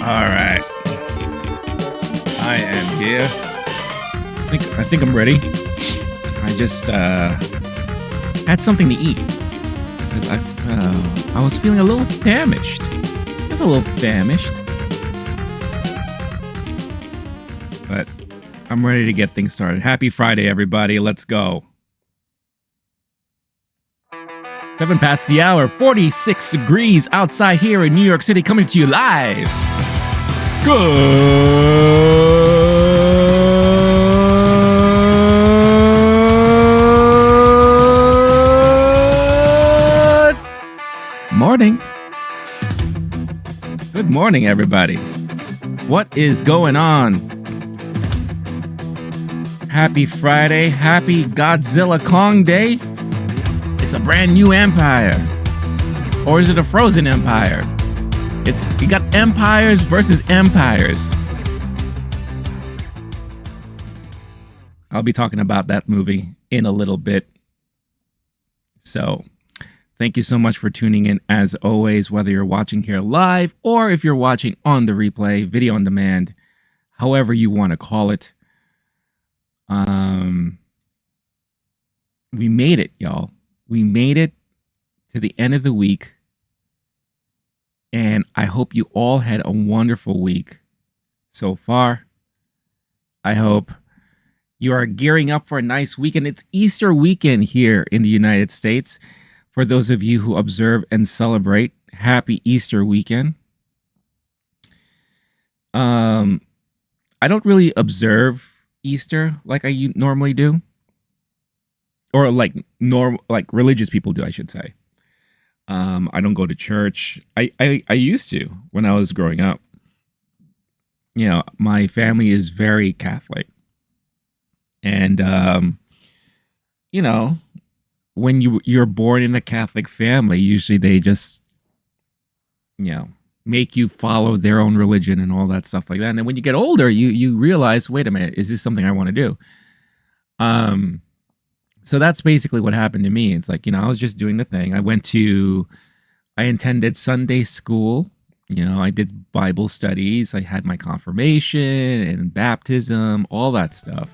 All right. I am here. I think I'm ready. I just had something to eat because I was feeling a little famished. Just a little famished. But I'm ready to get things started. Happy Friday, everybody. Let's go. 7 past the hour, 46 degrees outside here in New York City, coming to you live. Good morning. Good morning, everybody. What is going on? Happy Friday. Happy Godzilla Kong Day. It's a brand new empire. Or is it a frozen empire? You got empires versus empires. I'll be talking about that movie in a little bit. So, thank you so much for tuning in as always, whether you're watching here live or if you're watching on the replay, video on demand, however you want to call it. We made it, y'all. We made it to the end of the week. And I hope you all had a wonderful week so far. I hope you are gearing up for a nice weekend. It's Easter weekend here in the United States. For those of you who observe and celebrate, happy Easter weekend. I don't really observe Easter like I normally do. Or like religious people do, I should say. I don't go to church. I used to when I was growing up. You know, my family is very Catholic. And, you know, when you're born in a Catholic family, usually they just, you know, make you follow their own religion and all that stuff like that. And then when you get older, you realize, wait a minute, is this something I want to do? So that's basically what happened to me. It's like, you know, I was just doing the thing. I attended Sunday school. You know, I did Bible studies. I had my confirmation and baptism, all that stuff.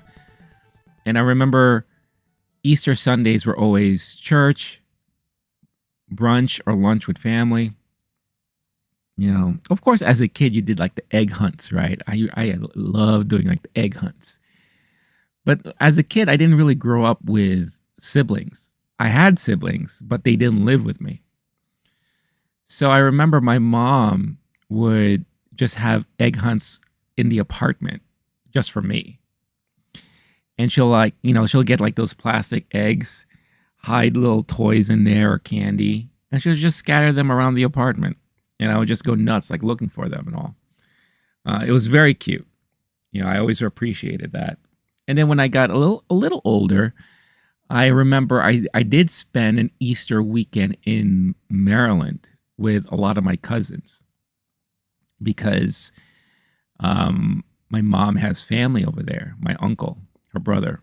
And I remember Easter Sundays were always church, brunch, or lunch with family. You know, of course, as a kid, you did like the egg hunts, right? I loved doing like the egg hunts. But as a kid, I didn't really grow up with siblings. I had siblings, but they didn't live with me. So I remember my mom would just have egg hunts in the apartment just for me. And she'll she'll get like those plastic eggs, hide little toys in there or candy, and she'll just scatter them around the apartment. And I would just go nuts, like looking for them and all. It was very cute. You know, I always appreciated that. And then when I got a little older, I remember I did spend an Easter weekend in Maryland with a lot of my cousins because my mom has family over there, my uncle, her brother.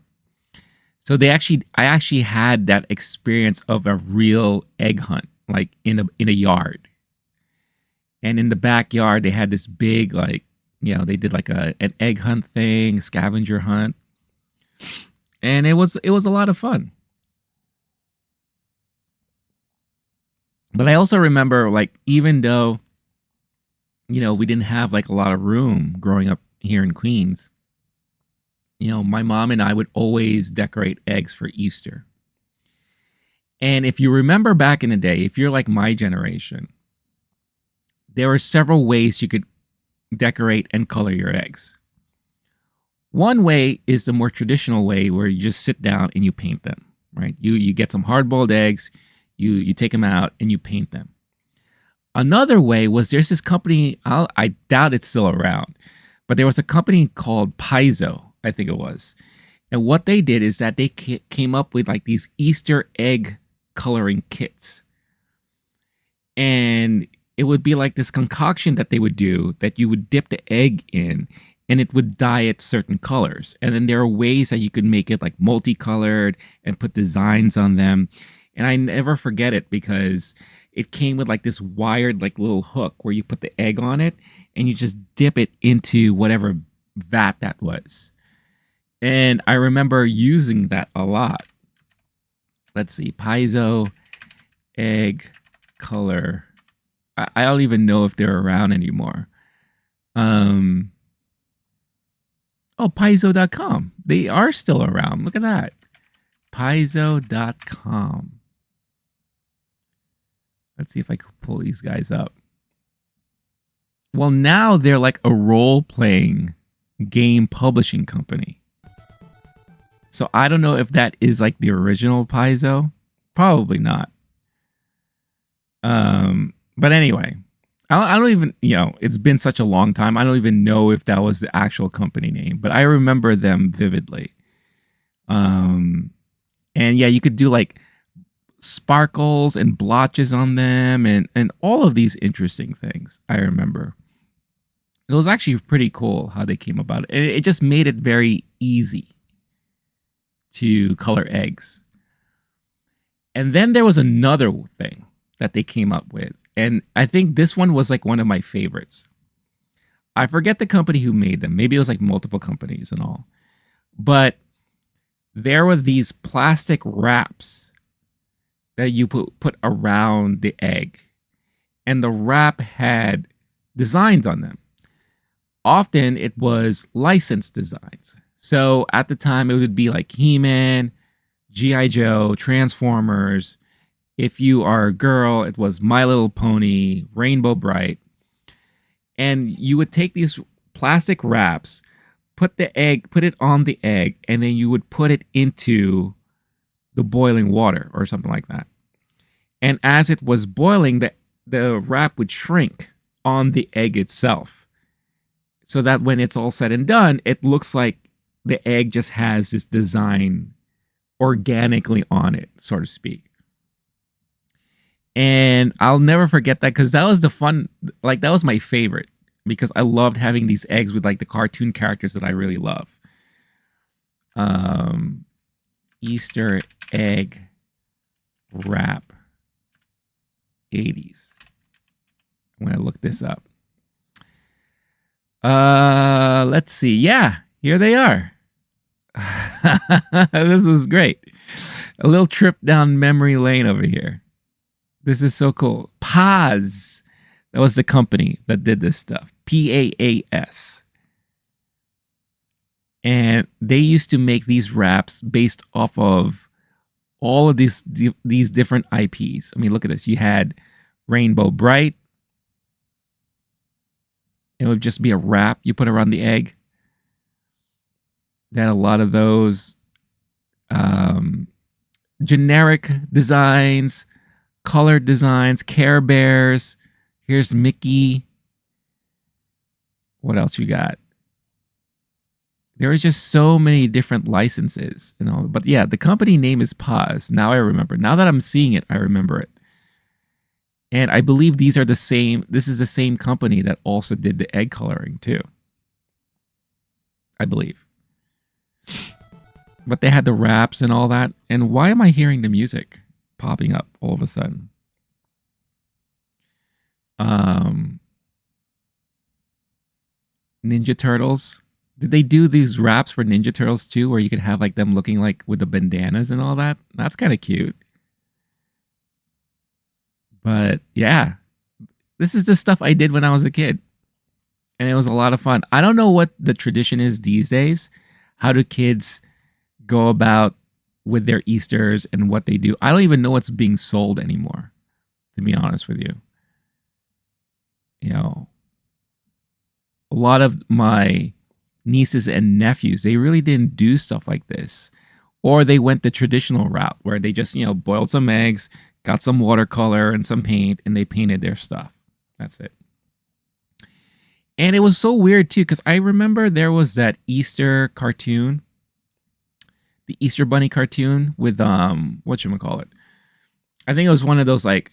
So I actually had that experience of a real egg hunt, like in a yard. And in the backyard, they had this big, like, you know, they did like an egg hunt thing, scavenger hunt. And it was a lot of fun. But I also remember, like, even though, you know, we didn't have like a lot of room growing up here in Queens, you know, my mom and I would always decorate eggs for Easter. And if you remember back in the day, if you're like my generation, there were several ways you could decorate and color your eggs. One way is the more traditional way where you just sit down and you paint them, right? You get some hard-boiled eggs, you take them out and you paint them. Another way was there's this company, I doubt it's still around, but there was a company called Paizo, I think it was. And what they did is that they came up with like these Easter egg coloring kits. And it would be like this concoction that they would do that you would dip the egg in and it would dye it certain colors. And then there are ways that you could make it like multicolored and put designs on them. And I never forget it because it came with like this wired like little hook where you put the egg on it and you just dip it into whatever vat that was. And I remember using that a lot. Let's see, piezo egg color. I don't even know if they're around anymore. Oh, piezo.com. They are still around. Look at that. Piezo.com. Let's see if I can pull these guys up. Well, now they're like a role-playing game publishing company. So I don't know if that is like the original Paizo. Probably not. But anyway, I don't even, it's been such a long time. I don't even know if that was the actual company name, but I remember them vividly. And yeah, you could do like sparkles and blotches on them and all of these interesting things. I remember. It was actually pretty cool how they came about it. It just made it very easy to color eggs. And then there was another thing that they came up with. And I think this one was like one of my favorites. I forget the company who made them. Maybe it was like multiple companies and all. But there were these plastic wraps that you put around the egg. And the wrap had designs on them. Often it was licensed designs. So at the time it would be like He-Man, G.I. Joe, Transformers. If you are a girl, it was My Little Pony, Rainbow Bright. And you would take these plastic wraps, put it on the egg, and then you would put it into the boiling water or something like that. And as it was boiling, the wrap would shrink on the egg itself. So that when it's all said and done, it looks like the egg just has this design organically on it, so to speak. And I'll never forget that because that was the fun, like that was my favorite because I loved having these eggs with like the cartoon characters that I really love. Easter egg wrap 80s. I'm going to look this up. Let's see. Yeah, here they are. This was great. A little trip down memory lane over here. This is so cool. Paz. That was the company that did this stuff. PAAS. And they used to make these wraps based off of all of these different IPs. I mean, look at this. You had Rainbow Bright. It would just be a wrap you put around the egg. They had a lot of those generic designs, colored designs, Care Bears. Here's Mickey. What else you got? There was just so many different licenses and all. But yeah, the company name is Paz. Now I remember. Now that I'm seeing it, I remember it. And I believe these are the same. This is the same company that also did the egg coloring too. I believe. But they had the wraps and all that. And why am I hearing the music popping up all of a sudden? Ninja Turtles. Did they do these wraps for Ninja Turtles too, where you could have like them looking like with the bandanas and all that? That's kind of cute. But yeah, this is the stuff I did when I was a kid. And it was a lot of fun. I don't know what the tradition is these days. How do kids go about with their Easters and what they do? I don't even know what's being sold anymore, to be honest with you. You know, a lot of my nieces and nephews, they really didn't do stuff like this. Or they went the traditional route where they just, boiled some eggs, got some watercolor and some paint, and they painted their stuff. That's it. And it was so weird too, because I remember there was that Easter cartoon, the Easter Bunny cartoon with whatchamacallit. I think it was one of those like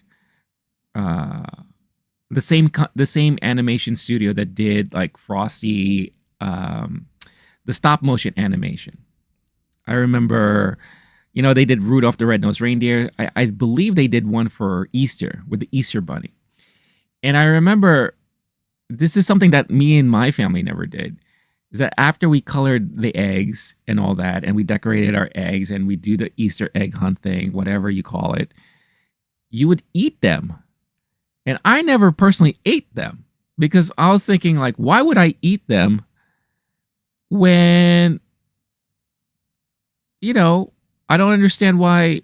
the same animation studio that did like Frosty, the stop motion animation. I remember You know, they did Rudolph the Red-Nosed Reindeer. I believe they did one for Easter with the Easter Bunny. And I remember this is something that me and my family never did. Is that after we colored the eggs and all that, and we decorated our eggs, and we do the Easter egg hunt thing, whatever you call it, you would eat them. And I never personally ate them because I was thinking, like, why would I eat them when, you know, I don't understand why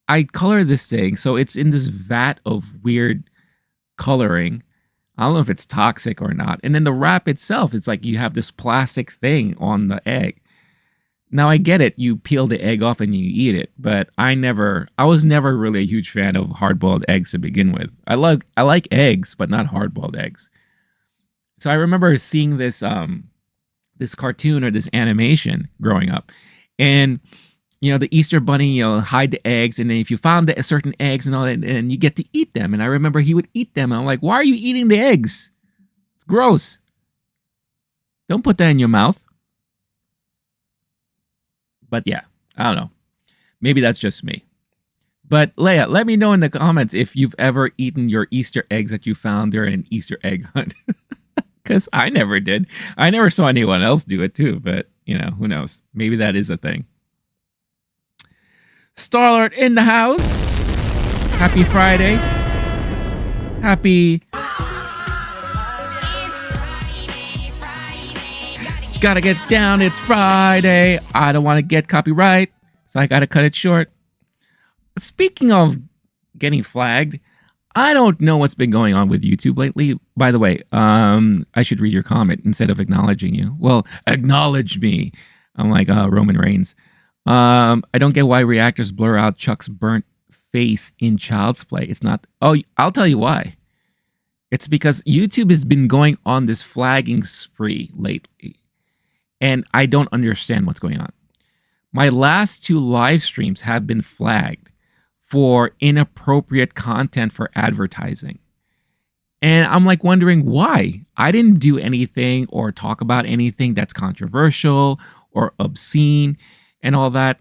I color this thing. So it's in this vat of weird coloring. I don't know if it's toxic or not. And then the wrap itself, it's like you have this plastic thing on the egg. Now I get it. You peel the egg off and you eat it, but I was never really a huge fan of hard-boiled eggs to begin with. I like eggs, but not hard-boiled eggs. So I remember seeing this this cartoon or this animation growing up, and you know, the Easter Bunny, you know, hide the eggs, and then if you found the certain eggs and all that, and you get to eat them. And I remember he would eat them. And I'm like, why are you eating the eggs? It's gross. Don't put that in your mouth. But yeah, I don't know. Maybe that's just me. But Leia, let me know in the comments if you've ever eaten your Easter eggs that you found during an Easter egg hunt. Because I never did. I never saw anyone else do it too. But, you know, who knows? Maybe that is a thing. Starlord in the house. Happy Friday. Happy... Gotta get down, it's Friday. I don't want to get copyright, so I gotta cut it short. Speaking of getting flagged, I don't know what's been going on with YouTube lately. By the way, I should read your comment instead of acknowledging you. Well, acknowledge me. I'm like Roman Reigns. I don't get why reactors blur out Chuck's burnt face in Child's Play. It's not... Oh, I'll tell you why. It's because YouTube has been going on this flagging spree lately. And I don't understand what's going on. My last 2 live streams have been flagged for inappropriate content for advertising. And I'm like wondering why. I didn't do anything or talk about anything that's controversial or obscene and all that.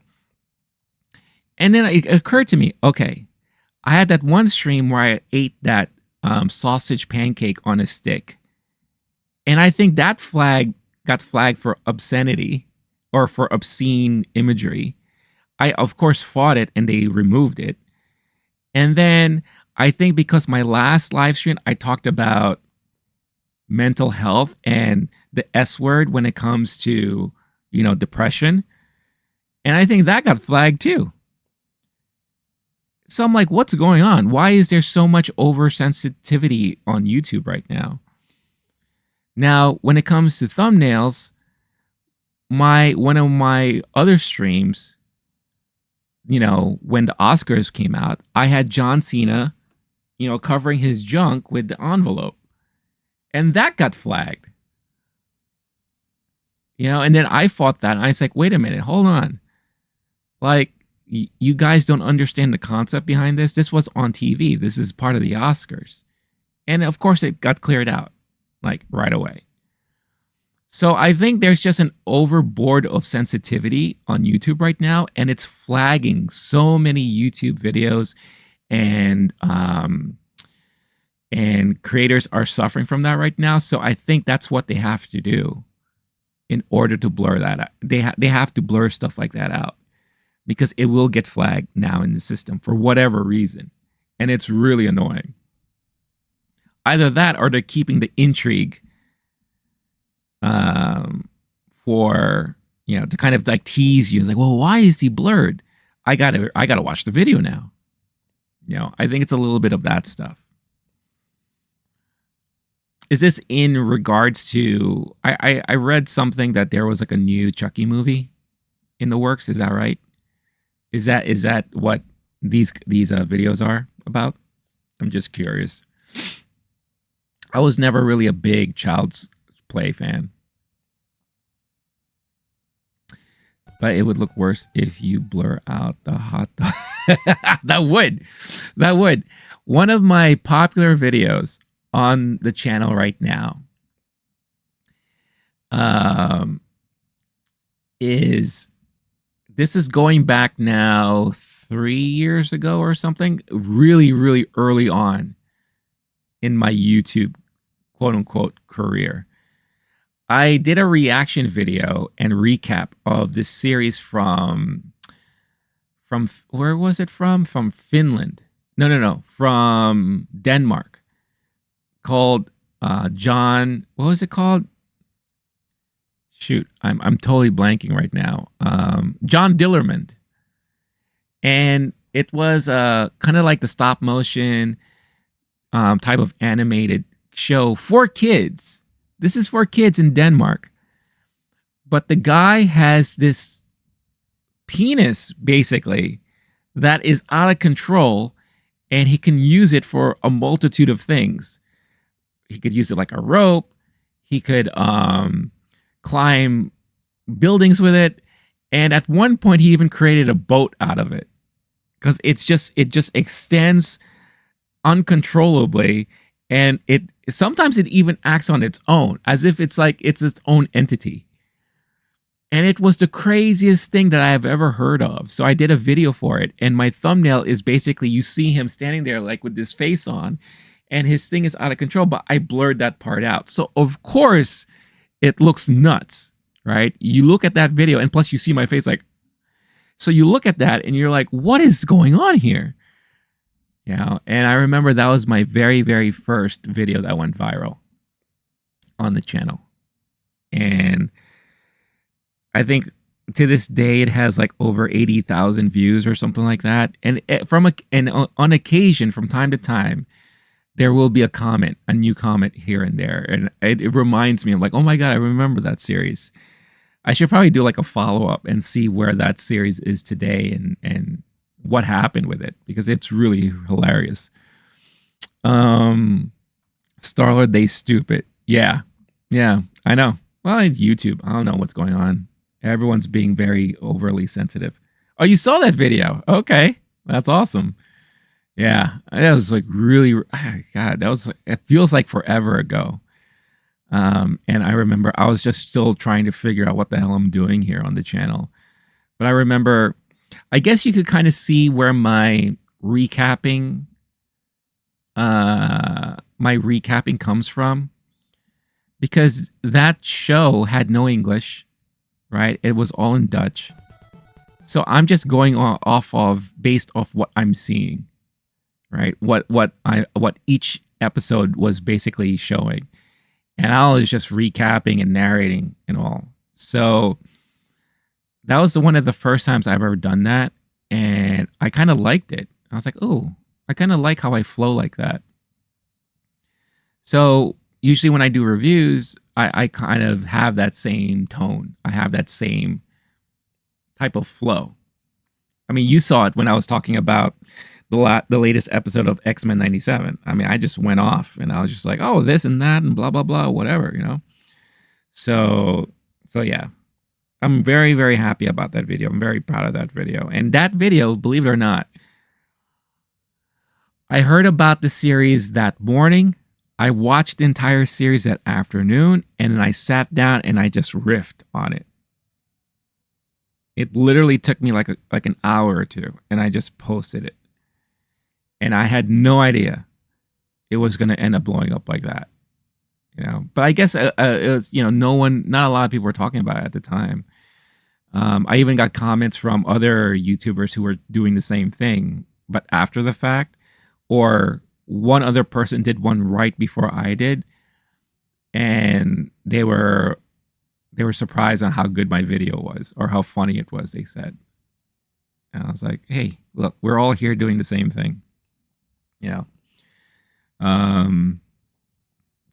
And then it occurred to me, okay, I had that one stream where I ate that sausage pancake on a stick. And I think that got flagged for obscenity or for obscene imagery. I, of course, fought it and they removed it. And then I think because my last live stream, I talked about mental health and the S word when it comes to, you know, depression. And I think that got flagged too. So I'm like, what's going on? Why is there so much oversensitivity on YouTube right now? Now, when it comes to thumbnails, one of my other streams, you know, when the Oscars came out, I had John Cena, you know, covering his junk with the envelope. And that got flagged. You know, and then I fought that. And I was like, wait a minute, hold on. Like, you guys don't understand the concept behind this. This was on TV. This is part of the Oscars. And of course, it got cleared out. Like right away. So I think there's just an overboard of sensitivity on YouTube right now, and it's flagging so many YouTube videos, and creators are suffering from that right now. So I think that's what they have to do in order to blur that out. They have to blur stuff like that out because it will get flagged now in the system for whatever reason, and it's really annoying. Either that or they're keeping the intrigue for, you know, to kind of like tease you. It's like, well, why is he blurred? I gotta watch the video now. You know, I think it's a little bit of that stuff. Is this in regards to, I read something that there was like a new Chucky movie in the works. Is that right? Is that what these videos are about? I'm just curious. I was never really a big Child's Play fan. But it would look worse if you blur out the hot dog. That would. One of my popular videos on the channel right now is This is going back now 3 years ago or something. Really, really early on in my YouTube quote unquote career. I did a reaction video and recap of this series from where was it from? From Finland. No, from Denmark. Called John, what was it called? Shoot, I'm totally blanking right now. John Dillermand. And it was kind of like the stop motion type of animated show for kids. This is for kids in Denmark. But the guy has this penis, basically, that is out of control, and he can use it for a multitude of things. He could use it like a rope. He could climb buildings with it. And at one point, he even created a boat out of it. Because it just extends uncontrollably, and it sometimes it even acts on its own, as if it's like it's its own entity. And it was the craziest thing that I have ever heard of. So I did a video for it, and my thumbnail is basically you see him standing there like with this face on, and his thing is out of control, but I blurred that part out. So of course it looks nuts, right? You look at that video, and plus you see my face like, so you look at that and you're like, what is going on here? You know, and I remember that was my very, very first video that went viral on the channel. And I think to this day it has like over 80,000 views or something like that. And on occasion, from time to time, there will be a new comment here and there. And it reminds me of like, oh my God, I remember that series. I should probably do like a follow-up and see where that series is today and what happened with it, because it's really hilarious. Starlord, they stupid. Yeah, I know. Well, it's YouTube. I don't know what's going on. Everyone's being very overly sensitive. Oh, you saw that video? Okay, that's awesome. Yeah, that was like really, God, it feels like forever ago. And I remember I was just still trying to figure out what the hell I'm doing here on the channel. But I remember, I guess you could kind of see where my recapping comes from, because that show had no English, right? It was all in Dutch. So I'm just going based off what I'm seeing, right? What each episode was basically showing. And I was just recapping and narrating and all. So that was one of the first times I've ever done that. And I kind of liked it. I was like, oh, I kind of like how I flow like that. So usually when I do reviews, I kind of have that same tone. I have that same type of flow. I mean, you saw it when I was talking about the latest episode of X-Men 97. I mean, I just went off and I was just like, oh, this and that and blah, blah, blah, whatever, you know? So yeah, I'm very, very happy about that video. I'm very proud of that video. And that video, believe it or not, I heard about the series that morning. I watched the entire series that afternoon, and then I sat down and I just riffed on it. It literally took me like an hour or two, and I just posted it. And I had no idea it was going to end up blowing up like that, you know. But I guess it was, you know, not a lot of people were talking about it at the time. I even got comments from other YouTubers who were doing the same thing, but after the fact, or one other person did one right before I did, and they were surprised on how good my video was or how funny it was, they said. And I was like, hey, look, we're all here doing the same thing. You know,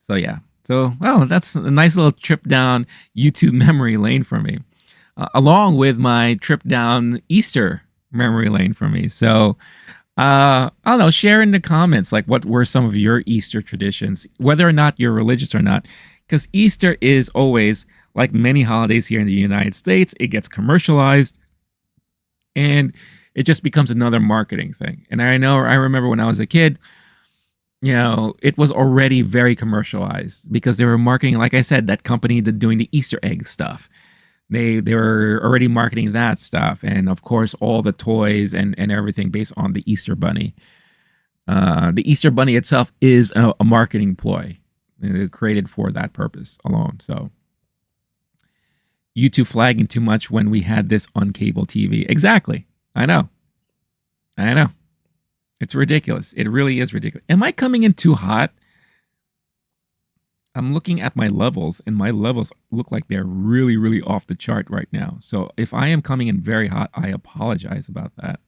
so yeah, well, that's a nice little trip down YouTube memory lane for me, along with my trip down Easter memory lane for me. So, I don't know, share in the comments, like, what were some of your Easter traditions, whether or not you're religious or not, because Easter is always, like many holidays here in the United States, it gets commercialized, and it just becomes another marketing thing. And I remember when I was a kid, you know, it was already very commercialized because they were marketing, like I said, that company that doing the Easter egg stuff. They were already marketing that stuff, and of course all the toys and everything based on the Easter Bunny. The Easter Bunny itself is a marketing ploy created for that purpose alone. So YouTube flagging too much when we had this on cable TV. Exactly. I know. It's ridiculous. It really is ridiculous. Am I coming in too hot? I'm looking at my levels, and my levels look like they're really, really off the chart right now. So if I am coming in very hot, I apologize about that.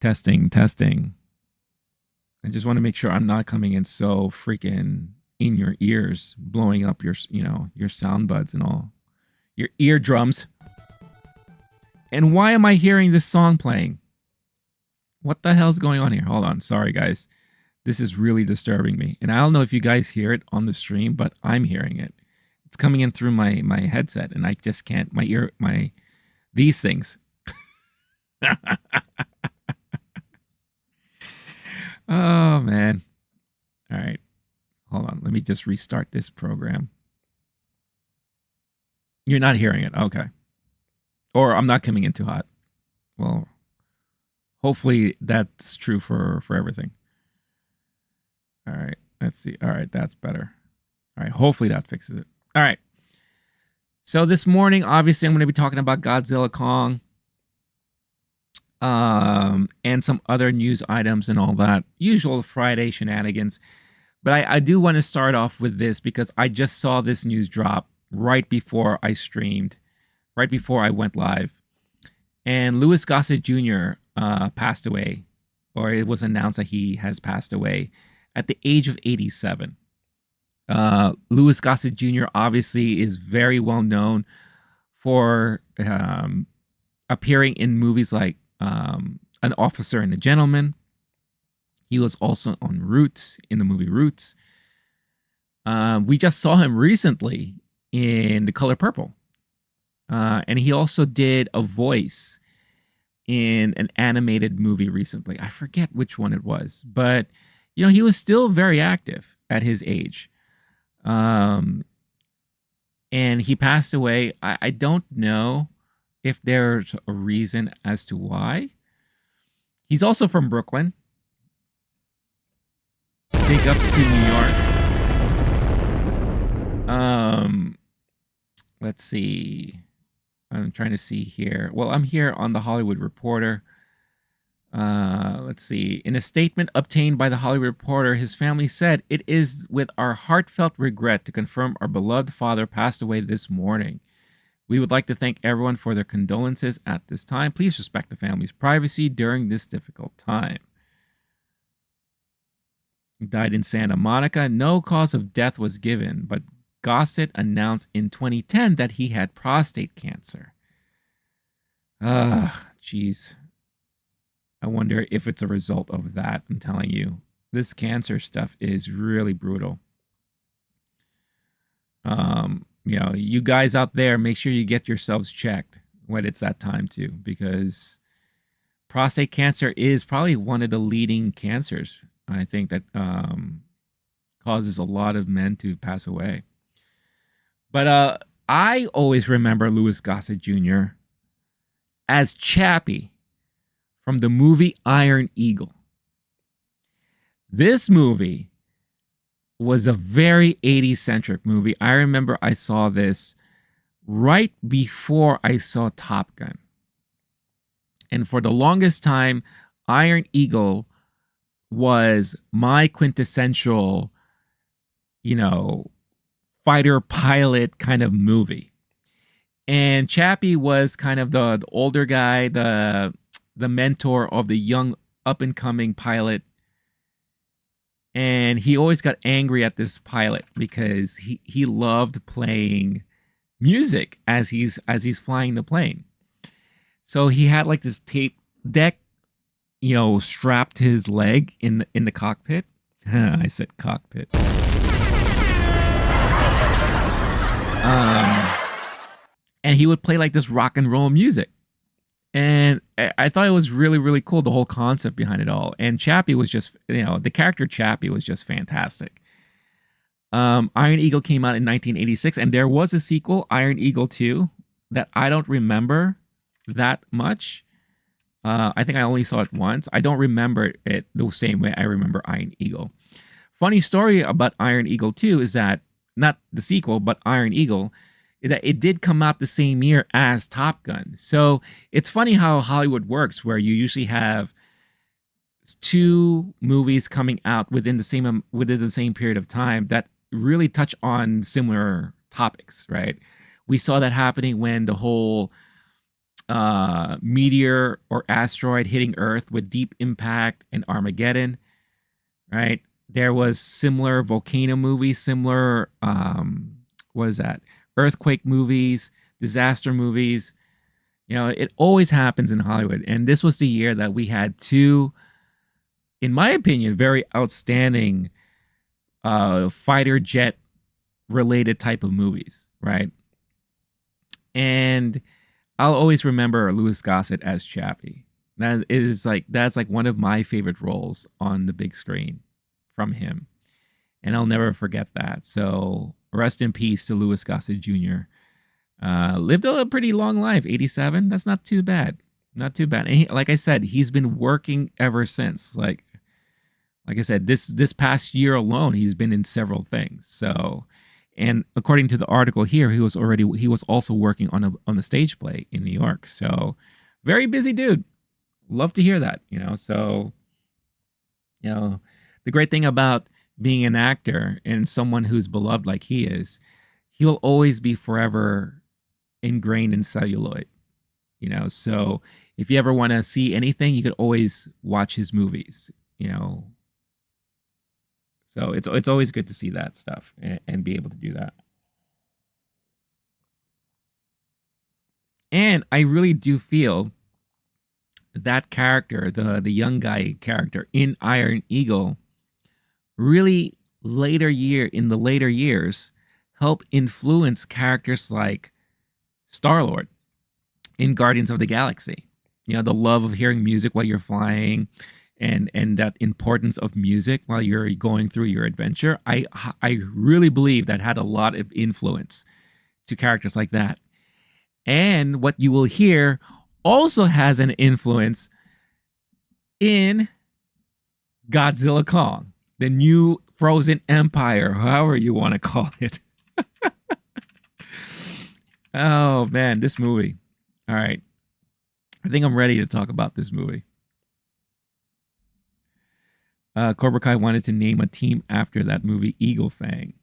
Testing. I just want to make sure I'm not coming in so freaking in your ears, blowing up your, your sound buds and all, your eardrums. And why am I hearing this song playing? What the hell's going on here? Hold on. Sorry, guys. This is really disturbing me. And I don't know if you guys hear it on the stream, but I'm hearing it. It's coming in through my headset, and I just can't. These things. Oh, man. All right. Hold on. Let me just restart this program. You're not hearing it. Okay. Or I'm not coming in too hot. Well, hopefully that's true for everything. All right. Let's see. All right. That's better. All right. Hopefully that fixes it. All right. So this morning, obviously, I'm going to be talking about Godzilla Kong. And some other news items and all that. Usual Friday shenanigans. But I do want to start off with this because I just saw this news drop right before I streamed, right before I went live. And Louis Gossett Jr. Passed away, or it was announced that he has passed away at the age of 87. Louis Gossett Jr. obviously is very well known for appearing in movies like An Officer and a Gentleman. He was also on Roots, in the movie Roots. We just saw him recently in The Color Purple. And he also did a voice in an animated movie recently. I forget which one it was, but he was still very active at his age. And he passed away. I don't know if there's a reason as to why. He's also from Brooklyn. Big ups to New York. Let's see. I'm trying to see here. Well, I'm here on The Hollywood Reporter. Let's see. In a statement obtained by The Hollywood Reporter, his family said, "It is with our heartfelt regret to confirm our beloved father passed away this morning. We would like to thank everyone for their condolences at this time. Please respect the family's privacy during this difficult time." He died in Santa Monica. No cause of death was given, but Gossett announced in 2010 that he had prostate cancer. Jeez. I wonder if it's a result of that. I'm telling you, this cancer stuff is really brutal. You guys out there, make sure you get yourselves checked when it's that time too, because prostate cancer is probably one of the leading cancers, I think, that causes a lot of men to pass away. But I always remember Louis Gossett Jr. as Chappy from the movie Iron Eagle. This movie was a very 80s-centric movie. I remember I saw this right before I saw Top Gun. And for the longest time, Iron Eagle was my quintessential, fighter pilot kind of movie. And Chappy was kind of the older guy, the mentor of the young up-and-coming pilot. And he always got angry at this pilot because he loved playing music as he's flying the plane. So he had like this tape deck, strapped to his leg in the cockpit. I said cockpit. And he would play like this rock and roll music. And I thought it was really, really cool, the whole concept behind it all. And Chappy was just, the character Chappy was just fantastic. Iron Eagle came out in 1986, and there was a sequel, Iron Eagle 2, that I don't remember that much. I think I only saw it once. I don't remember it the same way I remember Iron Eagle. Funny story about Iron Eagle 2 is that, not the sequel, but Iron Eagle, is that it did come out the same year as Top Gun. So it's funny how Hollywood works, where you usually have two movies coming out within the same period of time that really touch on similar topics, right? We saw that happening when the whole meteor or asteroid hitting Earth with Deep Impact and Armageddon, right? There was similar volcano movies, similar what is that? Earthquake movies, disaster movies. You know, it always happens in Hollywood. And this was the year that we had two, in my opinion, very outstanding fighter jet related type of movies, right? And I'll always remember Louis Gossett as Chappy. That's like one of my favorite roles on the big screen from him. And I'll never forget that. So rest in peace to Louis Gossett Jr. Lived a pretty long life, 87. That's not too bad. Not too bad. And like I said, he's been working ever since. Like I said, this past year alone, he's been in several things. So, and according to the article here, he was also working on a stage play in New York. So, very busy dude. Love to hear that. So, the great thing about being an actor and someone who's beloved like he is, he'll always be forever ingrained in celluloid. So if you ever want to see anything, you could always watch his movies. So it's always good to see that stuff and be able to do that. And I really do feel that character, the young guy character in Iron Eagle, really in the later years, help influence characters like Star-Lord in Guardians of the Galaxy. The love of hearing music while you're flying, and that importance of music while you're going through your adventure. I really believe that had a lot of influence to characters like that. And what you will hear also has an influence in Godzilla Kong, the new frozen empire, however you want to call it. Oh man, this movie. All right. I think I'm ready to talk about this movie. Cobra Kai wanted to name a team after that movie, Eagle Fang.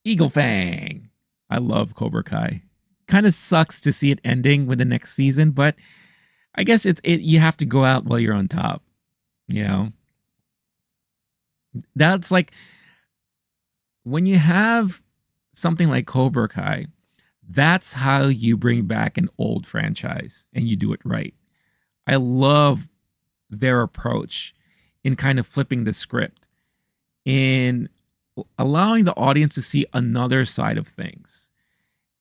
Eagle Fang. I love Cobra Kai. Kind of sucks to see it ending with the next season, but I guess you have to go out while you're on top. That's like when you have something like Cobra Kai, that's how you bring back an old franchise and you do it right. I love their approach in kind of flipping the script, in allowing the audience to see another side of things.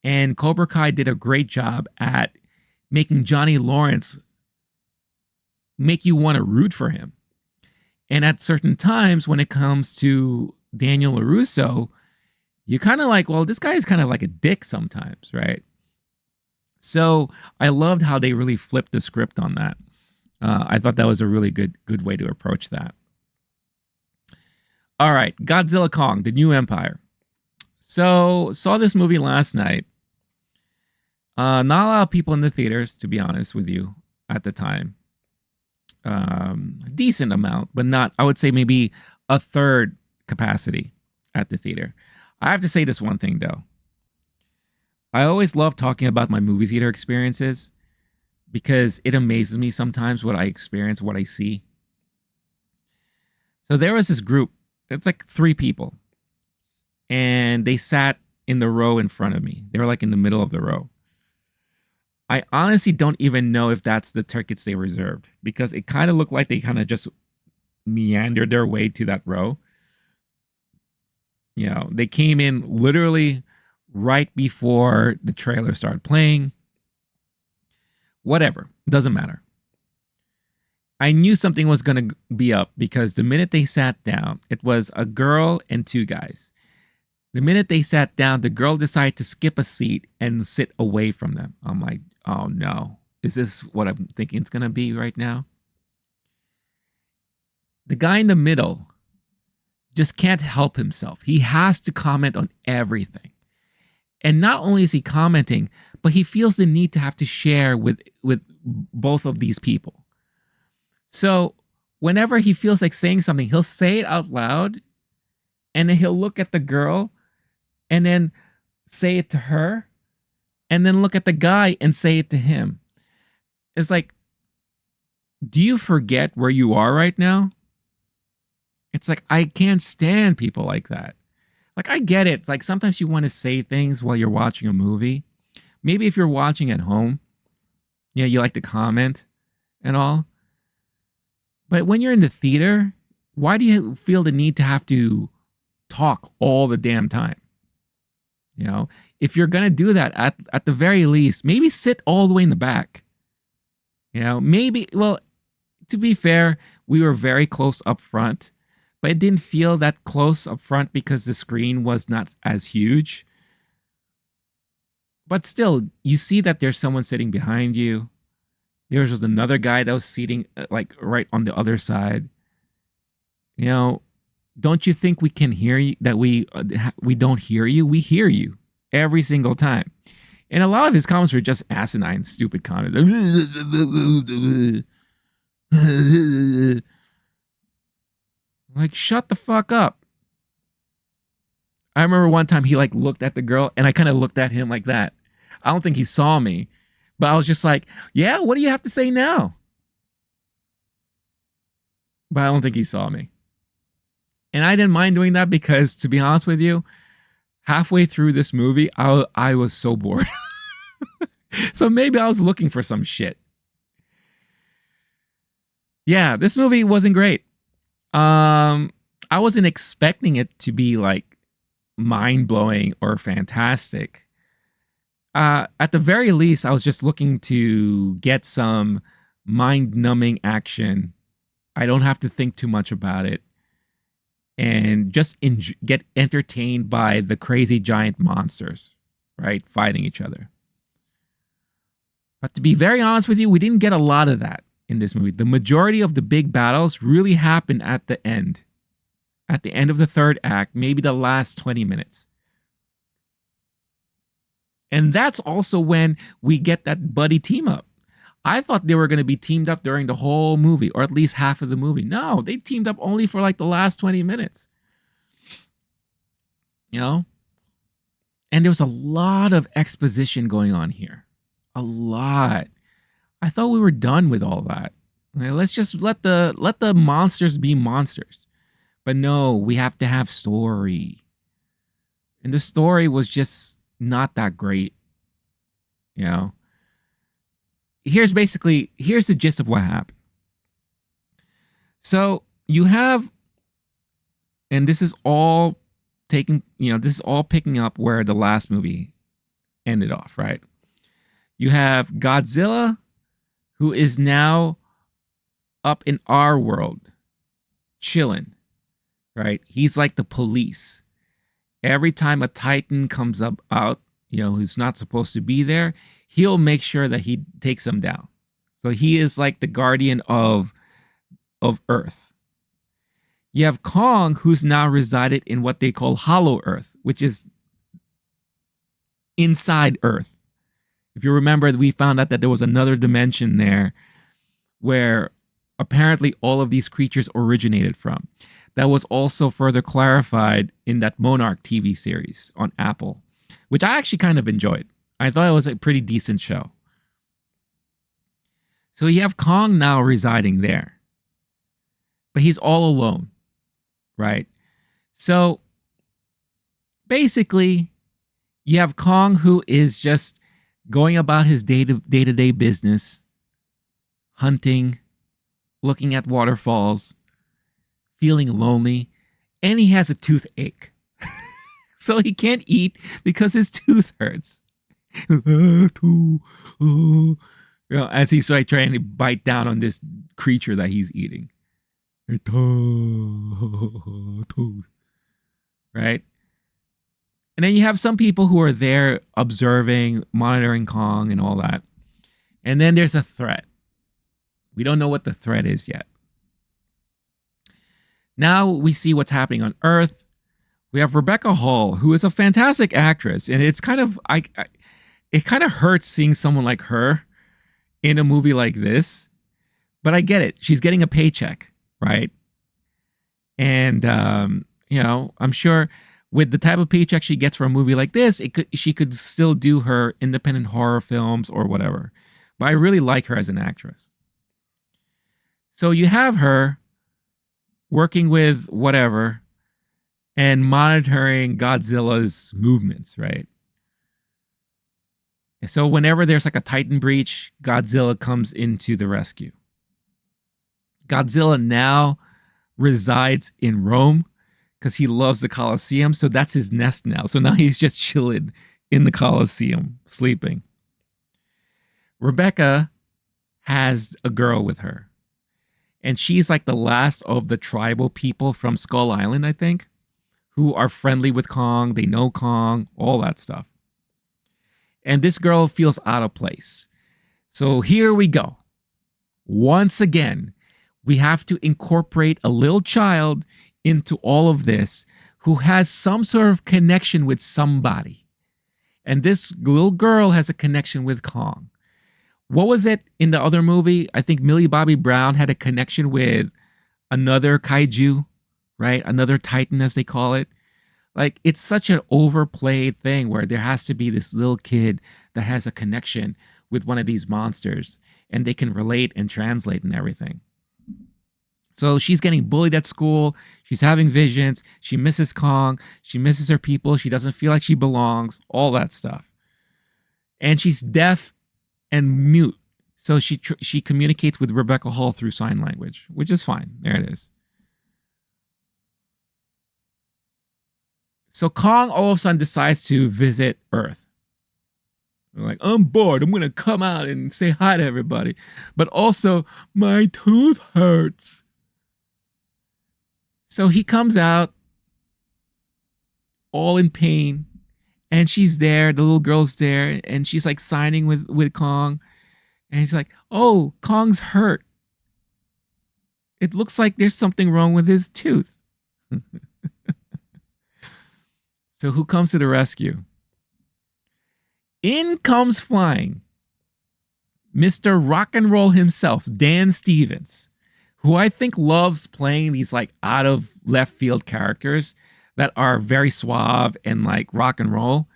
And Cobra Kai did a great job at making Johnny Lawrence make you want to root for him. And at certain times when it comes to Daniel LaRusso, you kind of like, well, this guy is kind of like a dick sometimes, right? So I loved how they really flipped the script on that. I thought that was a really good way to approach that. All right, Godzilla Kong, The New Empire. So saw this movie last night. Not a lot of people in the theaters, to be honest with you, at the time. Decent amount, but not, I would say maybe a third capacity at the theater. I have to say this one thing though. I always love talking about my movie theater experiences because it amazes me sometimes what I experience, what I see. So there was this group, it's like 3 people, and they sat in the row in front of me. They were like in the middle of the row. I honestly don't even know if that's the tickets they reserved, because it kind of looked like they kind of just meandered their way to that row. They came in literally right before the trailer started playing. Whatever, doesn't matter. I knew something was going to be up because the minute they sat down, it was a girl and 2 guys. The minute they sat down, the girl decided to skip a seat and sit away from them. I'm like, oh no. Is this what I'm thinking it's going to be right now? The guy in the middle just can't help himself. He has to comment on everything. And not only is he commenting, but he feels the need to have to share with both of these people. So whenever he feels like saying something, he'll say it out loud, and then he'll look at the girl and then say it to her, and then look at the guy and say it to him. It's like, do you forget where you are right now? It's like, I can't stand people like that. Like, I get it. It's like sometimes you want to say things while you're watching a movie. Maybe if you're watching at home, you like to comment and all. But when you're in the theater, why do you feel the need to have to talk all the damn time? If you're going to do that, at the very least, maybe sit all the way in the back. Maybe, well, to be fair, we were very close up front, but it didn't feel that close up front because the screen was not as huge. But still, you see that there's someone sitting behind you. There was another guy that was seating like right on the other side. Don't you think we can hear you? That we don't hear you? We hear you every single time. And a lot of his comments were just asinine, stupid comments. Like, shut the fuck up. I remember one time he like looked at the girl and I kind of looked at him like that. I don't think he saw me, but I was just like, yeah, what do you have to say now? But I don't think he saw me. And I didn't mind doing that because, to be honest with you, halfway through this movie, I was so bored. So maybe I was looking for some shit. Yeah, this movie wasn't great. I wasn't expecting it to be like mind-blowing or fantastic. At the very least, I was just looking to get some mind-numbing action. I don't have to think too much about it. And just get entertained by the crazy giant monsters, right? Fighting each other. But to be very honest with you, we didn't get a lot of that in this movie. The majority of the big battles really happened at the end. At the end of the third act, maybe the last 20 minutes. And that's also when we get that buddy team up. I thought they were going to be teamed up during the whole movie, or at least half of the movie. No, they teamed up only for like the last 20 minutes. And there was a lot of exposition going on here. A lot. I thought we were done with all that. Let's just let the monsters be monsters. But no, we have to have story. And the story was just not that great. Here's the gist of what happened. So you have, and this is all picking up where the last movie ended off, right? You have Godzilla, who is now up in our world, chilling, right? He's like the police. Every time a Titan comes out, who's not supposed to be there, he'll make sure that he takes them down. So he is like the guardian of Earth. You have Kong, who's now resided in what they call Hollow Earth, which is inside Earth. If you remember, we found out that there was another dimension there where apparently all of these creatures originated from. That was also further clarified in that Monarch TV series on Apple, which I actually kind of enjoyed. I thought it was a pretty decent show. So you have Kong now residing there. But he's all alone, right? So basically, you have Kong who is just going about his day-to-day business, hunting, looking at waterfalls, feeling lonely, and he has a toothache. So he can't eat because his tooth hurts. As he's like trying to bite down on this creature that he's eating. Right? And then you have some people who are there observing, monitoring Kong and all that. And then there's a threat. We don't know what the threat is yet. Now we see what's happening on Earth. We have Rebecca Hall, who is a fantastic actress, and it's kind of it kind of hurts seeing someone like her in a movie like this. But I get it. She's getting a paycheck, right? And I'm sure with the type of paycheck she gets for a movie like this, she could still do her independent horror films or whatever. But I really like her as an actress. So you have her working with whatever and monitoring Godzilla's movements, right? So whenever there's like a Titan breach, Godzilla comes into the rescue. Godzilla now resides in Rome because he loves the Colosseum. So that's his nest now. So now he's just chilling in the Colosseum, sleeping. Rebecca has a girl with her. And she's like the last of the tribal people from Skull Island, I think, who are friendly with Kong. They know Kong, all that stuff. And this girl feels out of place. So here we go. Once again, we have to incorporate a little child into all of this who has some sort of connection with somebody. And this little girl has a connection with Kong. What was it in the other movie? I think Millie Bobby Brown had a connection with another kaiju, right? Another Titan, as they call it. Like, it's such an overplayed thing where there has to be this little kid that has a connection with one of these monsters and they can relate and translate and everything. So she's getting bullied at school. She's having visions. She misses Kong. She misses her people. She doesn't feel like she belongs, all that stuff. And she's deaf and mute. So she communicates with Rebecca Hall through sign language, which is fine. There it is. So Kong all of a sudden decides to visit Earth. Like, I'm bored. I'm going to come out and say hi to everybody. But also, my tooth hurts. So he comes out all in pain. And she's there. The little girl's there. And she's like signing with Kong. And he's like, oh, Kong's hurt. It looks like there's something wrong with his tooth. So who comes to the rescue? In comes flying Mr. Rock and Roll himself, Dan Stevens, who I think loves playing these like out of left field characters that are very suave and like rock and roll.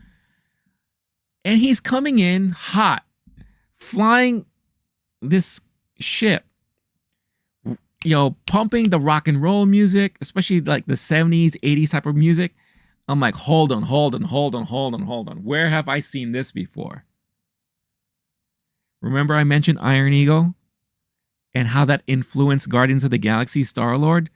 And he's coming in hot, flying this ship, pumping the rock and roll music, especially like the 70s, 80s type of music. I'm like, hold on. Where have I seen this before? Remember I mentioned Iron Eagle and how that influenced Guardians of the Galaxy Star-Lord?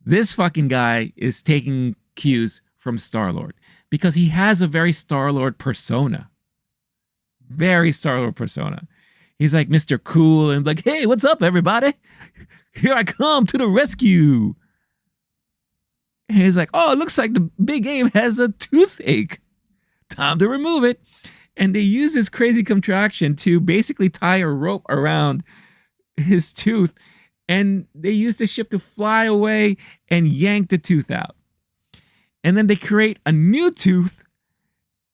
This fucking guy is taking cues from Star-Lord because he has a very Star-Lord persona. Very Star-Lord persona. He's like Mr. Cool and like, hey, what's up, everybody? Here I come to the rescue. And he's like, oh, it looks like the big ape has a toothache. Time to remove it. And they use this crazy contraction to basically tie a rope around his tooth. And they use the ship to fly away and yank the tooth out. And then they create a new tooth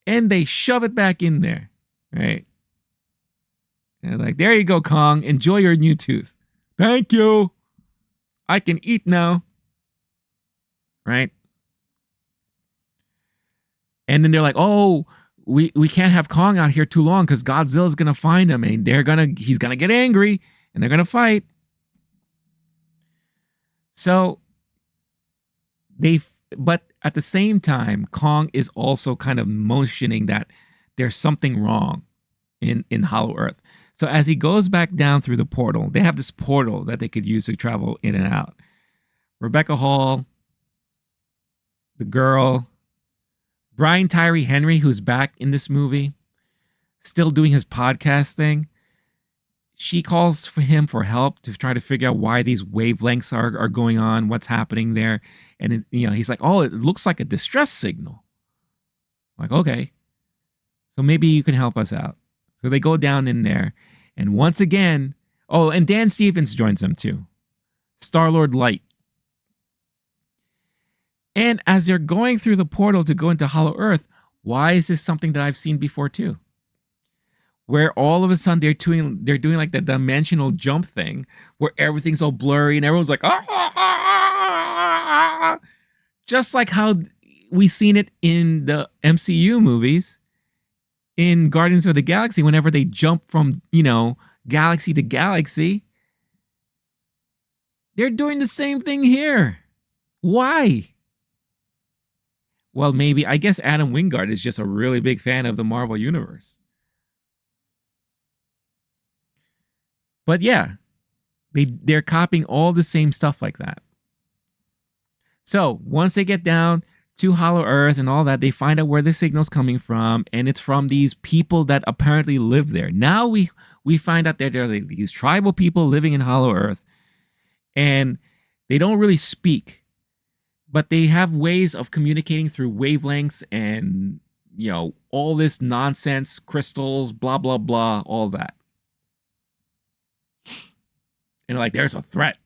and they shove it back in there. Right? And they're like, there you go, Kong. Enjoy your new tooth. Thank you. I can eat now. Right? And then they're like, oh, we can't have Kong out here too long because Godzilla's gonna find him and he's gonna get angry and they're gonna fight. So but at the same time, Kong is also kind of motioning that there's something wrong in Hollow Earth. So as he goes back down through the portal, they have this portal that they could use to travel in and out. Rebecca Hall, the girl, Brian Tyree Henry, who's back in this movie, still doing his podcast thing. She calls for him for help to try to figure out why these wavelengths are going on, what's happening there. And he's like, oh, it looks like a distress signal. Like, okay, so maybe you can help us out. So they go down in there. And once again, oh, and Dan Stevens joins them too. Star-Lord Light. And as they're going through the portal to go into Hollow Earth, why is this something that I've seen before too? Where all of a sudden they're doing like the dimensional jump thing, where everything's all blurry and everyone's like, ah! Just like how we've seen it in the MCU movies, in Guardians of the Galaxy, whenever they jump from, galaxy to galaxy. They're doing the same thing here. Why? Well, maybe, I guess Adam Wingard is just a really big fan of the Marvel Universe. But yeah, they're copying all the same stuff like that. So once they get down to Hollow Earth and all that, they find out where the signal's coming from, and it's from these people that apparently live there. Now we find out that there are these tribal people living in Hollow Earth, and they don't really speak, but they have ways of communicating through wavelengths and, all this nonsense, crystals, blah, blah, blah, all that. And like, there's a threat.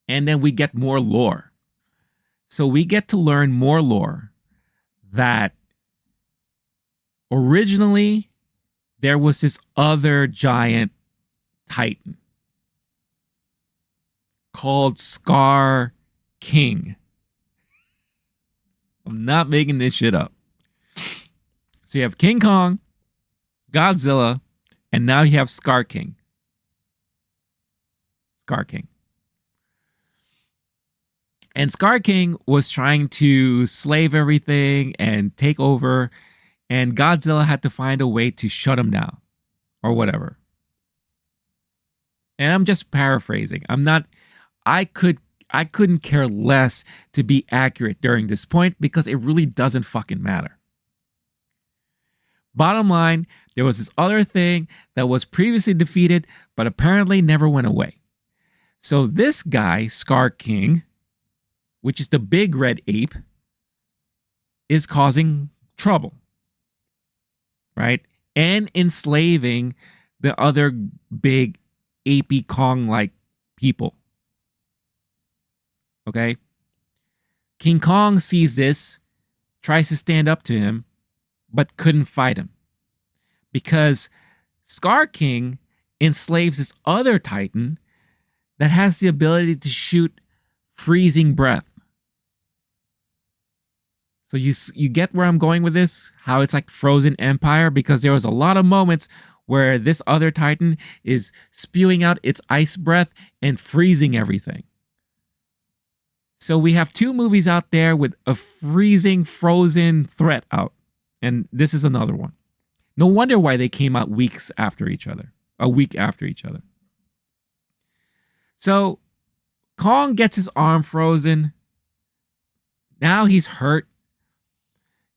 And then we get more lore. So we get to learn more lore that originally there was this other giant titan called Scar King. I'm not making this shit up. So you have King Kong, Godzilla, and now you have Scar King. Scar King. And Scar King was trying to slave everything and take over, and Godzilla had to find a way to shut him down or whatever. And I'm just paraphrasing. I couldn't care less to be accurate during this point because it really doesn't fucking matter. Bottom line, there was this other thing that was previously defeated, but apparently never went away. So this guy, Scar King, which is the big red ape, is causing trouble, right? And enslaving the other big apey Kong-like people. Okay? King Kong sees this, tries to stand up to him, but couldn't fight him. Because Scar King enslaves this other titan that has the ability to shoot freezing breath. So you get where I'm going with this? How it's like Frozen Empire? Because there was a lot of moments where this other titan is spewing out its ice breath and freezing everything. So we have two movies out there with a freezing, frozen threat out. And this is another one. No wonder why they came out weeks after each other. A week after each other. So Kong gets his arm frozen. Now he's hurt.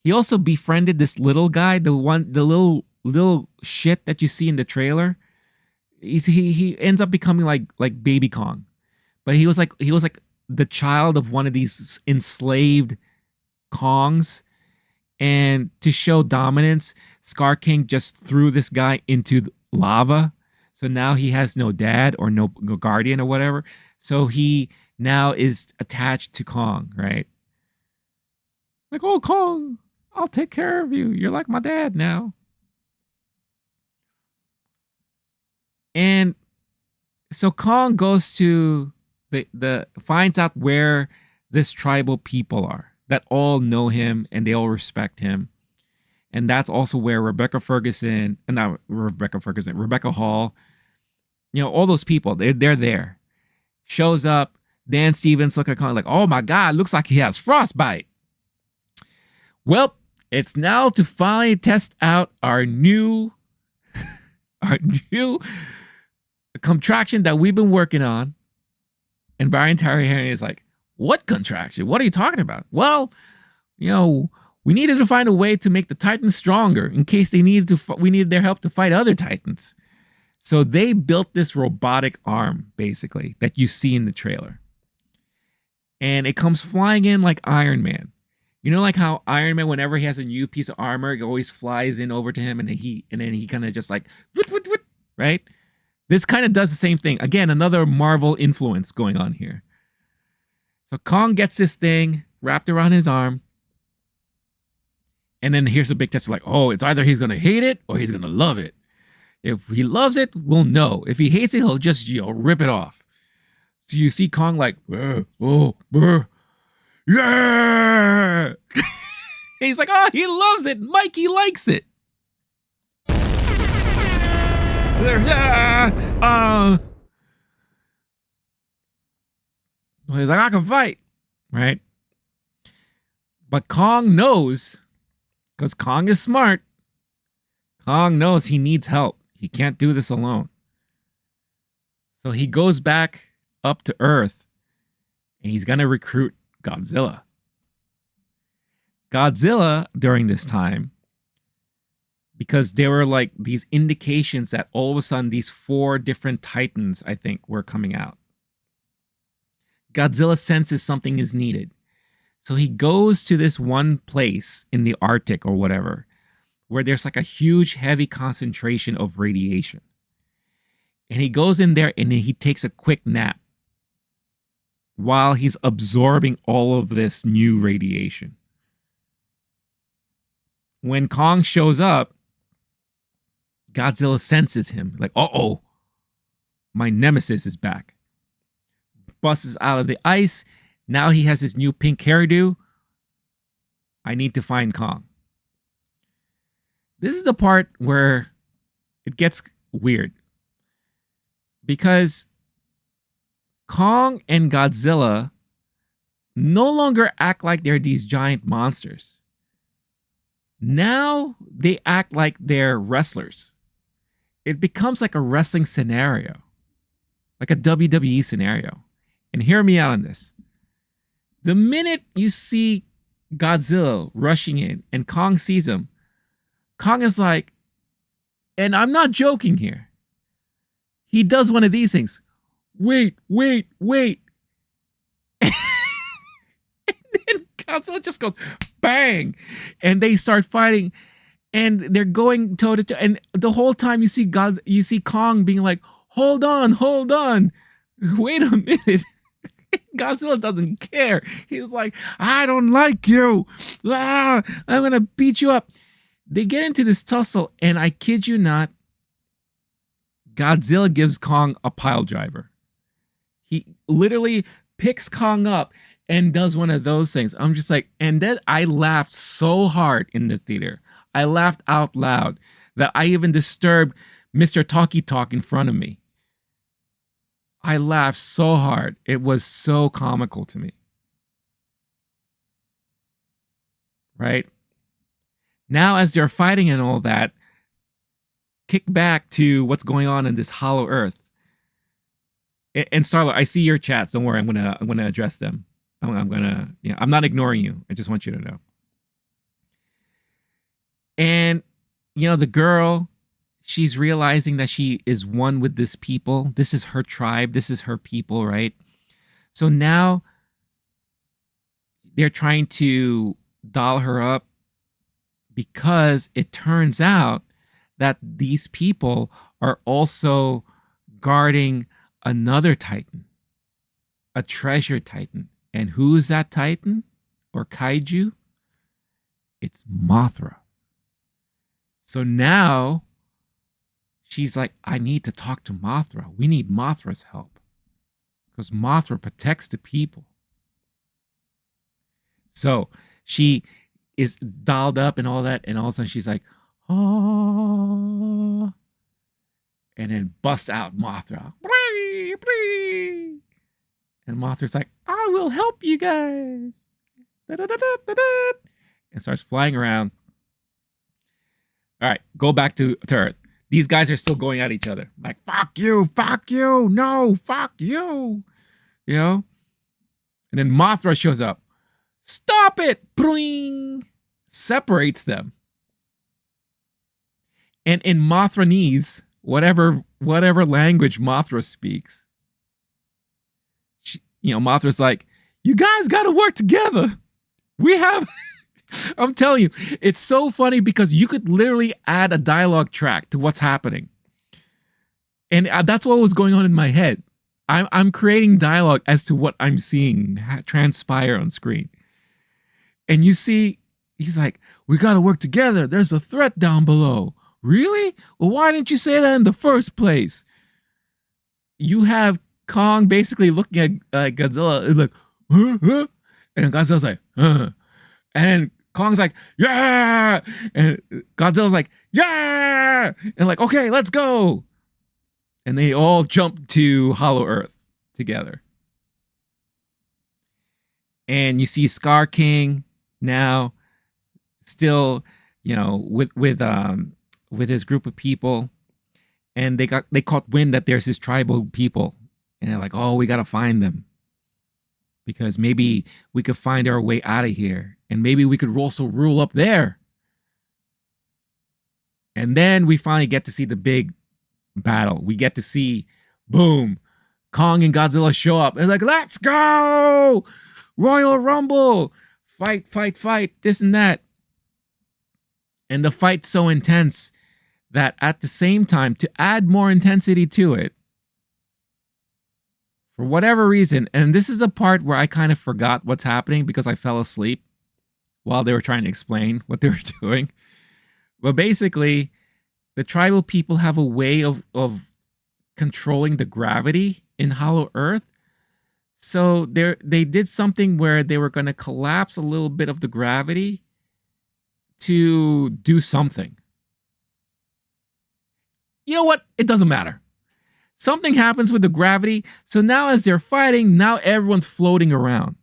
He also befriended this little guy, the little shit that you see in the trailer. He ends up becoming like Baby Kong. But he was like the child of one of these enslaved Kongs. And to show dominance, Scar King just threw this guy into lava. So now he has no dad or no guardian or whatever. So he now is attached to Kong, right? Like, oh, Kong, I'll take care of you. You're like my dad now. And so Kong goes to finds out where this tribal people are that all know him and they all respect him. And that's also where Rebecca Hall, all those people, they're there. Shows up, Dan Stevens looking at Kong like, oh my God, looks like he has frostbite. Well, it's now to finally test out our new contraction that we've been working on. And Brian Tyree Henry is like, what contraction? What are you talking about? Well, we needed to find a way to make the Titans stronger in case we needed their help to fight other Titans. So they built this robotic arm, basically, that you see in the trailer. And it comes flying in like Iron Man. You know, like how Iron Man, whenever he has a new piece of armor, it always flies in over to him, and then he kind of just like, whoop, whoop, whoop, right? This kind of does the same thing. Again, another Marvel influence going on here. So Kong gets this thing wrapped around his arm. And then here's the big test. Like, oh, it's either he's going to hate it or he's going to love it. If he loves it, we'll know. If he hates it, he'll just, rip it off. So you see Kong like, yeah! He's like, oh, he loves it. Mikey likes it. He's like, I can fight, right? But Kong knows, because Kong is smart, Kong knows he needs help. He can't do this alone. So he goes back up to Earth, and he's going to recruit Godzilla. Godzilla, during this time, because there were like these indications that all of a sudden these 4 different titans, I think, were coming out. Godzilla senses something is needed. So he goes to this one place in the Arctic or whatever, where there's like a huge, heavy concentration of radiation. And he goes in there and he takes a quick nap while he's absorbing all of this new radiation. When Kong shows up, Godzilla senses him. Like, uh-oh, my nemesis is back. Busts out of the ice. Now he has his new pink hairdo. I need to find Kong. This is the part where it gets weird. Because Kong and Godzilla no longer act like they're these giant monsters. Now they act like they're wrestlers. It becomes like a wrestling scenario. Like a WWE scenario. And hear me out on this. The minute you see Godzilla rushing in and Kong sees him, Kong is like, and I'm not joking here. He does one of these things. Wait. And then Godzilla just goes bang. And they start fighting. And they're going toe to toe. And the whole time you see Kong being like, hold on. Wait a minute. Godzilla doesn't care. He's like, I don't like you. I'm going to beat you up. They get into this tussle, and I kid you not, Godzilla gives Kong a pile driver. He literally picks Kong up and does one of those things. I'm just like, and then I laughed so hard in the theater. I laughed out loud that I even disturbed Mr. Talkie Talk in front of me. I laughed so hard. It was so comical to me. Right? Now, as they're fighting and all that, kick back to what's going on in this hollow earth. And Starlord, I see your chats. Don't worry, I'm gonna address them. I'm not ignoring you. I just want you to know. And the girl, she's realizing that she is one with this people. This is her tribe. This is her people, right? So now they're trying to doll her up because it turns out that these people are also guarding another Titan, a treasure Titan. And who's that Titan or kaiju? It's Mothra. So now she's like, I need to talk to Mothra. We need Mothra's help because Mothra protects the people. So she is dolled up and all that. And all of a sudden she's like, oh, and then busts out Mothra. And Mothra's like, I will help you guys. And starts flying around. All right, go back to Earth. These guys are still going at each other. Like, fuck you, no, fuck you. And then Mothra shows up. Stop it! Bring! Separates them. And in Mothranese, whatever language Mothra speaks, Mothra's like, you guys got to work together. We have I'm telling you, it's so funny because you could literally add a dialogue track to what's happening. And that's what was going on in my head. I'm creating dialogue as to what I'm seeing transpire on screen. And you see, he's like, we got to work together. There's a threat down below. Really? Well, why didn't you say that in the first place? You have Kong basically looking at Godzilla, like, huh, huh? And Godzilla's like, huh. And Kong's like, yeah. And Godzilla's like, yeah. And like, okay, let's go. And they all jump to Hollow Earth together. And you see Scar King now still, with his group of people, and they caught wind that there's this tribal people, and they're like, oh, we gotta find them because maybe we could find our way out of here, and maybe we could also rule up there. And then we finally get to see the big battle. We get to see, boom, Kong and Godzilla show up. And like, let's go! Royal Rumble! Fight, fight, fight, this and that. And the fight's so intense that at the same time, to add more intensity to it, for whatever reason, and this is a part where I kind of forgot what's happening because I fell asleep while they were trying to explain what they were doing. But basically, the tribal people have a way of controlling the gravity in Hollow Earth. So they did something where they were going to collapse a little bit of the gravity to do something. You know what? It doesn't matter. Something happens with the gravity. So now as they're fighting, now everyone's floating around.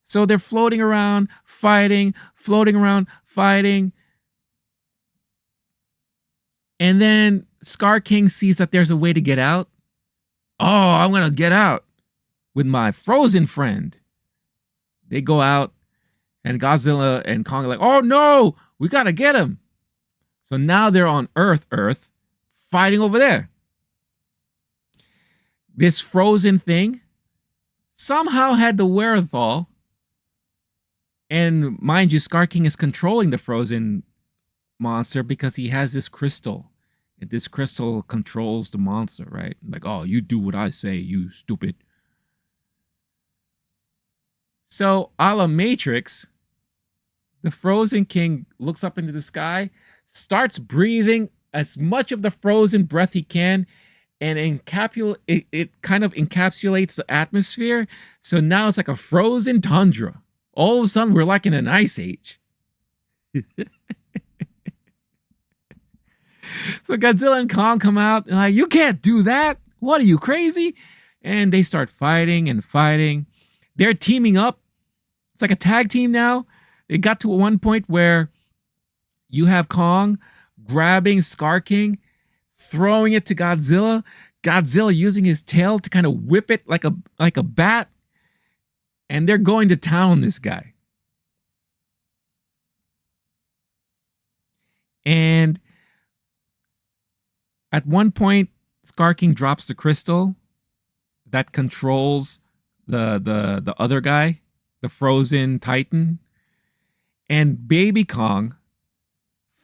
So they're floating around, fighting, floating around, fighting. And then Scar King sees that there's a way to get out. Oh, I'm going to get out with my frozen friend. They go out, and Godzilla and Kong are like, oh no, we got to get him. So now they're on Earth, fighting over there. This frozen thing somehow had the wherewithal, and mind you, Scar King is controlling the frozen monster because he has this crystal. And this crystal controls the monster, right? Like, oh, you do what I say, you stupid. So, a la Matrix, the Frozen King looks up into the sky, starts breathing as much of the frozen breath he can, and it kind of encapsulates the atmosphere. So now it's like a frozen tundra. All of a sudden, we're like in an ice age. So Godzilla and Kong come out and like, you can't do that. What are you, crazy? And they start fighting and fighting. They're teaming up. It's like a tag team now. It got to one point where you have Kong grabbing Scar King, throwing it to Godzilla. Godzilla using his tail to kind of whip it like a bat. And they're going to town on this guy. And at one point, Scar King drops the crystal that controls the other guy, the frozen Titan. And Baby Kong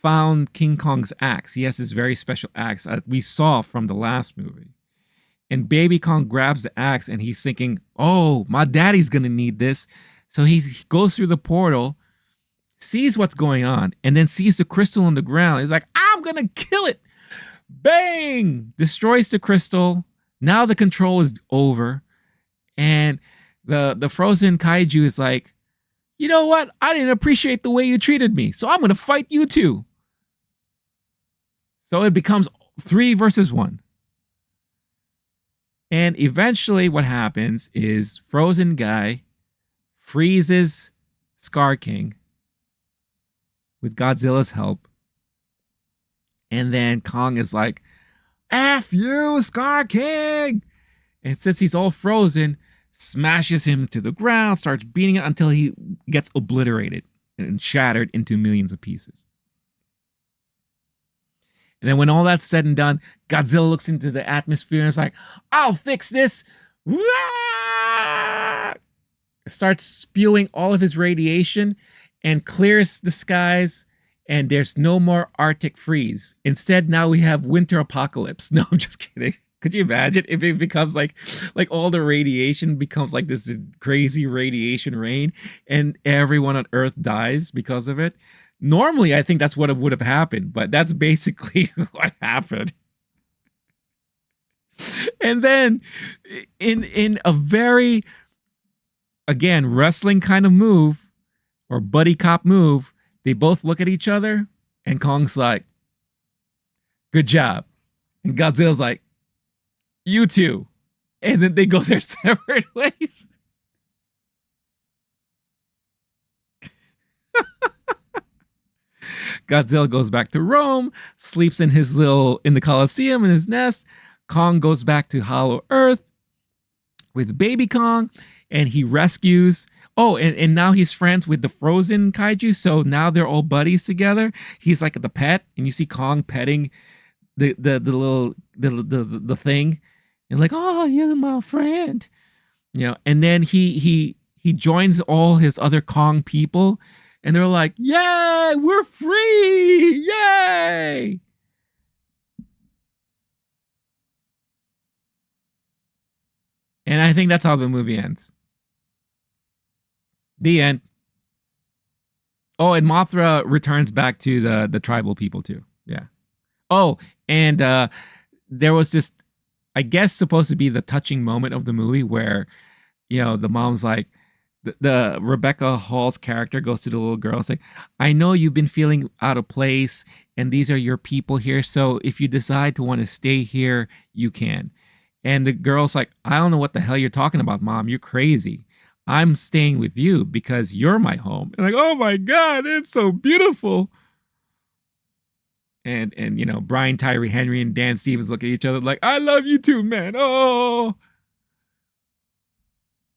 found King Kong's axe. He has this very special axe that we saw from the last movie. And Baby Kong grabs the axe and he's thinking, oh, my daddy's going to need this. So he goes through the portal, sees what's going on, and then sees the crystal on the ground. He's like, I'm going to kill it. Bang! Destroys the crystal. Now the control is over. And the frozen kaiju is like, you know what? I didn't appreciate the way you treated me, so I'm going to fight you too. So it becomes 3 versus 1. And eventually what happens is Frozen Guy freezes Scar King with Godzilla's help. And then Kong is like, F you, Scar King! And since he's all frozen, smashes him to the ground, starts beating it until he gets obliterated and shattered into millions of pieces. And then when all that's said and done, Godzilla looks into the atmosphere and is like, I'll fix this. starts spewing all of his radiation and clears the skies, and there's no more Arctic freeze. Instead, now we have winter apocalypse. No, I'm just kidding. Could you imagine if it becomes like all the radiation becomes like this crazy radiation rain and everyone on Earth dies because of it? Normally, I think that's what would have happened, but that's basically what happened. And then in a very, again, wrestling kind of move or buddy cop move, they both look at each other and Kong's like, good job. And Godzilla's like, you too. And then they go their separate ways. Godzilla goes back to Rome, sleeps in the Colosseum in his nest. Kong goes back to Hollow Earth with baby Kong, and he rescues. Oh, and now he's friends with the frozen kaiju, so now they're all buddies together. He's like the pet, and you see Kong petting the little the thing, and like, oh, you're my friend, And then he joins all his other Kong people, and they're like, yay, we're free, yay! And I think that's how the movie ends. The end. Oh, and Mothra returns back to the tribal people too. Yeah. Oh, and there was this, I guess, supposed to be the touching moment of the movie where, the mom's like, the Rebecca Hall's character goes to the little girl. It's like, I know you've been feeling out of place, and these are your people here. So if you decide to want to stay here, you can. And the girl's like, I don't know what the hell you're talking about, Mom. You're crazy. I'm staying with you because you're my home. And like, oh my God, it's so beautiful. And Brian Tyree Henry and Dan Stevens look at each other like, I love you too, man. Oh.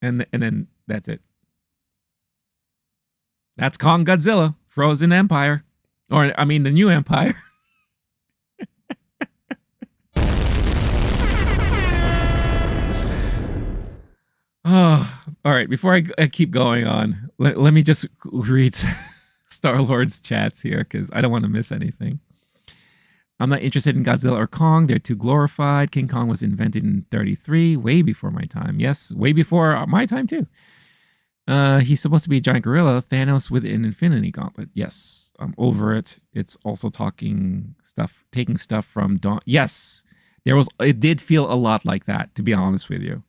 And then that's it. That's Kong Godzilla, Frozen Empire. Or, I mean, the new Empire. Oh, all right. Before I keep going on, let me just read Star-Lord's chats here because I don't want to miss anything. I'm not interested in Godzilla or Kong. They're too glorified. King Kong was invented in 1933, way before my time. Yes, way before my time too. He's supposed to be a giant gorilla. Thanos with an infinity gauntlet. Yes, I'm over it. It's also taking stuff from Dawn. Yes, it did feel a lot like that, to be honest with you.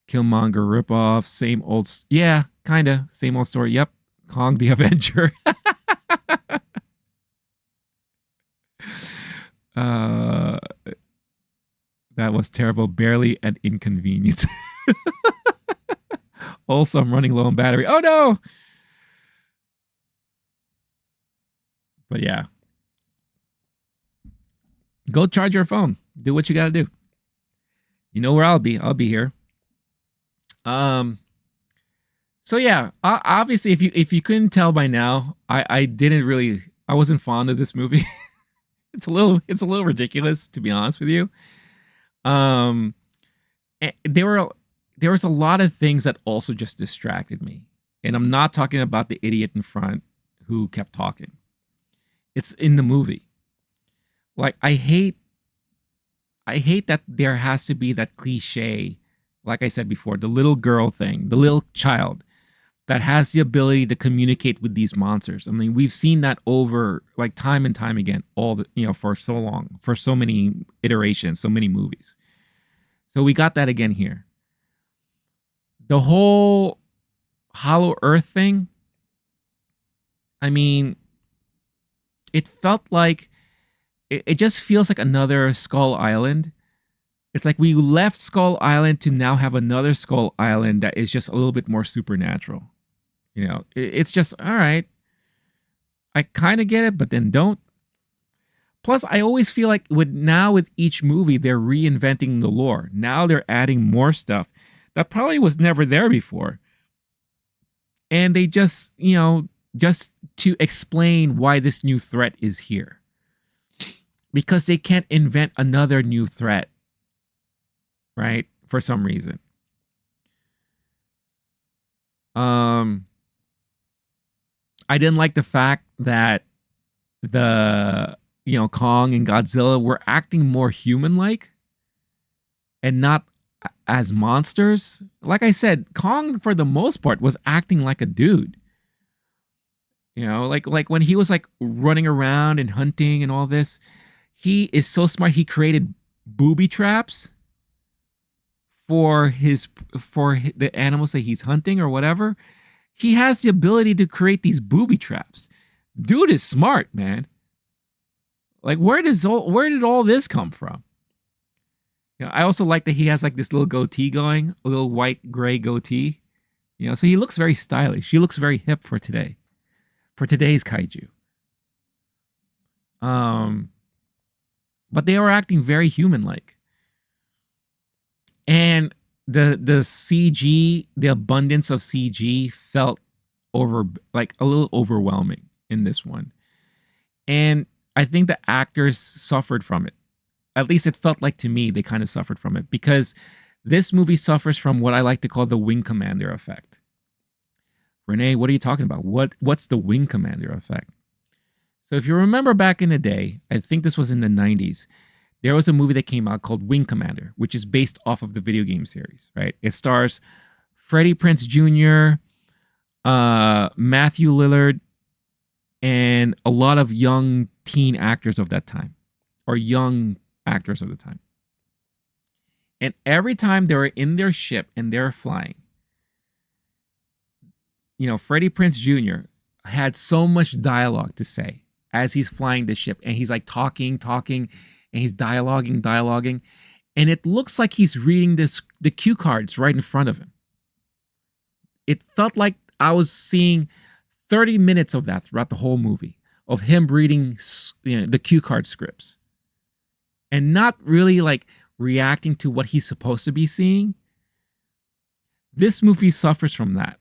Killmonger ripoff, same old, yeah, kind of, same old story. Yep, Kong the Avenger. That was terrible, barely an inconvenience. Also, I'm running low on battery. Oh no! But yeah, go charge your phone. Do what you got to do. You know where I'll be. I'll be here. So yeah, obviously, if you couldn't tell by now, I wasn't fond of this movie. It's a little ridiculous, to be honest with you. There was a lot of things that also just distracted me, and I'm not talking about the idiot in front who kept talking. It's in the movie. Like, I hate that there has to be that cliche. Like I said before, the little girl thing, the little child that has the ability to communicate with these monsters. I mean, we've seen that over like time and time again, for so long, for so many iterations, so many movies. So we got that again here. The whole Hollow Earth thing, I mean, it felt like, it just feels like another Skull Island. It's like we left Skull Island to now have another Skull Island that is just a little bit more supernatural. It's just, all right. I kind of get it, but then don't. Plus, I always feel like with each movie, they're reinventing the lore. Now they're adding more stuff that probably was never there before. And they just to explain why this new threat is here. Because they can't invent another new threat. Right? For some reason. Um, I didn't like the fact that Kong and Godzilla were acting more human-like and not as monsters. Like I said, Kong for the most part was acting like a dude. Like when he was like running around and hunting and all this, he is so smart. He created booby traps for the animals that he's hunting or whatever. He has the ability to create these booby traps. Dude is smart, man. Like where did all this come from? I also like that he has like this little goatee going, a little white gray goatee. So he looks very stylish. He looks very hip for today's kaiju. But they were acting very human-like. And the CG, the abundance of CG felt a little overwhelming in this one. And I think the actors suffered from it. At least it felt like to me they kind of suffered from it, because this movie suffers from what I like to call the Wing Commander effect. Renee, what are you talking about? What's the Wing Commander effect? So if you remember back in the day, I think this was in the 90s, there was a movie that came out called Wing Commander, which is based off of the video game series, right? It stars Freddie Prinze Jr., Matthew Lillard, and a lot of young teen actors of that time, or young actors of the time. And every time they were in their ship and they're flying, Freddie Prinze Jr. had so much dialogue to say as he's flying the ship, and he's like talking, and he's dialoguing, and it looks like he's reading the cue cards right in front of him. It felt like I was seeing 30 minutes of that throughout the whole movie, of him reading the cue card scripts and not really like reacting to what he's supposed to be seeing. This movie suffers from that,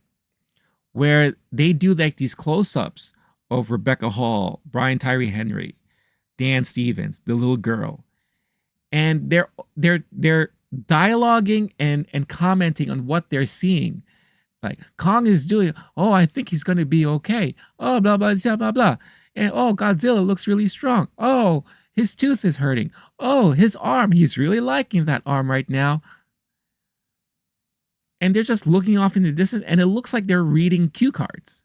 where they do like these close-ups of Rebecca Hall, Brian Tyree Henry, Dan Stevens, the little girl, and they're dialoguing and commenting on what they're seeing. Like, Kong is doing, oh, I think he's going to be okay. Oh, blah, blah, blah, blah, blah. And, oh, Godzilla looks really strong. Oh, his tooth is hurting. Oh, his arm, he's really liking that arm right now. And they're just looking off in the distance, and it looks like they're reading cue cards.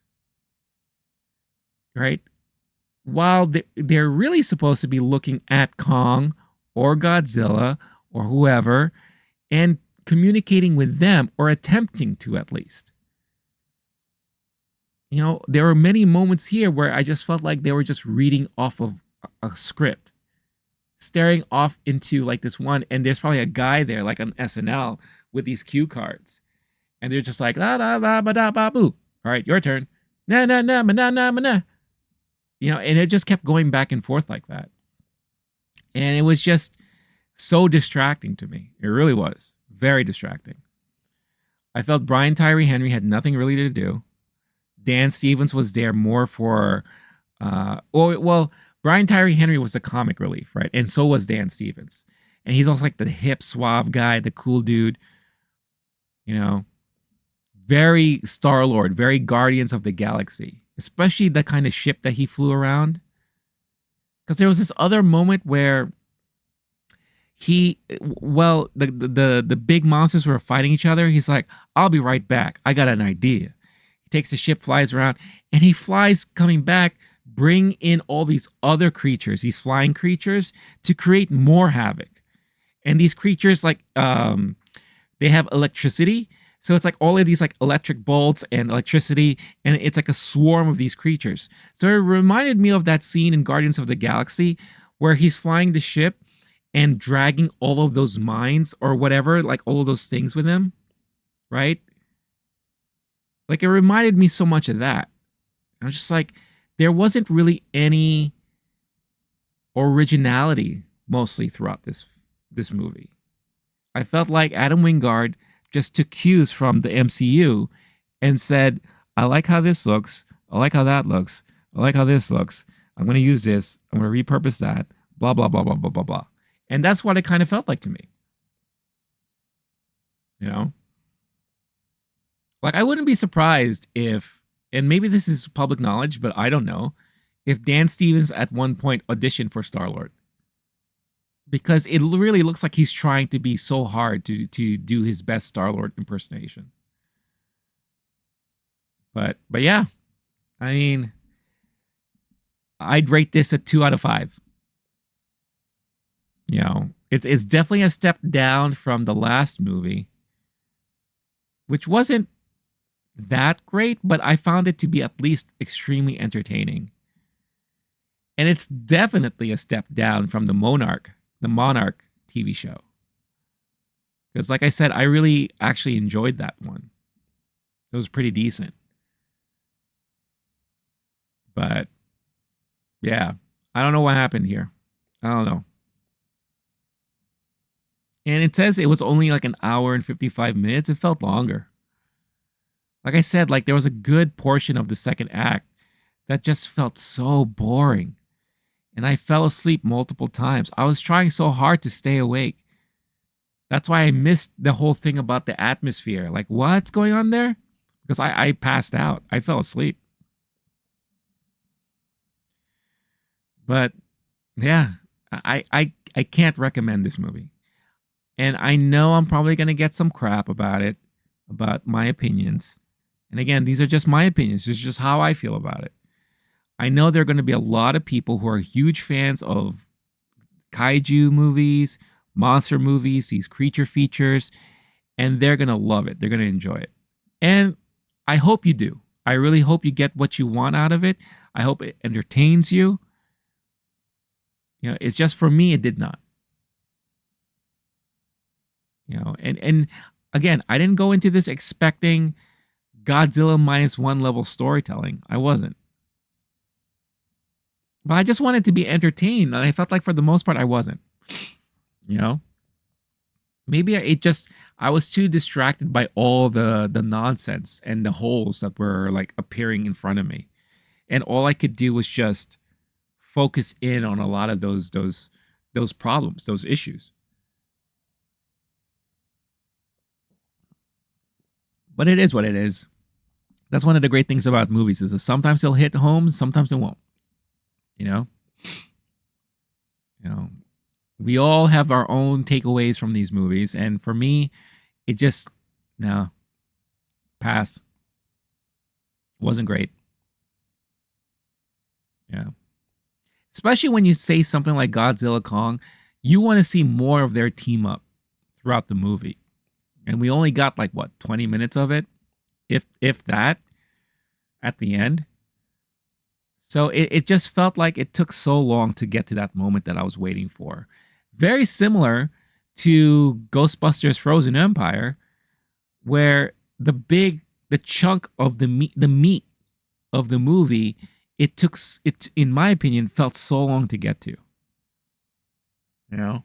Right? While they're really supposed to be looking at Kong or Godzilla or whoever and communicating with them, or attempting to at least. There were many moments here where I just felt like they were just reading off of a script, staring off into like this one, and there's probably a guy there like on SNL with these cue cards, and they're just like la la la ba da ba boo. All right, your turn. Na na na ma na na ma na. And it just kept going back and forth like that, and it was just so distracting to me. It really was very distracting. I felt Brian Tyree Henry had nothing really to do. Dan Stevens was there more for, Brian Tyree Henry was the comic relief, right? And so was Dan Stevens. And he's also like the hip, suave guy, the cool dude. Very Star-Lord, very Guardians of the Galaxy, especially the kind of ship that he flew around. Because there was this other moment where the big monsters were fighting each other. He's like, I'll be right back. I got an idea. He takes the ship, flies around, and he flies coming back, bring in all these other creatures, these flying creatures, to create more havoc. And these creatures, like, they have electricity. So it's like all of these like electric bolts and electricity, and it's like a swarm of these creatures. So it reminded me of that scene in Guardians of the Galaxy where he's flying the ship and dragging all of those mines or whatever, like all of those things with him, right? Like, it reminded me so much of that. I was just like, there wasn't really any originality mostly throughout this movie. I felt like Adam Wingard just took cues from the MCU and said, I like how this looks. I like how that looks. I like how this looks. I'm going to use this. I'm going to repurpose that. Blah, blah, blah, blah, blah, blah, blah. And that's what it kind of felt like to me. Like, I wouldn't be surprised if, and maybe this is public knowledge, but I don't know, if Dan Stevens at one point auditioned for Star-Lord. Because it really looks like he's trying to be so hard to do his best Star-Lord impersonation. But yeah, I mean, I'd rate this a 2 out of 5. You know, it's definitely a step down from the last movie, which wasn't that great, but I found it to be at least extremely entertaining. And it's definitely a step down from the Monarch TV show. Because like I said, I really actually enjoyed that one. It was pretty decent. But yeah, I don't know what happened here. I don't know. And it says it was only like an hour and 55 minutes. It felt longer. Like I said, like there was a good portion of the second act that just felt so boring. And I fell asleep multiple times. I was trying so hard to stay awake. That's why I missed the whole thing about the atmosphere. Like, what's going on there? Because I passed out. I fell asleep. But yeah, I can't recommend this movie. And I know I'm probably going to get some crap about it, about my opinions. And again, these are just my opinions. It's just how I feel about it. I know there are going to be a lot of people who are huge fans of kaiju movies, monster movies, these creature features, and they're going to love it. They're going to enjoy it. And I hope you do. I really hope you get what you want out of it. I hope it entertains you. You know, it's just for me, it did not. You know, and again, I didn't go into this expecting Godzilla -1 level storytelling. I wasn't. But I just wanted to be entertained, and I felt like for the most part I wasn't. You know? Maybe I was too distracted by all the nonsense and the holes that were like appearing in front of me. And all I could do was just focus in on a lot of those problems, those issues. But it is what it is. That's one of the great things about movies is that sometimes they'll hit home, sometimes they won't. You know? You know, we all have our own takeaways from these movies, and for me, it just no, pass. Wasn't great. Yeah. Especially when you say something like Godzilla Kong, you want to see more of their team up throughout the movie. And we only got like what, 20 minutes of it? If that, at the end. So it just felt like it took so long to get to that moment that I was waiting for. Very similar to Ghostbusters Frozen Empire, where the chunk of the meat of the movie, it in my opinion felt so long to get to. You know?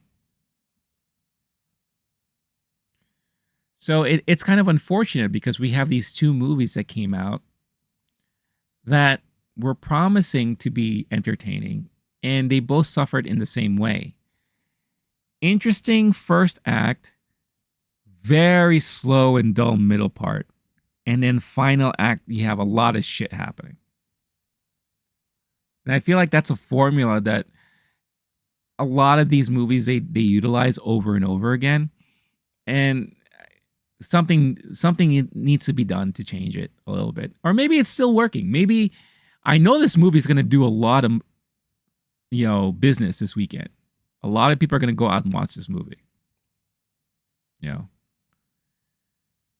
So it's kind of unfortunate because we have these two movies that came out that were promising to be entertaining, and they both suffered in the same way. Interesting first act, very slow and dull middle part, and then final act, you have a lot of shit happening. And I feel like that's a formula that a lot of these movies they utilize over and over again, and something needs to be done to change it a little bit. Or maybe it's still working. Maybe I know this movie is going to do a lot of business this weekend. A lot of people are going to go out and watch this movie. You know.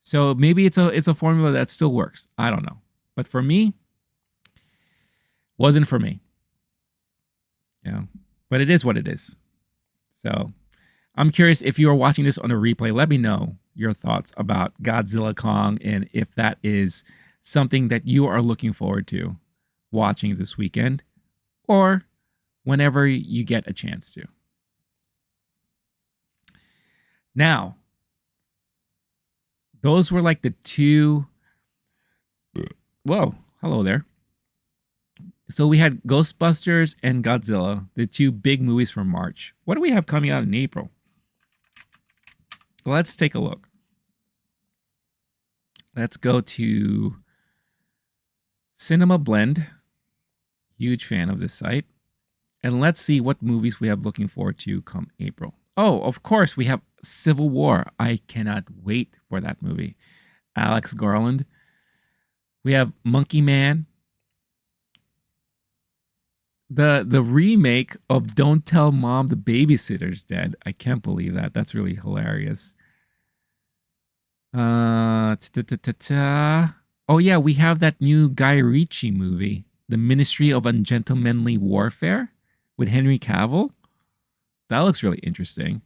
So maybe it's a formula that still works. I don't know. But for me, wasn't for me. You know. But it is what it is. So I'm curious if you are watching this on a replay, let me know your thoughts about Godzilla Kong and if that is something that you are looking forward to watching this weekend or whenever you get a chance to. Now, those were like the two. Whoa, hello there. So we had Ghostbusters and Godzilla, the two big movies from March. What do we have coming out in April? Let's take a look. Let's go to Cinema Blend. Huge fan of this site. And let's see what movies we have looking forward to come April. Oh, of course, we have Civil War. I cannot wait for that movie. Alex Garland. We have Monkey Man. The remake of Don't Tell Mom the Babysitter's Dead. I can't believe that. That's really hilarious. Oh yeah, we have that new Guy Ritchie movie, The Ministry of Ungentlemanly Warfare, with Henry Cavill. That looks really interesting.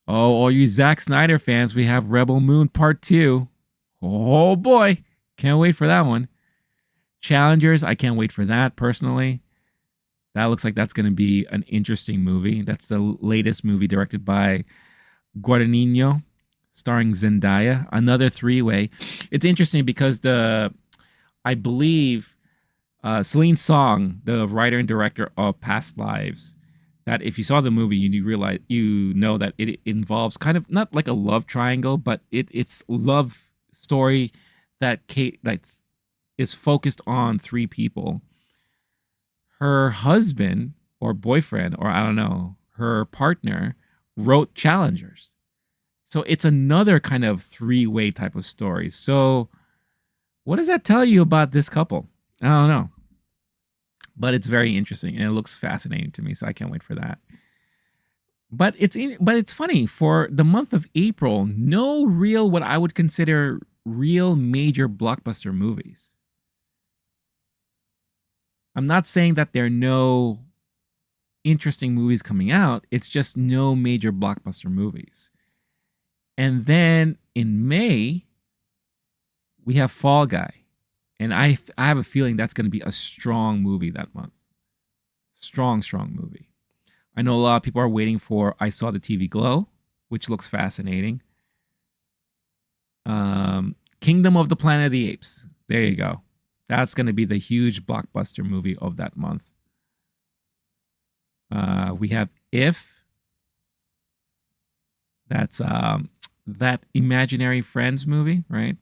Oh, all you Zack Snyder fans, we have Rebel Moon Part 2. Oh boy, can't wait for that one. Challengers, I can't wait for that personally. That looks like that's going to be an interesting movie. That's the latest movie directed by Guadagnino, starring Zendaya. Another three-way. It's interesting because I believe Celine Song, the writer and director of Past Lives, that if you saw the movie, you know that it involves kind of not like a love triangle, but it's love story that is focused on three people. Her husband or boyfriend, or I don't know, her partner wrote Challengers. So it's another kind of three-way type of story. So what does that tell you about this couple? I don't know. But it's very interesting and it looks fascinating to me, so I can't wait for that. But it's funny, for the month of April, no real what I would consider real major blockbuster movies. I'm not saying that there are no interesting movies coming out. It's just no major blockbuster movies. And then in May, we have Fall Guy. And I have a feeling that's going to be a strong movie that month. Strong movie. I know a lot of people are waiting for I Saw the TV Glow, which looks fascinating. Kingdom of the Planet of the Apes. There you go. That's going to be the huge blockbuster movie of that month. We have If. That's that Imaginary Friends movie, right?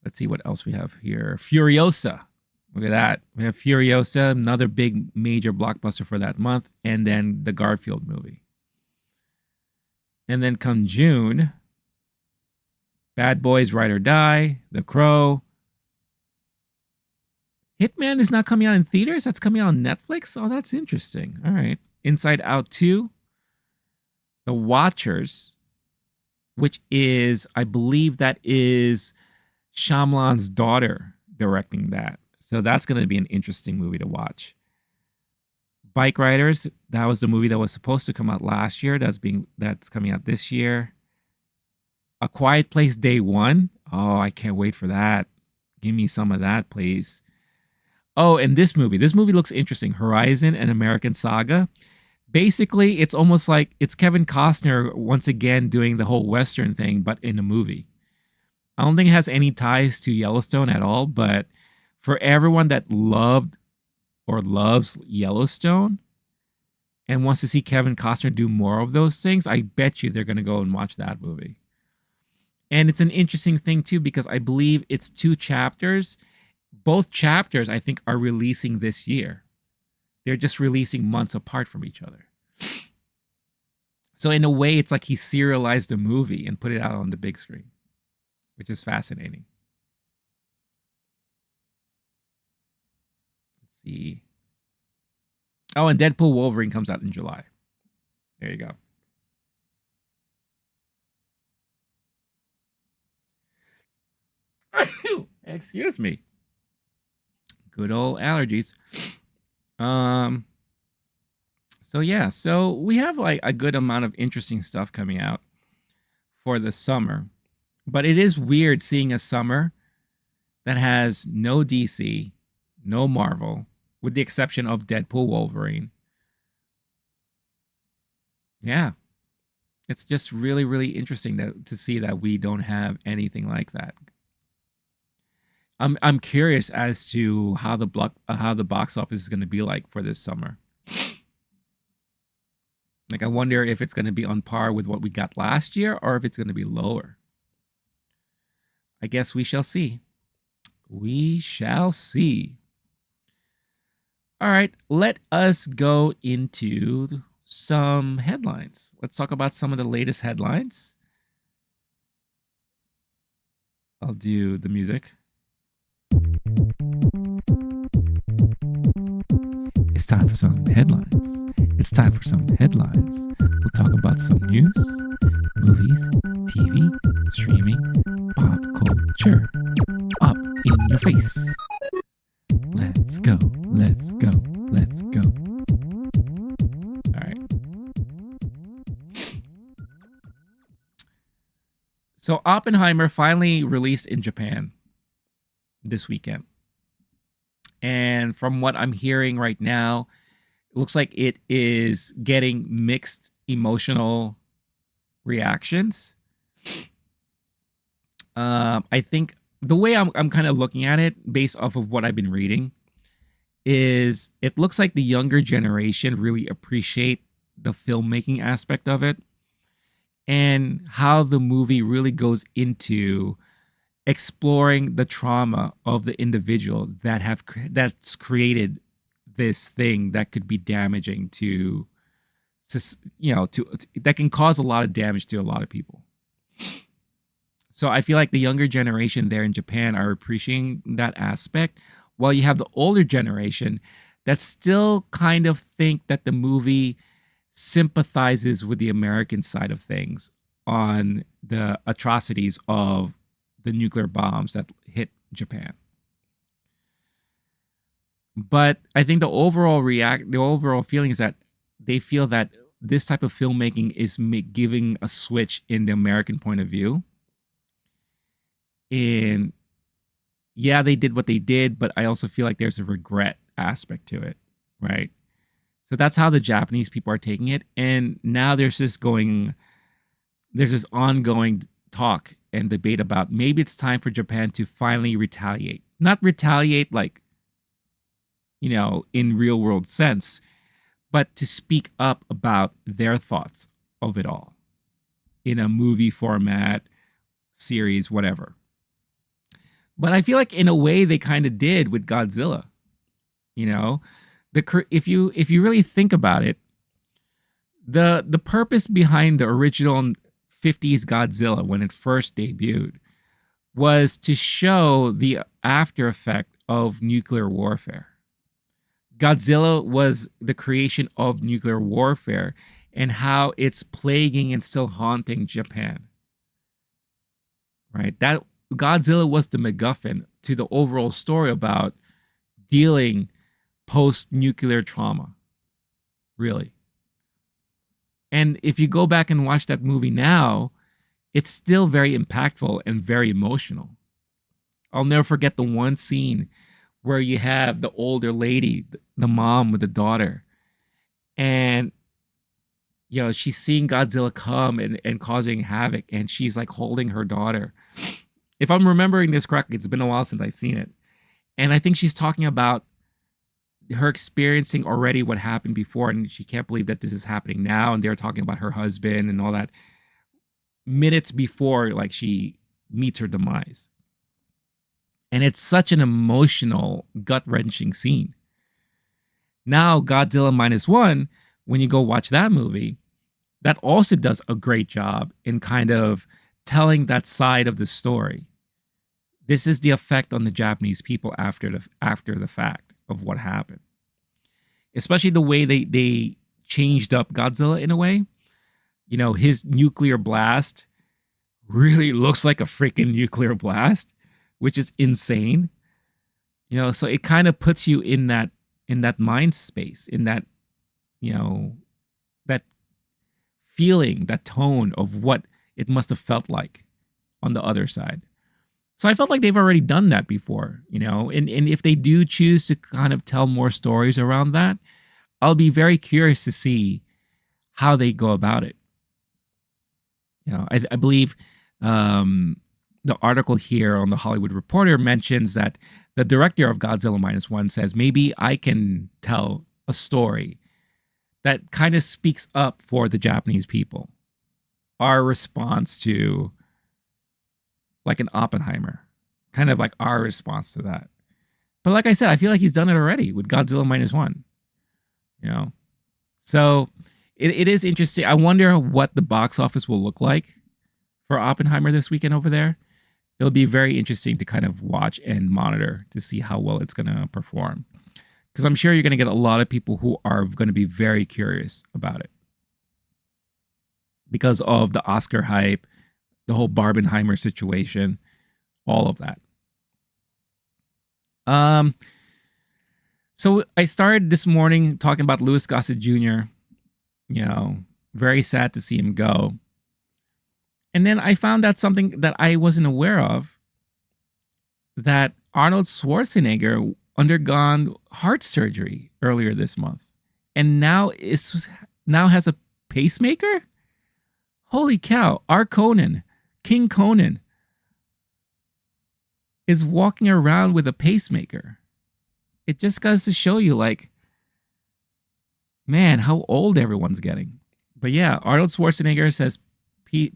Let's see what else we have here. Furiosa. Look at that. We have Furiosa, another big major blockbuster for that month. And then the Garfield movie. And then come June, Bad Boys, Ride or Die, The Crow. Hitman is not coming out in theaters. That's coming out on Netflix. Oh, that's interesting. All right. Inside Out 2. The Watchers, which is, I believe that is Shyamalan's daughter directing that. So that's going to be an interesting movie to watch. Bike Riders, that was the movie that was supposed to come out last year. That's coming out this year. A Quiet Place Day 1. Oh, I can't wait for that. Give me some of that, please. Oh, and this movie. This movie looks interesting. Horizon, an American Saga. Basically, it's almost like it's Kevin Costner once again doing the whole Western thing, but in a movie. I don't think it has any ties to Yellowstone at all, but for everyone that loved or loves Yellowstone and wants to see Kevin Costner do more of those things, I bet you they're going to go and watch that movie. And it's an interesting thing, too, because I believe it's 2 chapters. Both chapters, I think, are releasing this year. They're just releasing months apart from each other. So in a way, it's like he serialized a movie and put it out on the big screen, which is fascinating. Let's see. Oh, and Deadpool Wolverine comes out in July. There you go. Excuse me. Good old allergies. So yeah, so we have like a good amount of interesting stuff coming out for the summer. But it is weird seeing a summer that has no DC, no Marvel, with the exception of Deadpool Wolverine. Yeah. It's just really, really interesting to see that we don't have anything like that. I'm curious as to how the box office is going to be like for this summer. Like, I wonder if it's going to be on par with what we got last year or if it's going to be lower. I guess we shall see. We shall see. All right, let us go into some headlines. Let's talk about some of the latest headlines. I'll do the music. It's time for some headlines. It's time for some headlines. We'll talk about some news, movies, TV, streaming, pop culture. Up in your face. Let's go. Let's go. Let's go. All right. So Oppenheimer finally released in Japan this weekend. And from what I'm hearing right now, it looks like it is getting mixed emotional reactions. I think the way I'm kind of looking at it, based off of what I've been reading, is it looks like the younger generation really appreciate the filmmaking aspect of it and how the movie really goes into exploring the trauma of the individual that's created this thing that could be damaging to that can cause a lot of damage to a lot of people. So I feel like the younger generation there in Japan are appreciating that aspect, while you have the older generation that still kind of think that the movie sympathizes with the American side of things on the atrocities of the nuclear bombs that hit Japan. But I think the overall feeling is that they feel that this type of filmmaking is giving a switch in the American point of view. And yeah, they did what they did, but I also feel like there's a regret aspect to it, right? So that's how the Japanese people are taking it. And now there's this ongoing talk and debate about maybe it's time for Japan to finally retaliate. Not retaliate like, in real world sense, but to speak up about their thoughts of it all in a movie format, series, whatever. But I feel like in a way they kind of did with Godzilla. If you really think about it, the purpose behind the original 50s Godzilla when it first debuted was to show the after effect of nuclear warfare. Godzilla was the creation of nuclear warfare and how it's plaguing and still haunting Japan. Right? That Godzilla was the MacGuffin to the overall story about dealing post-nuclear trauma. Really. And if you go back and watch that movie now, it's still very impactful and very emotional. I'll never forget the one scene where you have the older lady, the mom with the daughter, and she's seeing Godzilla come and causing havoc, and she's like holding her daughter. If I'm remembering this correctly, it's been a while since I've seen it. And I think she's talking about her experiencing already what happened before, and she can't believe that this is happening now. And they're talking about her husband and all that minutes before, like, she meets her demise. And it's such an emotional, gut-wrenching scene. Now, Godzilla -1, when you go watch that movie, that also does a great job in kind of telling that side of the story. This is the effect on the Japanese people after the fact of what happened. Especially the way they changed up Godzilla in a way. His nuclear blast really looks like a freaking nuclear blast, which is insane. So it kind of puts you in that mind space, in that, that feeling, that tone of what it must have felt like on the other side. So I felt like they've already done that before, and if they do choose to kind of tell more stories around that, I'll be very curious to see how they go about it. I believe the article here on the Hollywood Reporter mentions that the director of Godzilla -1 says, maybe I can tell a story that kind of speaks up for the Japanese people. Our response to like an Oppenheimer, kind of like our response to that. But like I said, I feel like he's done it already with Godzilla minus one. You know, so it is interesting. I wonder what the box office will look like for Oppenheimer this weekend over there. It'll be very interesting to kind of watch and monitor to see how well it's going to perform. Because I'm sure you're going to get a lot of people who are going to be very curious about it because of the Oscar hype, the whole Barbenheimer situation, all of that. So I started this morning talking about Louis Gossett Jr. You know, very sad to see him go. And then I found out something that I wasn't aware of, that Arnold Schwarzenegger undergone heart surgery earlier this month and now has a pacemaker. Holy cow. Our Conan, King Conan, is walking around with a pacemaker. It just goes to show you, like, man, how old everyone's getting. But yeah, Arnold Schwarzenegger says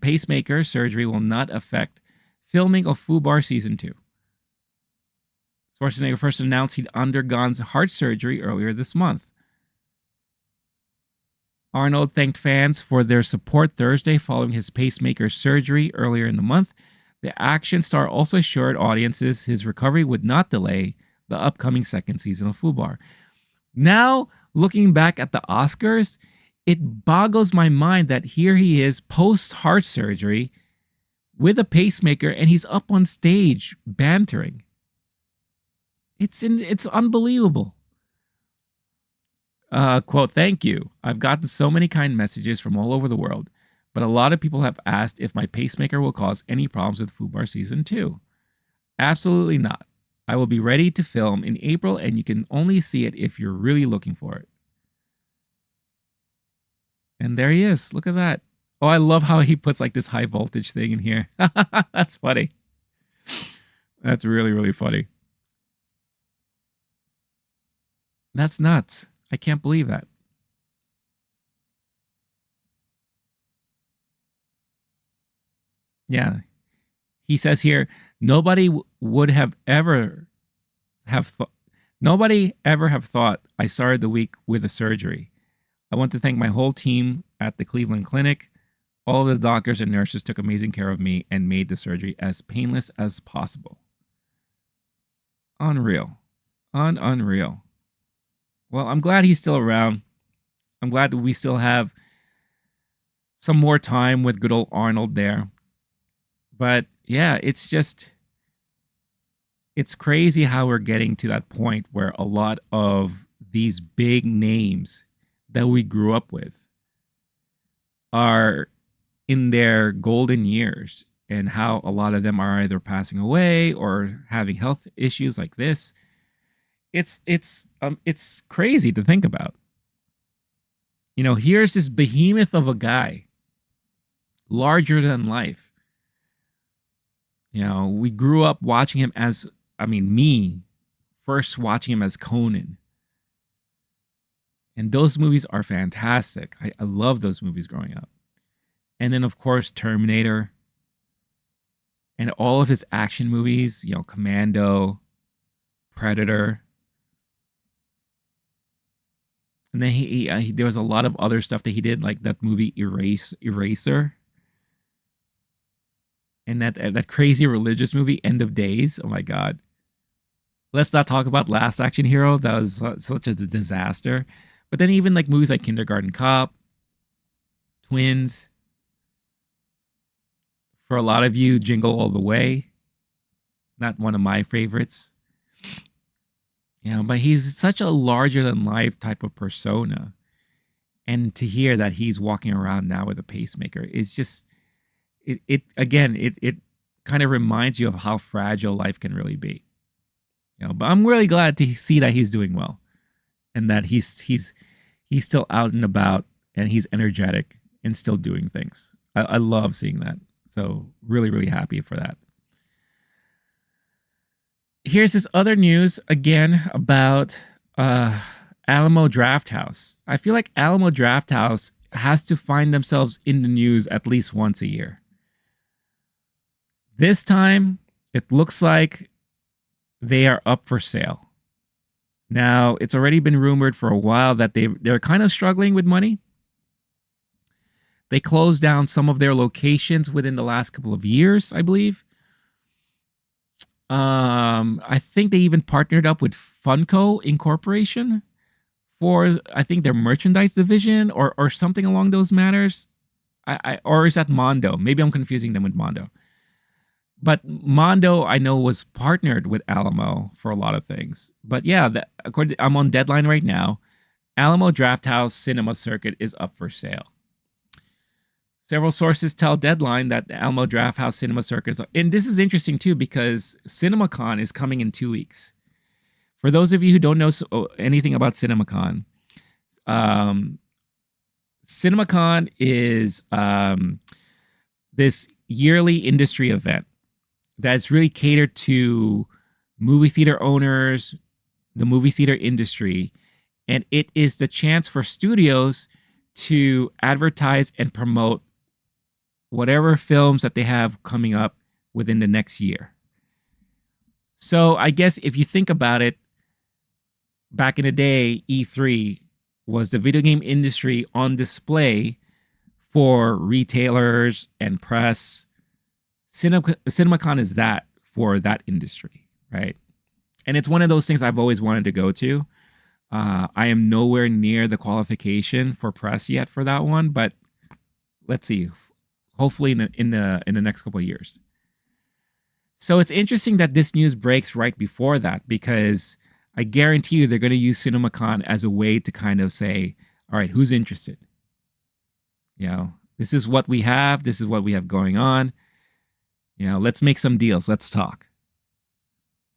pacemaker surgery will not affect filming of Fubar Season 2. Schwarzenegger first announced he'd undergone heart surgery earlier this month. Arnold thanked fans for their support Thursday following his pacemaker surgery earlier in the month. The action star also assured audiences his recovery would not delay the upcoming second season of Fubar. Now, looking back at the Oscars, it boggles my mind that here he is post-heart surgery with a pacemaker and he's up on stage bantering. It's unbelievable. Quote, "Thank you. I've gotten so many kind messages from all over the world, but a lot of people have asked if my pacemaker will cause any problems with Fubar Season 2. Absolutely not. I will be ready to film in April, and you can only see it if you're really looking for it." And there he is. Look at that. Oh, I love how he puts like this high voltage thing in here. That's funny. That's really, really funny. That's nuts. I can't believe that. Yeah. He says here, nobody would have ever nobody ever have thought I started the week with a surgery. I want to thank my whole team at the Cleveland Clinic. All of the doctors and nurses took amazing care of me and made the surgery as painless as possible. Unreal. Unreal. Well, I'm glad he's still around. I'm glad that we still have some more time with good old Arnold there. But yeah, it's crazy how we're getting to that point where a lot of these big names that we grew up with are in their golden years, and how a lot of them are either passing away or having health issues like this. It's crazy to think about. You know, here's this behemoth of a guy, larger than life. You know, we grew up watching him as, me first watching him as Conan. And those movies are fantastic. I love those movies growing up. And then, of course, Terminator and all of his action movies, you know, Commando, Predator. And then he there was a lot of other stuff that he did, like that movie Eraser. And that crazy religious movie, End of Days. Oh my God. Let's not talk about Last Action Hero. That was such a disaster. But then even like movies like Kindergarten Cop, Twins. For a lot of you, Jingle All the Way. Not one of my favorites. You know, but he's such a larger than life type of persona. And to hear that he's walking around now with a pacemaker is just, it kind of reminds you of how fragile life can really be. You know, but I'm really glad to see that he's doing well, and that he's still out and about, and he's energetic and still doing things. I love seeing that. So really, really happy for that. Here's this other news again about Alamo Drafthouse. I feel like Alamo Drafthouse has to find themselves in the news at least once a year. This time, it looks like they are up for sale. Now, it's already been rumored for a while that they're kind of struggling with money. They closed down some of their locations within the last couple of years, I believe. I think they even partnered up with Funko Incorporation for, I think, their merchandise division or something along those matters. Or is that Mondo? Maybe I'm confusing them with Mondo. But Mondo, I know, was partnered with Alamo for a lot of things. But yeah, I'm on Deadline right now. Alamo Drafthouse Cinema Circuit is up for sale. Several sources tell Deadline that the Alamo Drafthouse Cinema Circuit and this is interesting too because CinemaCon is coming in 2 weeks. For those of you who don't know anything about CinemaCon, CinemaCon is this yearly industry event that's really catered to movie theater owners, the movie theater industry, and it is the chance for studios to advertise and promote whatever films that they have coming up within the next year. So I guess if you think about it, back in the day, E3 was the video game industry on display for retailers and press. CinemaCon is that for that industry, right? And it's one of those things I've always wanted to go to. I am nowhere near the qualification for press yet for that one, but let's see. Hopefully in the next couple of years. So it's interesting that this news breaks right before that because I guarantee you they're going to use CinemaCon as a way to kind of say, all right, who's interested? You know, this is what we have. This is what we have going on. You know, let's make some deals. Let's talk.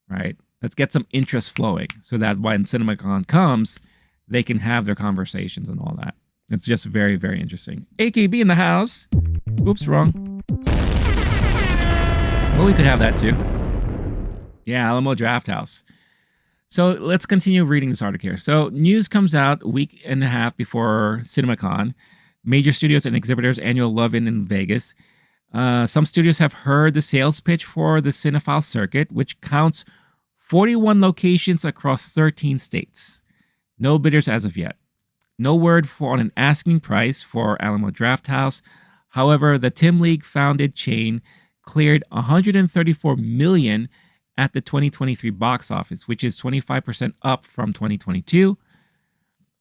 Right? Let's get some interest flowing so that when CinemaCon comes, they can have their conversations and all that. It's just very, very interesting. AKB in the house. Oops, wrong. Well, we could have that too. Yeah, Alamo Drafthouse. So let's continue reading this article here. So news comes out a week and a half before CinemaCon, major studios and exhibitors' annual Love-In in Vegas. Some studios have heard the sales pitch for the Cinephile Circuit, which counts 41 locations across 13 states. No bidders as of yet. No word on an asking price for Alamo Drafthouse. However, the Tim League-founded chain cleared $134 million at the 2023 box office, which is 25% up from 2022.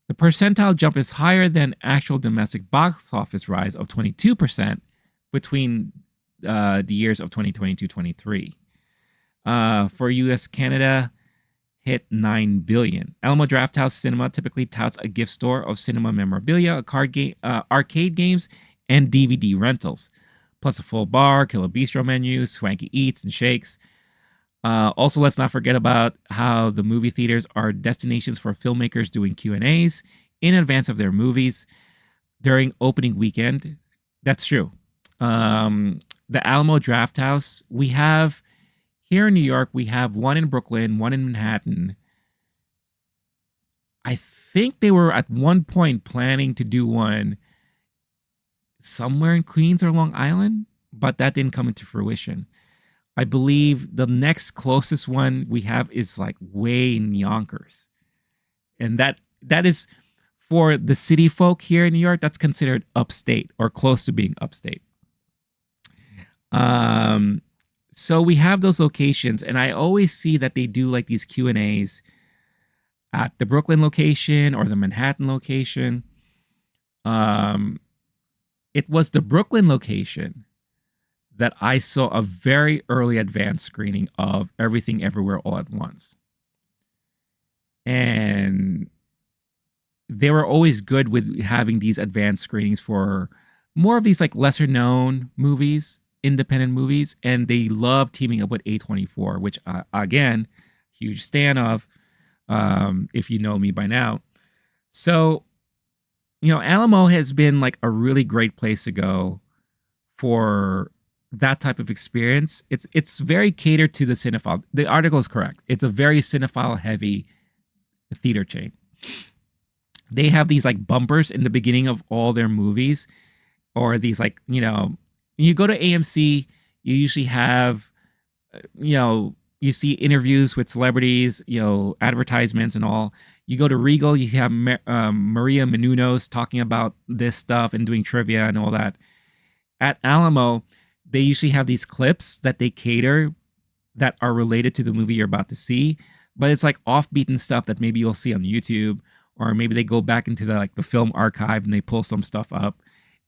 The percentile jump is higher than actual domestic box office rise of 22% between the years of 2022-23. For U.S. Canada, hit $9 billion. Alamo Drafthouse Cinema typically touts a gift store of cinema memorabilia, arcade games, and DVD rentals, plus a full bar, Killer Bistro menu, swanky eats and shakes. Also, let's not forget about how the movie theaters are destinations for filmmakers doing Q&As in advance of their movies during opening weekend. That's true. The Alamo Drafthouse, we have here in New York, we have one in Brooklyn, one in Manhattan. I think they were at one point planning to do one somewhere in Queens or Long Island, but that didn't come into fruition. I believe the next closest one we have is like way in Yonkers. And that is for the city folk here in New York, that's considered upstate or close to being upstate. So we have those locations, and I always see that they do like these Q&As at the Brooklyn location or the Manhattan location. It was the Brooklyn location that I saw a very early advanced screening of Everything Everywhere All at Once. And they were always good with having these advanced screenings for more of these like lesser known movies, independent movies, and they love teaming up with A24, which again, huge stan of, if you know me by now. So, you know, Alamo has been like a really great place to go for that type of experience. It's very catered to the cinephile. The article is correct. It's a very cinephile heavy theater chain. They have these like bumpers in the beginning of all their movies, or these like, you know, you go to AMC, You usually have, you see interviews with celebrities, advertisements and all. You go to Regal, you have Maria Menounos talking about this stuff and doing trivia and all that. At Alamo, they usually have these clips that they cater that are related to the movie you're about to see, but it's like off-beaten stuff that maybe you'll see on YouTube, or maybe they go back into the film archive and they pull some stuff up.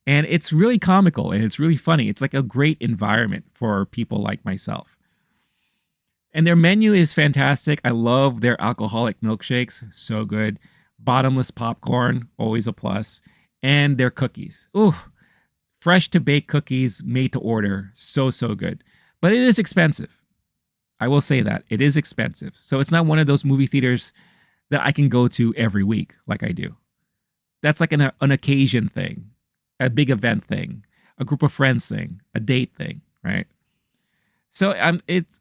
And it's really comical and it's really funny. It's like a great environment for people like myself. And their menu is fantastic. I love their alcoholic milkshakes. So good. Bottomless popcorn, always a plus. And their cookies. Ooh, fresh to bake cookies made to order. So, so good. But it is expensive. I will say that. It is expensive. So it's not one of those movie theaters that I can go to every week like I do. That's like an occasion thing, a big event thing, a group of friends thing, a date thing, right? So it's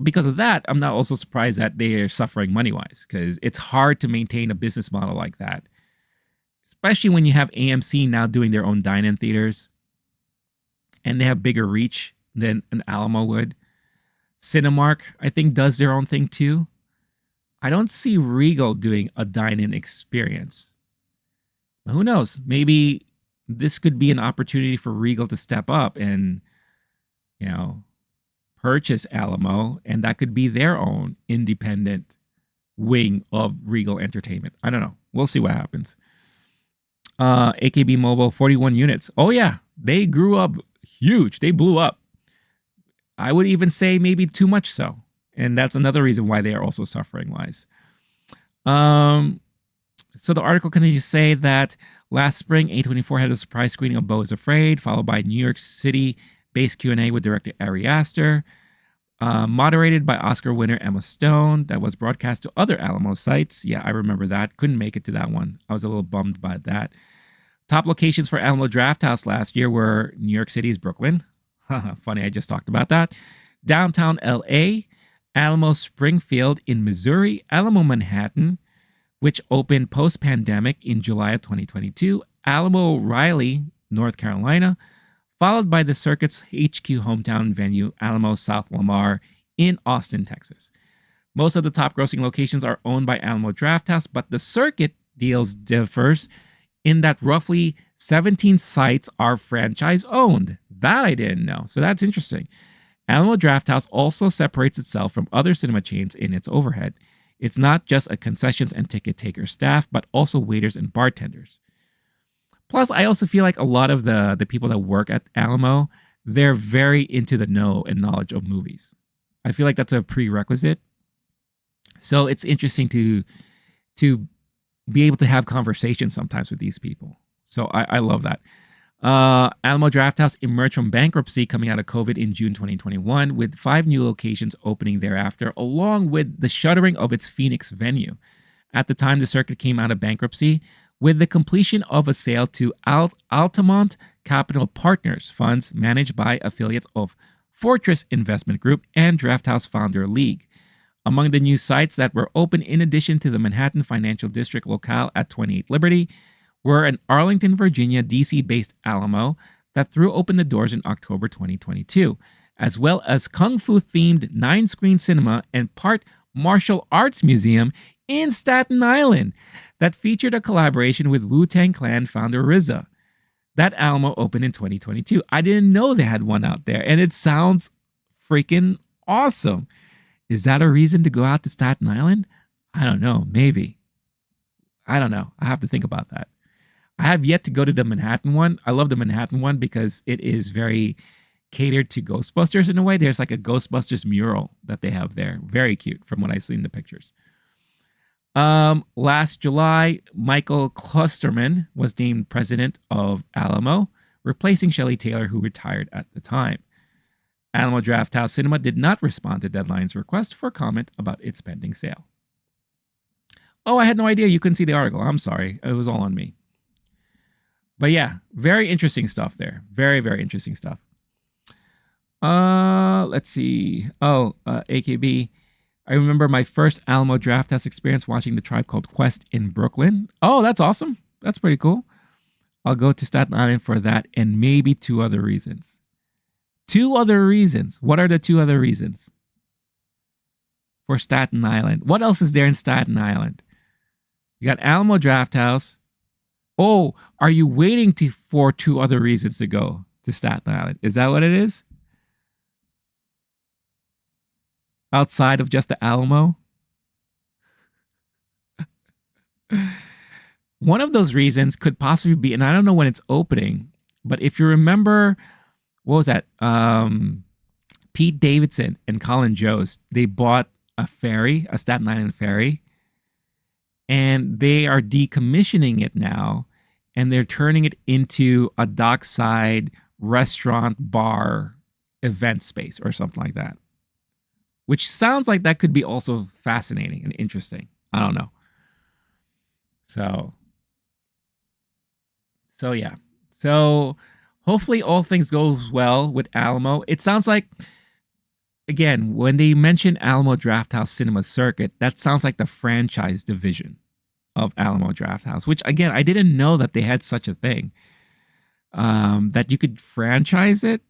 because of that, I'm not also surprised that they are suffering money-wise, because it's hard to maintain a business model like that, especially when you have AMC now doing their own dine-in theaters, and they have bigger reach than an Alamo would. Cinemark, I think, does their own thing too. I don't see Regal doing a dine-in experience. But who knows? Maybe this could be an opportunity for Regal to step up and, purchase Alamo, and that could be their own independent wing of Regal Entertainment. I don't know. We'll see what happens. AKB Mobile, 41 units. Oh yeah, they grew up huge. They blew up. I would even say maybe too much so. And that's another reason why they are also suffering wise. So the article continues to say that last spring, A24 had a surprise screening of Beau is Afraid, followed by New York City-based Q&A with director Ari Aster, moderated by Oscar winner Emma Stone, that was broadcast to other Alamo sites. Yeah, I remember that. Couldn't make it to that one. I was a little bummed by that. Top locations for Alamo Drafthouse last year were New York City's Brooklyn. Funny, I just talked about that. Downtown LA, Alamo Springfield in Missouri, Alamo Manhattan, which opened post-pandemic in July of 2022, Alamo Riley, North Carolina, followed by the circuit's HQ hometown venue, Alamo South Lamar in Austin, Texas. Most of the top-grossing locations are owned by Alamo Drafthouse, but the circuit deals differs in that roughly 17 sites are franchise-owned. That I didn't know, so that's interesting. Alamo Drafthouse also separates itself from other cinema chains in its overhead. It's not just a concessions and ticket taker staff, but also waiters and bartenders. Plus, I also feel like a lot of the people that work at Alamo, they're very into the know and knowledge of movies. I feel like that's a prerequisite. So it's interesting to be able to have conversations sometimes with these people. So I love that. Alamo Drafthouse emerged from bankruptcy coming out of COVID in June 2021, with 5 new locations opening thereafter, along with the shuttering of its Phoenix venue. At the time the circuit came out of bankruptcy, with the completion of a sale to Altamont Capital Partners funds managed by affiliates of Fortress Investment Group and Drafthouse Founder League. Among the new sites that were open, in addition to the Manhattan Financial District locale at 28 Liberty, were an Arlington, Virginia, DC-based Alamo that threw open the doors in October 2022, as well as Kung Fu-themed 9-screen cinema and part martial arts museum in Staten Island that featured a collaboration with Wu-Tang Clan founder RZA. That Alamo opened in 2022. I didn't know they had one out there, and it sounds freaking awesome. Is that a reason to go out to Staten Island? I don't know. Maybe. I don't know. I have to think about that. I have yet to go to the Manhattan one. I love the Manhattan one because it is very catered to Ghostbusters in a way. There's like a Ghostbusters mural that they have there. Very cute from what I see in the pictures. Last July, Michael Klusterman was named president of Alamo, replacing Shelley Taylor, who retired at the time. Alamo Drafthouse Cinema did not respond to Deadline's request for comment about its pending sale. Oh, I had no idea you couldn't see the article. I'm sorry. It was all on me. But yeah, very interesting stuff there. Very, very interesting stuff. Let's see. AKB. I remember my first Alamo Drafthouse experience watching The Tribe Called Quest in Brooklyn. Oh, that's awesome. That's pretty cool. I'll go to Staten Island for that and maybe 2 other reasons. Two other reasons. What are the two other reasons for Staten Island? What else is there in Staten Island? You got Alamo Drafthouse. Oh, are you waiting for two other reasons to go to Staten Island? Is that what it is? Outside of just the Alamo? One of those reasons could possibly be, and I don't know when it's opening, but if you remember, what was that? Pete Davidson and Colin Jost, they bought a ferry, a Staten Island ferry, and they are decommissioning it now, and they're turning it into a dockside restaurant bar event space or something like that, which sounds like that could be also fascinating and interesting. I don't know. So yeah. So hopefully all things goes well with Alamo. It sounds like, again, when they mention Alamo Drafthouse Cinema Circuit, that sounds like the franchise division of Alamo Drafthouse, which, again, I didn't know that they had such a thing, that you could franchise it.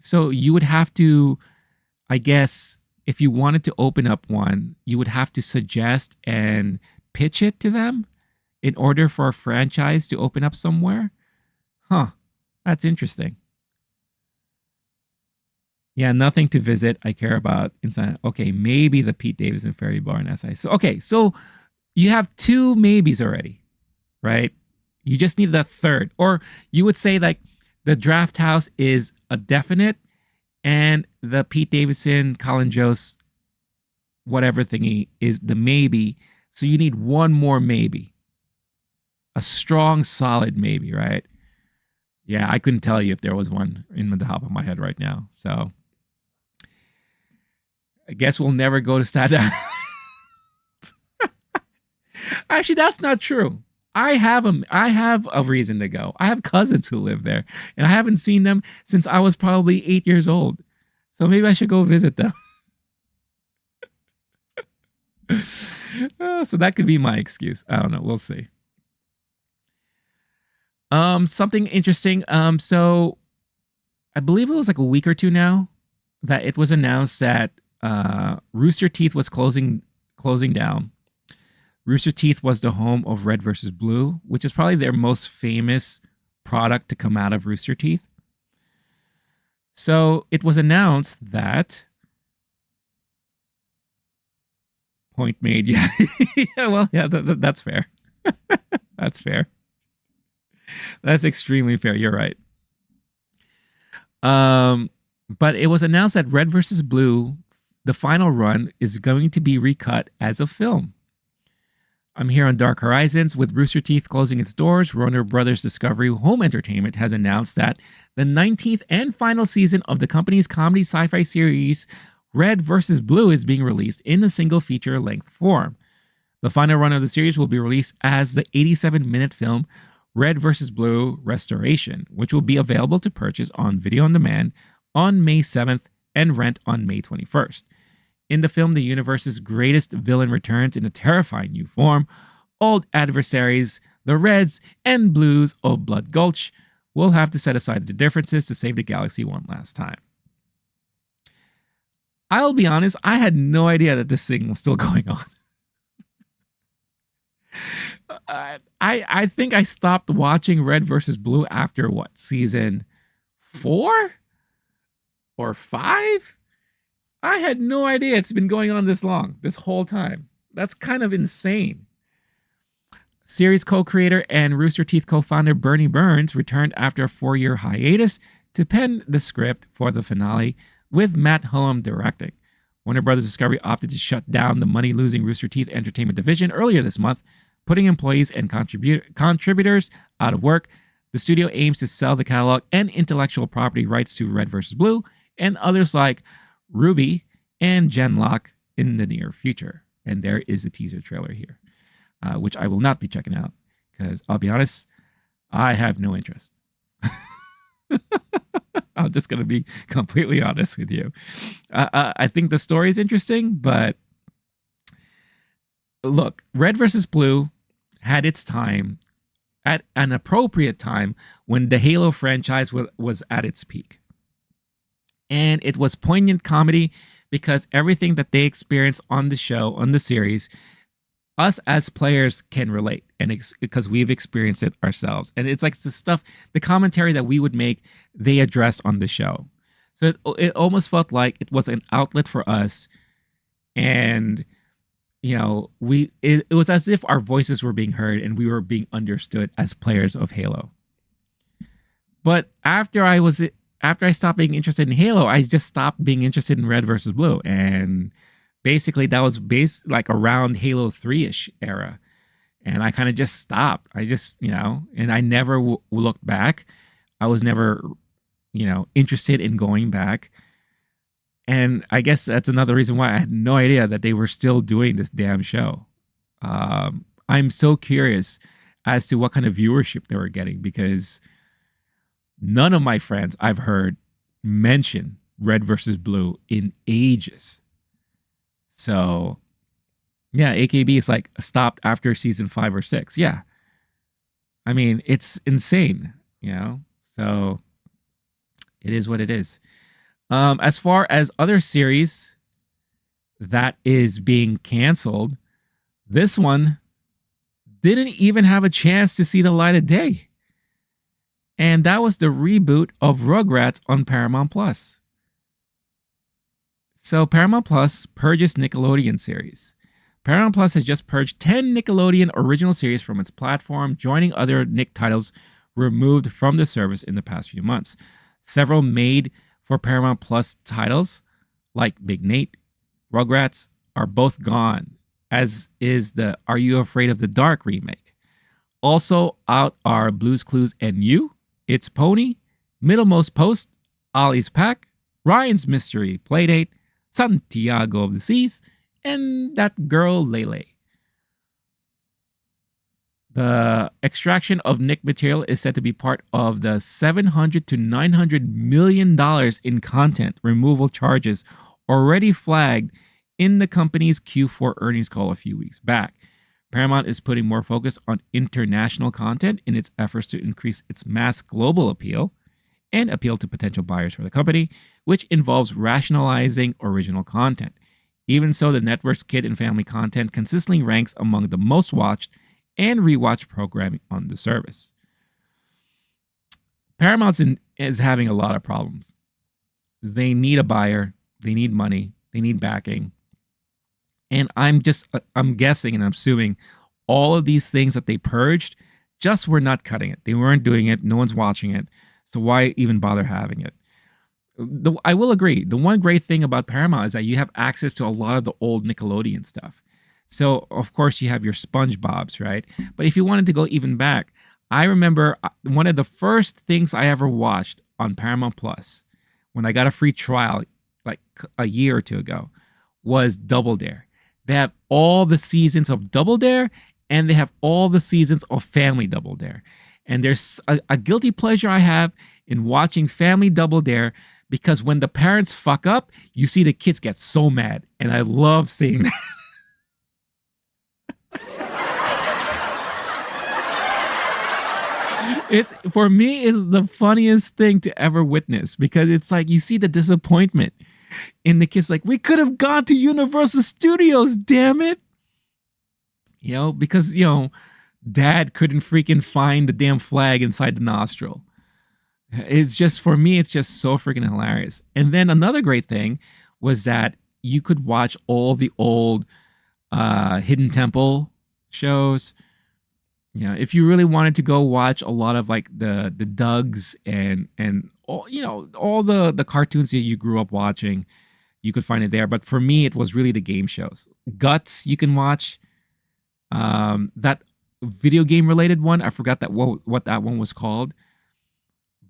So you would have to, I guess, if you wanted to open up one, you would have to suggest and pitch it to them in order for a franchise to open up somewhere. Huh. That's interesting. Yeah, nothing to visit. I care about inside. Okay, maybe the Pete Davidson Ferry Bar in SI. So, okay, so you have two maybes already, right? You just need the third. Or you would say like the Drafthouse is a definite and the Pete Davidson, Colin Jost, whatever thingy is the maybe. So you need one more maybe. A strong, solid maybe, right? Yeah, I couldn't tell you if there was one in the top of my head right now. So I guess we'll never go to Staten Island. Actually, that's not true. I have a reason to go. I have cousins who live there, and I haven't seen them since I was probably 8 years old. So maybe I should go visit them. So that could be my excuse. I don't know. We'll see. Something interesting. So I believe it was like a week or two now that it was announced that Rooster Teeth was closing down. Rooster Teeth was the home of Red versus Blue, which is probably their most famous product to come out of Rooster Teeth. So it was announced that point made. Yeah, yeah. Well, yeah, that's fair. That's fair. That's extremely fair. You're right. But it was announced that Red versus Blue, the final run, is going to be recut as a film. I'm here on Dark Horizons. With Rooster Teeth closing its doors, Warner Brothers Discovery Home Entertainment has announced that the 19th and final season of the company's comedy sci-fi series Red vs. Blue is being released in a single feature-length form. The final run of the series will be released as the 87-minute film Red vs. Blue Restoration, which will be available to purchase on video on demand on May 7th and rent on May 21st. In the film, the universe's greatest villain returns in a terrifying new form. Old adversaries, the Reds and Blues of Blood Gulch, will have to set aside the differences to save the galaxy one last time. I'll be honest, I had no idea that this thing was still going on. I think I stopped watching Red versus Blue after what, season 4 or 5? I had no idea it's been going on this long, this whole time. That's kind of insane. Series co-creator and Rooster Teeth co-founder Bernie Burns returned after a 4-year hiatus to pen the script for the finale, with Matt Hullum directing. Warner Brothers Discovery opted to shut down the money-losing Rooster Teeth Entertainment division earlier this month, putting employees and contributors out of work. The studio aims to sell the catalog and intellectual property rights to Red vs. Blue and others like Ruby and Genlock in the near future. And there is the teaser trailer here, which I will not be checking out because I'll be honest, I have no interest. I'm just going to be completely honest with you. I think the story is interesting, but look, Red versus Blue had its time at an appropriate time when the Halo franchise was at its peak. And it was poignant comedy because everything that they experienced on the show, on the series, us as players can relate, and because we've experienced it ourselves. And it's like the stuff, the commentary that we would make, they addressed on the show. So it almost felt like it was an outlet for us. And it was as if our voices were being heard and we were being understood as players of Halo. But after I stopped being interested in Halo, I just stopped being interested in Red versus Blue. And basically that was like around Halo 3-ish era. And I kind of just stopped. I just, and I never looked back. I was never, interested in going back. And I guess that's another reason why I had no idea that they were still doing this damn show. I'm so curious as to what kind of viewership they were getting, because none of my friends I've heard mention Red versus Blue in ages. So, yeah, AKB is like stopped after season 5 or 6. Yeah. I mean, it's insane, So it is what it is. As far as other series that is being canceled, this one didn't even have a chance to see the light of day. And that was the reboot of Rugrats on Paramount Plus. So Paramount Plus purges Nickelodeon series. Paramount Plus has just purged 10 Nickelodeon original series from its platform, joining other Nick titles removed from the service in the past few months. Several made for Paramount Plus titles, like Big Nate, Rugrats, are both gone, as is the Are You Afraid of the Dark remake. Also out are Blue's Clues and You, It's Pony, Middlemost Post, Ollie's Pack, Ryan's Mystery Playdate, Santiago of the Seas, and That Girl Lele. The extraction of Nick material is said to be part of the $700 to $900 million in content removal charges already flagged in the company's Q4 earnings call a few weeks back. Paramount is putting more focus on international content in its efforts to increase its mass global appeal and appeal to potential buyers for the company, which involves rationalizing original content. Even so, the network's kid and family content consistently ranks among the most watched and rewatch programming on the service. Paramount is having a lot of problems. They need a buyer, they need money, they need backing. And I'm guessing and I'm assuming all of these things that they purged just were not cutting it. They weren't doing it. No one's watching it. So why even bother having it? I will agree. The one great thing about Paramount is that you have access to a lot of the old Nickelodeon stuff. So, of course, you have your SpongeBob's, right? But if you wanted to go even back, I remember one of the first things I ever watched on Paramount Plus when I got a free trial like a year or two ago was Double Dare. They have all the seasons of Double Dare and they have all the seasons of Family Double Dare. And there's a guilty pleasure I have in watching Family Double Dare because when the parents fuck up, you see the kids get so mad. And I love seeing that. For me, it's the funniest thing to ever witness because it's like you see the disappointment in the kids, like, we could have gone to Universal Studios, damn it. Because, dad couldn't freaking find the damn flag inside the nostril. It's just, for me, it's just so freaking hilarious. And then another great thing was that you could watch all the old Hidden Temple shows. If you really wanted to go watch a lot of like the Dougs and all, all the cartoons that you grew up watching, you could find it there. But for me, it was really the game shows. Guts, you can watch. That video game related one, I forgot that what that one was called.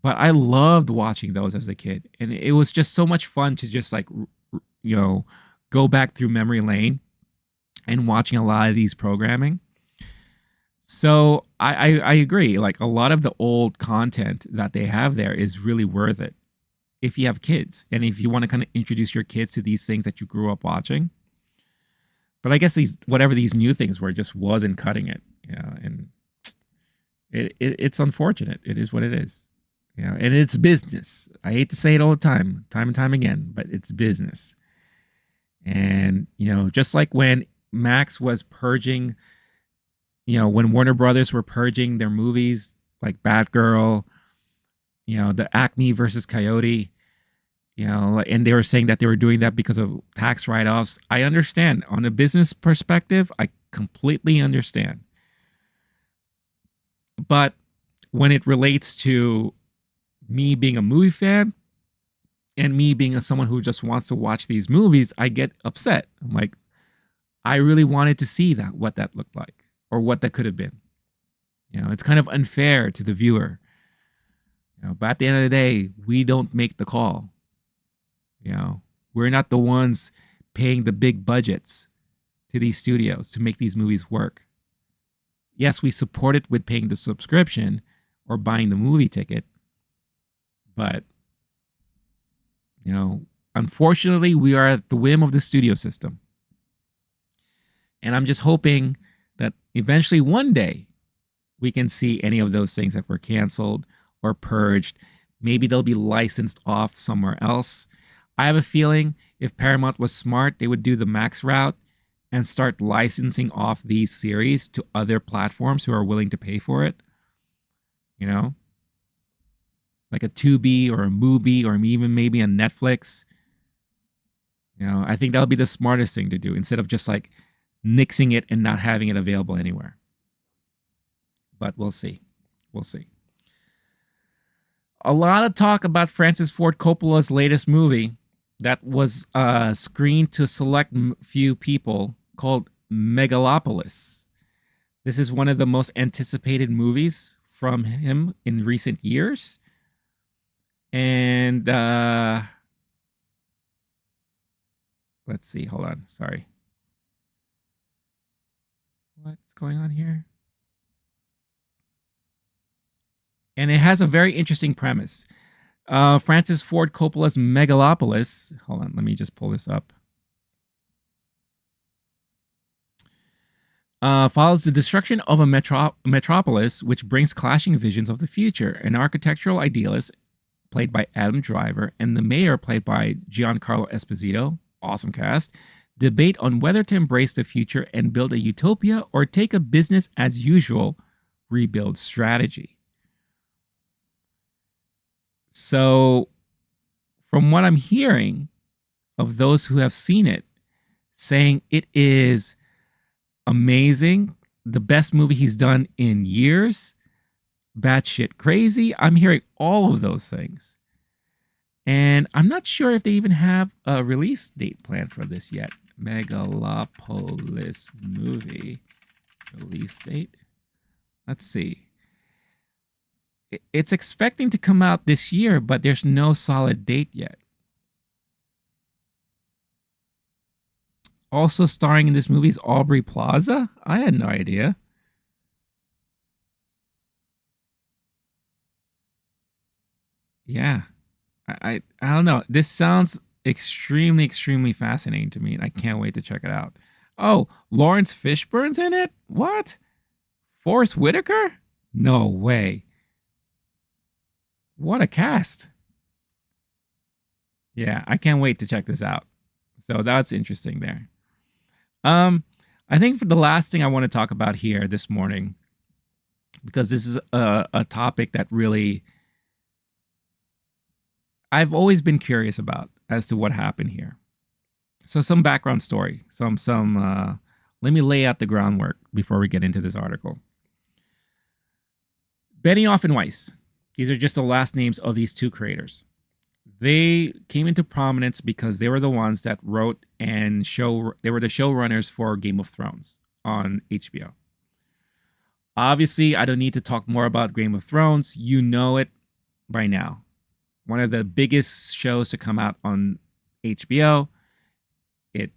But I loved watching those as a kid. And it was just so much fun to just like, go back through memory lane and watching a lot of these programming. So I agree. Like a lot of the old content that they have there is really worth it if you have kids and if you want to kind of introduce your kids to these things that you grew up watching. But I guess whatever these new things were just wasn't cutting it. And it's unfortunate. It is what it is. And it's business. I hate to say it all the time and time again, but it's business. And just like when Max was purging, when Warner Brothers were purging their movies like Batgirl, the Acme versus Coyote, and they were saying that they were doing that because of tax write-offs. I understand. On a business perspective, I completely understand. But when it relates to me being a movie fan and me being someone who just wants to watch these movies, I get upset. I'm like, I really wanted to see what that looked like or what that could have been. It's kind of unfair to the viewer. But at the end of the day, we don't make the call. We're not the ones paying the big budgets to these studios to make these movies work. Yes, we support it with paying the subscription or buying the movie ticket. But, unfortunately, we are at the whim of the studio system. And I'm just hoping that eventually one day we can see any of those things that were canceled or purged. Maybe they'll be licensed off somewhere else. I have a feeling if Paramount was smart, they would do the Max route and start licensing off these series to other platforms who are willing to pay for it. Like a Tubi or a Mubi or even maybe a Netflix. I think that would be the smartest thing to do instead of just like nixing it and not having it available anywhere. But we'll see. We'll see. A lot of talk about Francis Ford Coppola's latest movie that was screened to a select few people called Megalopolis. This is one of the most anticipated movies from him in recent years. And let's see. Hold on. Sorry. What's going on here? And it has a very interesting premise. Francis Ford Coppola's Megalopolis. Hold on. Let me just pull this up. Follows the destruction of a metropolis, which brings clashing visions of the future. An architectural idealist, played by Adam Driver, and the mayor, played by Giancarlo Esposito, awesome cast, debate on whether to embrace the future and build a utopia or take a business as usual rebuild strategy. So, from what I'm hearing of those who have seen it, saying it is amazing, the best movie he's done in years, batshit crazy. I'm hearing all of those things. And I'm not sure if they even have a release date planned for this yet. Megalopolis movie release date. Let's see. It's expecting to come out this year, but there's no solid date yet. Also starring in this movie is Aubrey Plaza. I had no idea. Yeah. I don't know. This sounds extremely, extremely fascinating to me, and I can't wait to check it out. Oh, Lawrence Fishburne's in it? What? Forrest Whitaker? No way. What a cast. Yeah, I can't wait to check this out. So that's interesting there. I think for the last thing I want to talk about here this morning, because this is a topic that really I've always been curious about as to what happened here. So some background story, let me lay out the groundwork before we get into this article. Benioff and Weiss. These are just the last names of these two creators. They came into prominence because they were the ones that wrote and they were the showrunners for Game of Thrones on HBO. Obviously, I don't need to talk more about Game of Thrones. You know it by now. One of the biggest shows to come out on HBO. It,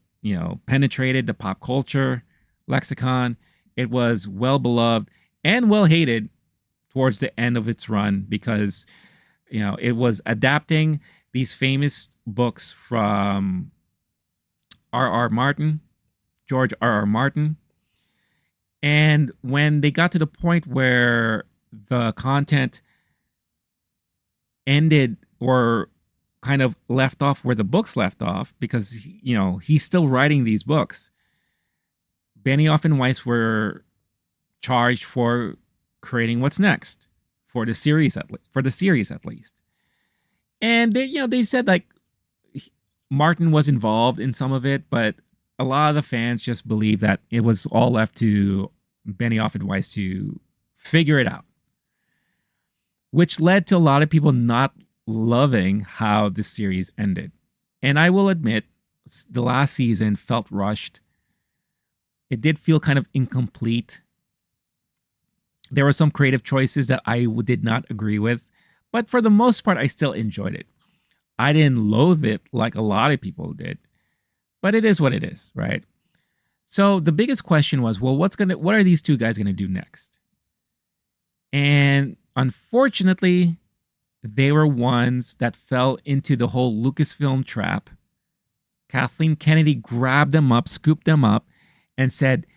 penetrated the pop culture lexicon. It was well beloved and well hated towards the end of its run because, it was adapting these famous books from George R.R. Martin. And when they got to the point where the content ended or kind of left off where the books left off, because he's still writing these books. Benioff and Weiss were charged for creating what's next for the series at least. And they said like Martin was involved in some of it, but a lot of the fans just believe that it was all left to Benioff and Weiss to figure it out, which led to a lot of people not loving how the series ended. And I will admit, the last season felt rushed. It did feel kind of incomplete. There were some creative choices that I did not agree with, but for the most part, I still enjoyed it. I didn't loathe it like a lot of people did, but it is what it is, right? So the biggest question was, well, what are these two guys gonna do next? And unfortunately, they were ones that fell into the whole Lucasfilm trap. Kathleen Kennedy grabbed them up, scooped them up, and said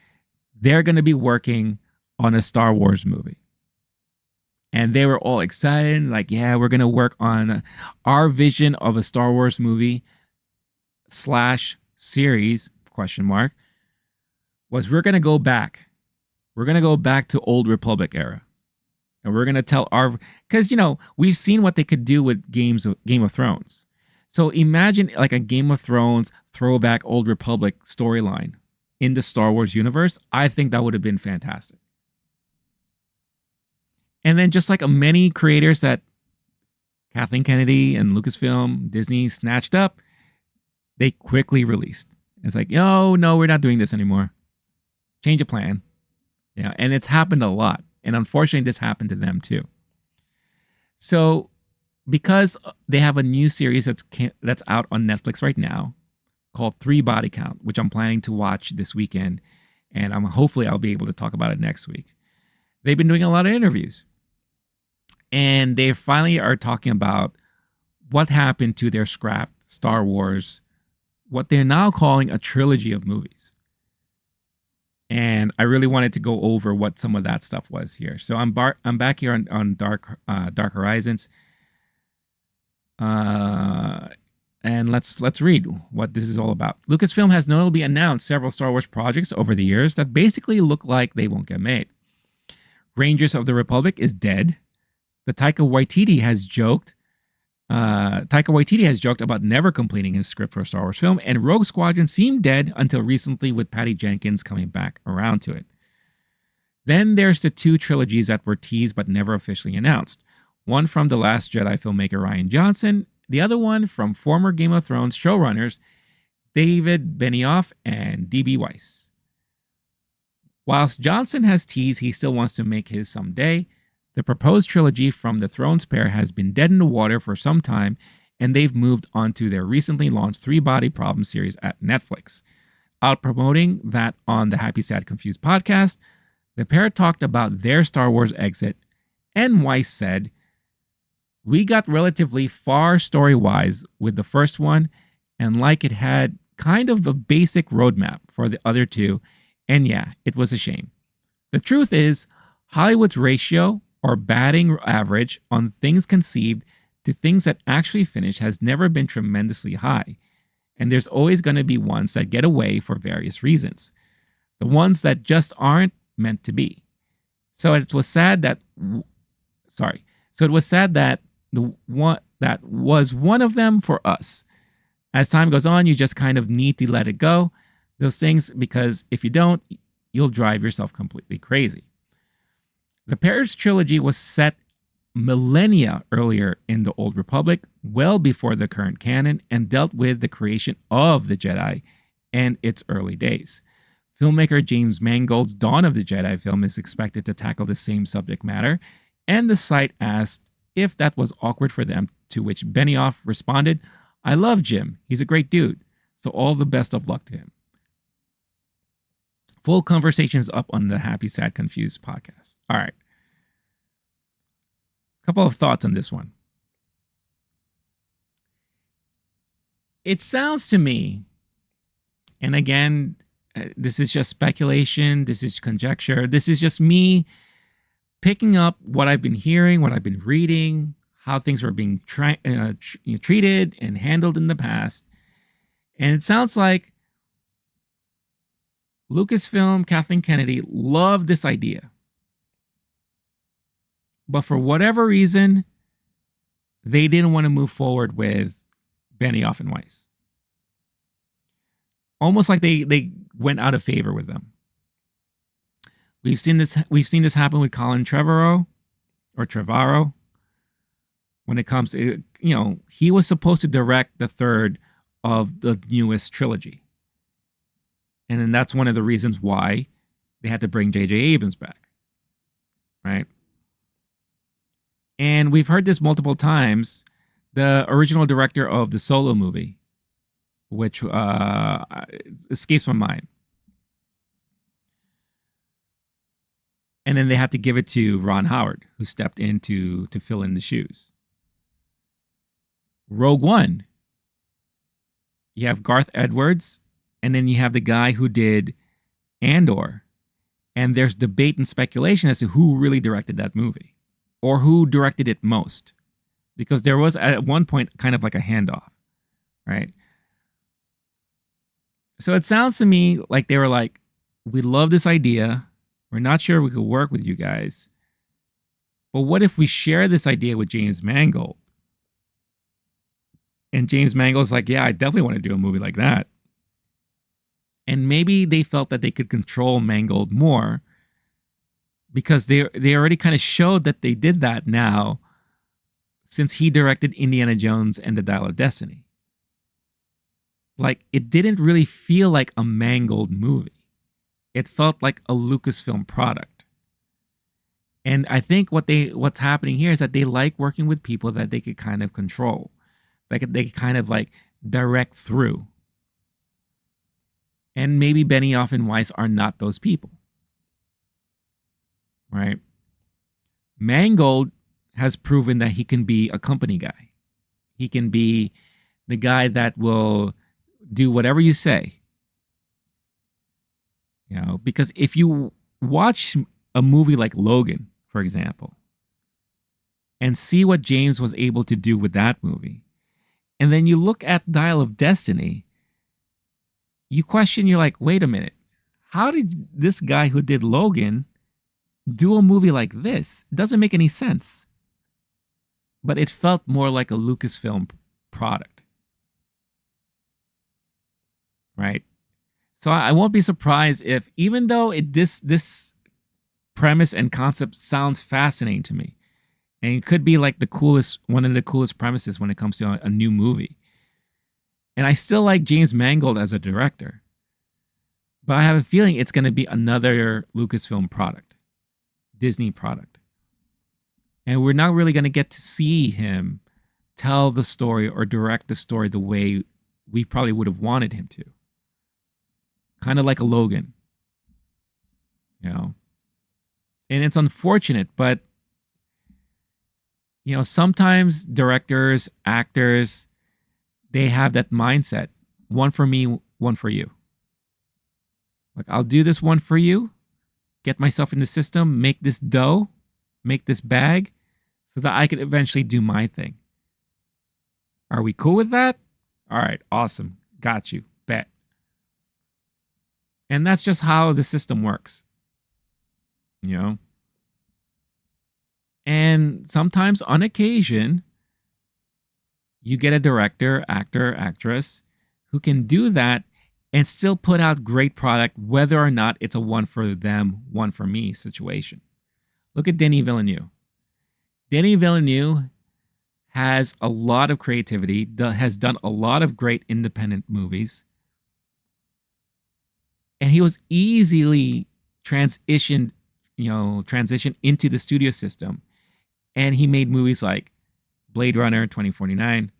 they're going to be working on a Star Wars movie. And they were all excited, like, yeah, we're going to work on our vision of a Star Wars movie / series, ? Was we're going to go back. We're going to go back to Old Republic era. And we're going to tell because, we've seen what they could do with Game of Thrones. So imagine like a Game of Thrones throwback Old Republic storyline in the Star Wars universe. I think that would have been fantastic. And then just like many creators that Kathleen Kennedy and Lucasfilm, Disney snatched up, they quickly released. It's like, no, we're not doing this anymore. Change of plan. Yeah, and it's happened a lot. And unfortunately, this happened to them too. So because they have a new series that's out on Netflix right now called 3 Body Count, which I'm planning to watch this weekend, and hopefully I'll be able to talk about it next week. They've been doing a lot of interviews. And they finally are talking about what happened to their scrapped Star Wars, what they're now calling a trilogy of movies. And I really wanted to go over what some of that stuff was here. So I'm back here on Dark Horizons. And let's read what this is all about. Lucasfilm has notably announced several Star Wars projects over the years that basically look like they won't get made. Rangers of the Republic is dead. The Taika Waititi has joked about never completing his script for a Star Wars film, and Rogue Squadron seemed dead until recently with Patty Jenkins coming back around to it. Then there's the 2 trilogies that were teased but never officially announced. One from The Last Jedi filmmaker Rian Johnson, the other one from former Game of Thrones showrunners David Benioff and D.B. Weiss. Whilst Johnson has teased he still wants to make his someday, the proposed trilogy from the Thrones pair has been dead in the water for some time, and they've moved on to their recently launched 3 Body Problem series at Netflix. Out promoting that on the Happy Sad Confused podcast, the pair talked about their Star Wars exit, and Weiss said, "We got relatively far story-wise with the first one, and like it had kind of a basic roadmap for the other 2, and yeah, it was a shame. The truth is, Hollywood's ratio or batting average on things conceived to things that actually finish has never been tremendously high, and there's always going to be ones that get away for various reasons. The ones that just aren't meant to be. So it was sad that the one that was one of them for us. As time goes on, you just kind of need to let it go, those things, because if you don't, you'll drive yourself completely crazy." The pair's trilogy was set millennia earlier in the Old Republic, well before the current canon, and dealt with the creation of the Jedi and its early days. Filmmaker James Mangold's Dawn of the Jedi film is expected to tackle the same subject matter, and the site asked if that was awkward for them, to which Benioff responded, "I love Jim. He's a great dude. So all the best of luck to him." Full conversation is up on the Happy Sad Confused podcast. All right. A couple of thoughts on this one. It sounds to me, and again, this is just speculation, this is conjecture, this is just me picking up what I've been hearing, what I've been reading, how things were being treated and handled in the past. And it sounds like Lucasfilm, Kathleen Kennedy loved this idea. But for whatever reason, they didn't want to move forward with Benioff and Weiss. Almost like they went out of favor with them. We've seen this happen with Colin Trevorrow when it comes to, he was supposed to direct the third of the newest trilogy. And then that's one of the reasons why they had to bring J.J. Abrams back. Right? And we've heard this multiple times. The original director of the Solo movie, which escapes my mind. And then they had to give it to Ron Howard, who stepped in to fill in the shoes. Rogue One, you have Garth Edwards, and then you have the guy who did Andor. And there's debate and speculation as to who really directed that movie, or who directed it most. Because there was, at one point, kind of like a handoff, right? So it sounds to me like they were like, we love this idea. We're not sure we could work with you guys. But what if we share this idea with James Mangold? And James Mangold's like, yeah, I definitely want to do a movie like that. And maybe they felt that they could control Mangold more because they already kind of showed that they did that now since he directed Indiana Jones and the Dial of Destiny. Like, it didn't really feel like a Mangold movie. It felt like a Lucasfilm product. And I think what's happening here is that they like working with people that they could kind of control. Like they could kind of like direct through. And maybe Benioff and Weiss are not those people. Right? Mangold has proven that he can be a company guy. He can be the guy that will do whatever you say. Because if you watch a movie like Logan, for example, and see what James was able to do with that movie, and then you look at Dial of Destiny, you question, you're like, wait a minute, how did this guy who did Logan do a movie like this? It doesn't make any sense. But it felt more like a Lucasfilm product. Right? So I won't be surprised if, even though this premise and concept sounds fascinating to me, and it could be like one of the coolest premises when it comes to a new movie. And I still like James Mangold as a director. But I have a feeling it's going to be another Lucasfilm product, Disney product. And we're not really going to get to see him tell the story or direct the story the way we probably would have wanted him to. Kind of like a Logan. And it's unfortunate, but sometimes directors, actors, they have that mindset. One for me, one for you. Like, I'll do this one for you, get myself in the system, make this dough, make this bag, so that I could eventually do my thing. Are we cool with that? All right, awesome. Got you. Bet. And that's just how the system works. And sometimes, on occasion, you get a director, actor, actress who can do that and still put out great product, whether or not it's a one for them, one for me situation. Look at Denis Villeneuve. Denis Villeneuve has a lot of creativity, has done a lot of great independent movies. And he was easily transitioned into the studio system. And he made movies like Blade Runner 2049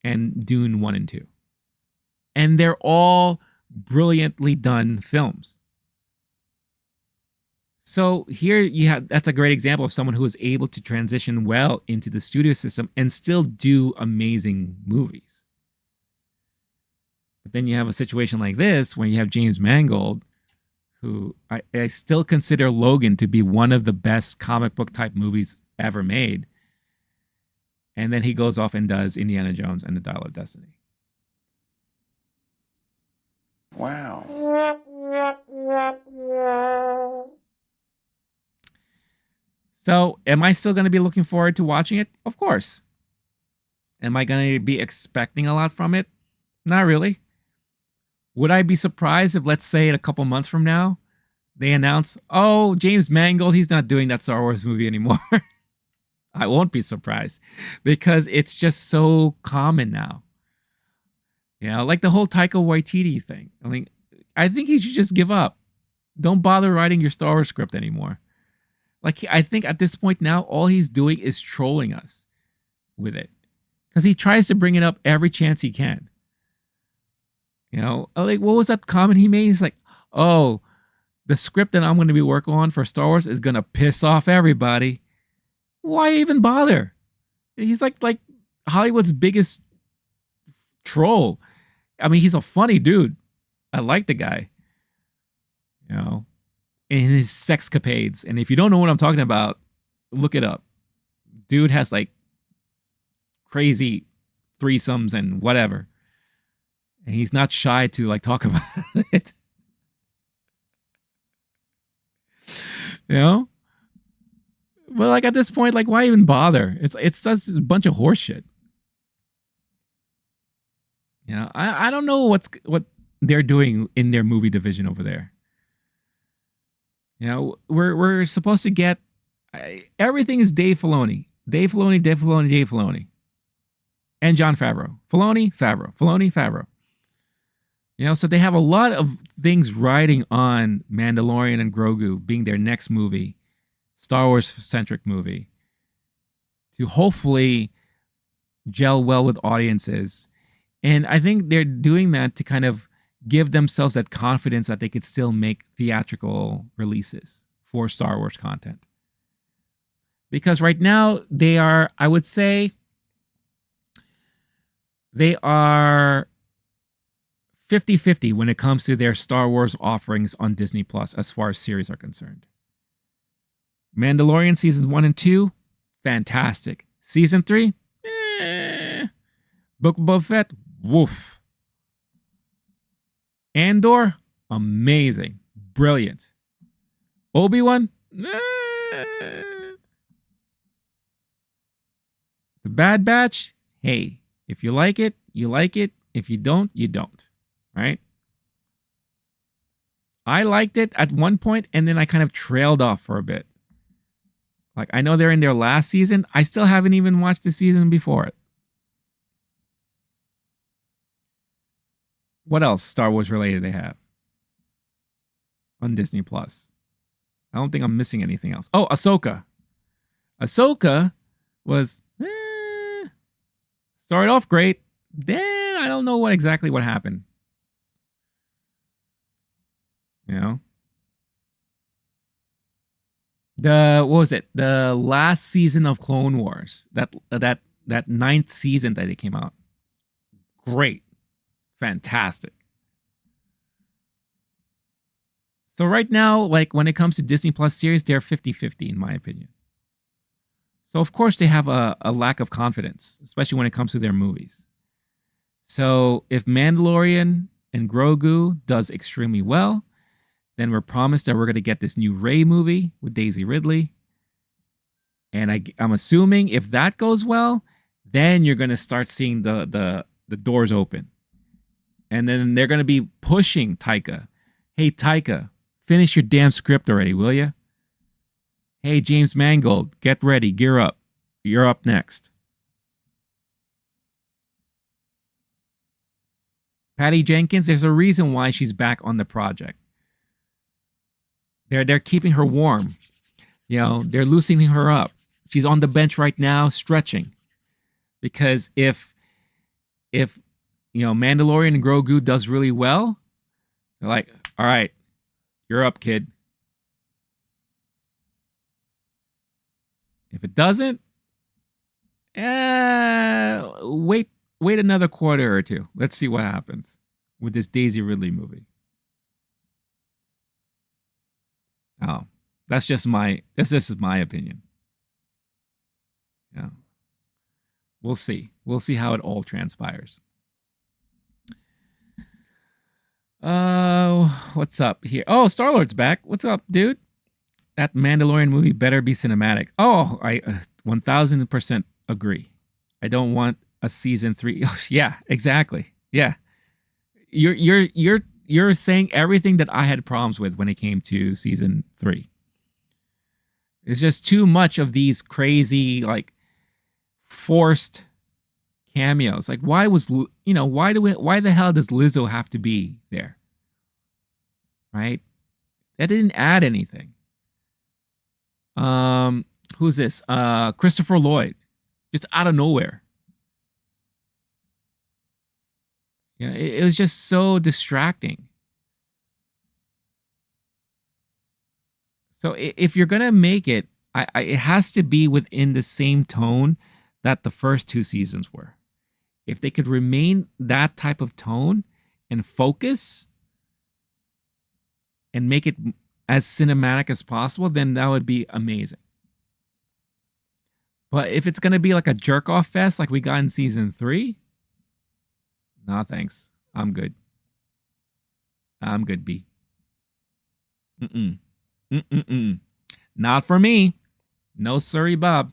and Dune 1 and 2. And they're all brilliantly done films. So here that's a great example of someone who was able to transition well into the studio system and still do amazing movies. But then you have a situation like this where you have James Mangold, who I still consider Logan to be one of the best comic book type movies ever made. And then he goes off and does Indiana Jones and the Dial of Destiny. Wow. So, am I still going to be looking forward to watching it? Of course. Am I going to be expecting a lot from it? Not really. Would I be surprised if, let's say, in a couple months from now, they announce, oh, James Mangold, he's not doing that Star Wars movie anymore? I won't be surprised because it's just so common now. You know, like the whole Taika Waititi thing. I mean, I think he should just give up. Don't bother writing your Star Wars script anymore. Like, I think at this point now, all he's doing is trolling us with it because he tries to bring it up every chance he can. You know, like, what was that comment he made? He's like, oh, the script that I'm going to be working on for Star Wars is going to piss off everybody. Why even bother? He's like Hollywood's biggest troll. I mean, he's a funny dude. I like the guy. You know, in his sexcapades. And if you don't know what I'm talking about, look it up. Dude has like crazy threesomes and whatever. And he's not shy to like talk about it. You know? But like at this point, like why even bother? It's just a bunch of horse shit. You know, I don't know what they're doing in their movie division over there. You know, we're supposed to get everything is Dave Filoni, Dave Filoni, Dave Filoni, Dave Filoni, and Jon Favreau. Filoni, Favreau, Filoni, Favreau. You know, so they have a lot of things riding on Mandalorian and Grogu being their next movie, Star Wars centric movie, to hopefully gel well with audiences. And I think they're doing that to kind of give themselves that confidence that they could still make theatrical releases for Star Wars content. Because right now they are, I would say, they are 50-50 when it comes to their Star Wars offerings on Disney Plus as far as series are concerned. Mandalorian seasons 1 and 2, fantastic. Season 3, Book of Boba Fett, woof. Andor, amazing. Brilliant. Obi-Wan, The Bad Batch, hey, if you like it, you like it. If you don't, you don't. Right? I liked it at one point, and then I kind of trailed off for a bit. Like, I know they're in their last season. I still haven't even watched the season before it. What else Star Wars related they have on Disney Plus? I don't think I'm missing anything else. Oh, Ahsoka. Ahsoka was started off great. Then I don't know what happened. You know, what was it? The last season of Clone Wars. That ninth season that it came out. Great. Fantastic. So right now, like when it comes to Disney Plus series, they're 50-50 in my opinion. So of course they have a lack of confidence, especially when it comes to their movies. So if Mandalorian and Grogu does extremely well, then we're promised that we're going to get this new Rey movie with Daisy Ridley. And I'm assuming if that goes well, then you're going to start seeing the doors open. And then they're going to be pushing Taika. Hey, Taika, finish your damn script already, will you? Hey, James Mangold, get ready, gear up. You're up next. Patty Jenkins, there's a reason why she's back on the project. They're keeping her warm. You know, they're loosening her up. She's on the bench right now, stretching. Because if you know, Mandalorian and Grogu does really well, they're like, all right, you're up, kid. If it doesn't, wait another quarter or two. Let's see what happens with this Daisy Ridley movie. Oh, that's just my opinion. Yeah. We'll see. We'll see how it all transpires. What's up here? Oh, Star-Lord's back. What's up, dude? That Mandalorian movie better be cinematic. Oh, I 1000% agree. I don't want a season 3. Oh, yeah, exactly. Yeah. You're saying everything that I had problems with when it came to season 3. It's just too much of these crazy, like, forced cameos. Like, why the hell does Lizzo have to be there? Right? That didn't add anything. Who's this? Christopher Lloyd, just out of nowhere. Yeah, it was just so distracting. So if you're gonna make it, it has to be within the same tone that the first 2 seasons were. If they could remain that type of tone and focus and make it as cinematic as possible, then that would be amazing. But if it's going to be like a jerk-off fest like we got in season 3, nah, thanks. I'm good. I'm good, B. Mm-mm. Mm-mm-mm. Not for me. No, sorry, Bob.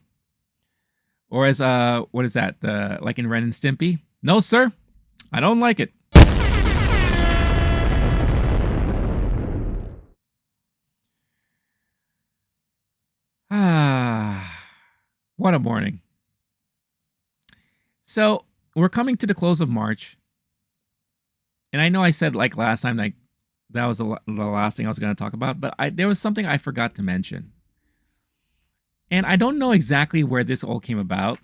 Or as, what is that? Like in Ren and Stimpy? No, sir. I don't like it. What a morning. So we're coming to the close of March. And I know I said like last time, like that was the last thing I was going to talk about, but there was something I forgot to mention. And I don't know exactly where this all came about,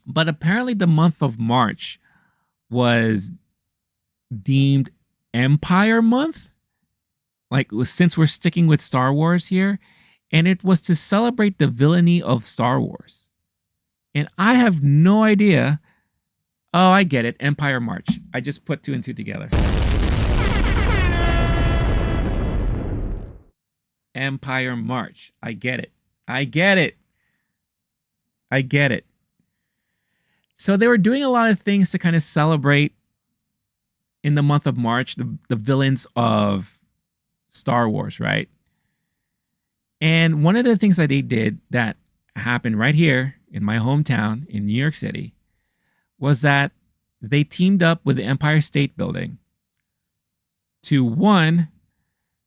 but apparently the month of March was deemed Empire Month. Like, since we're sticking with Star Wars here, and it was to celebrate the villainy of Star Wars. And I have no idea. Oh, I get it. Empire March. I just put 2 and 2 together. Empire March. I get it. I get it. I get it. So they were doing a lot of things to kind of celebrate in the month of March, the villains of Star Wars, right? And one of the things that they did that happened right here in my hometown in New York City was that they teamed up with the Empire State Building to, one,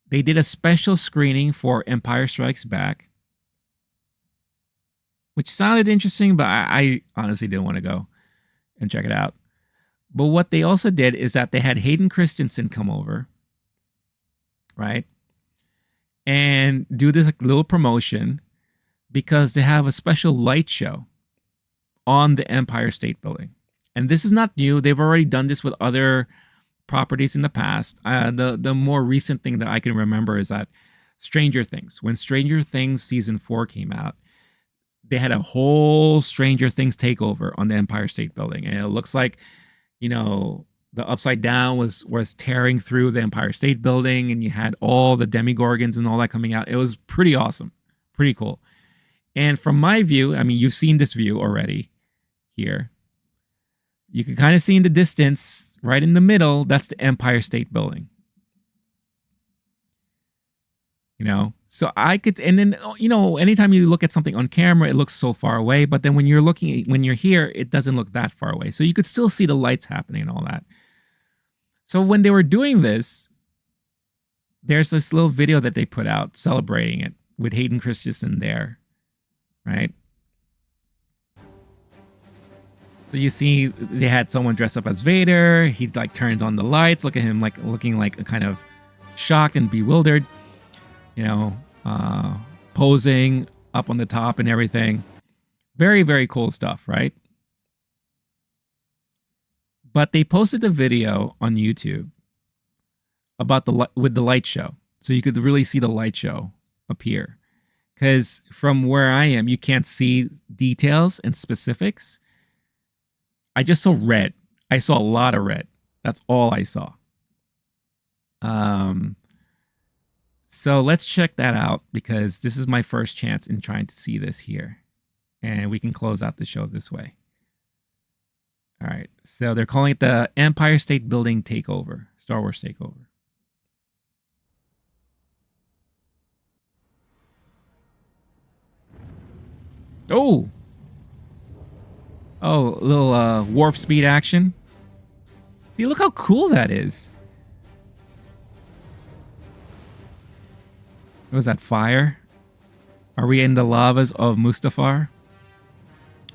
they did a special screening for Empire Strikes Back, which sounded interesting, but I honestly didn't want to go and check it out. But what they also did is that they had Hayden Christensen come over, right? And do this like, little promotion because they have a special light show on the Empire State Building. And this is not new. They've already done this with other properties in the past. The more recent thing that I can remember is that Stranger Things. When Stranger Things season 4 came out, they had a whole Stranger Things takeover on the Empire State Building. And it looks like, you know, the Upside Down was tearing through the Empire State Building, and you had all the Demigorgons and all that coming out. It was pretty awesome. Pretty cool. And from my view, I mean, you've seen this view already here. You can kind of see in the distance, right in the middle, that's the Empire State Building. You know, so I could, and then, you know, anytime you look at something on camera, it looks so far away. But then when you're here, it doesn't look that far away. So you could still see the lights happening and all that. So when they were doing this, there's this little video that they put out celebrating it with Hayden Christensen there, right? So you see they had someone dress up as Vader. He like turns on the lights. Look at him like looking like a kind of shocked and bewildered, you know, posing up on the top and everything. Very, very cool stuff, right? But they posted the video on YouTube about with the light show. So you could really see the light show appear. Because from where I am, you can't see details and specifics. I just saw red. I saw a lot of red. That's all I saw. So let's check that out because this is my first chance in trying to see this here. And we can close out the show this way. All right. So they're calling it the Empire State Building Takeover, Star Wars Takeover. Oh, oh, a little warp speed action. See, look how cool that is. Was that fire? Are we in the lavas of Mustafar?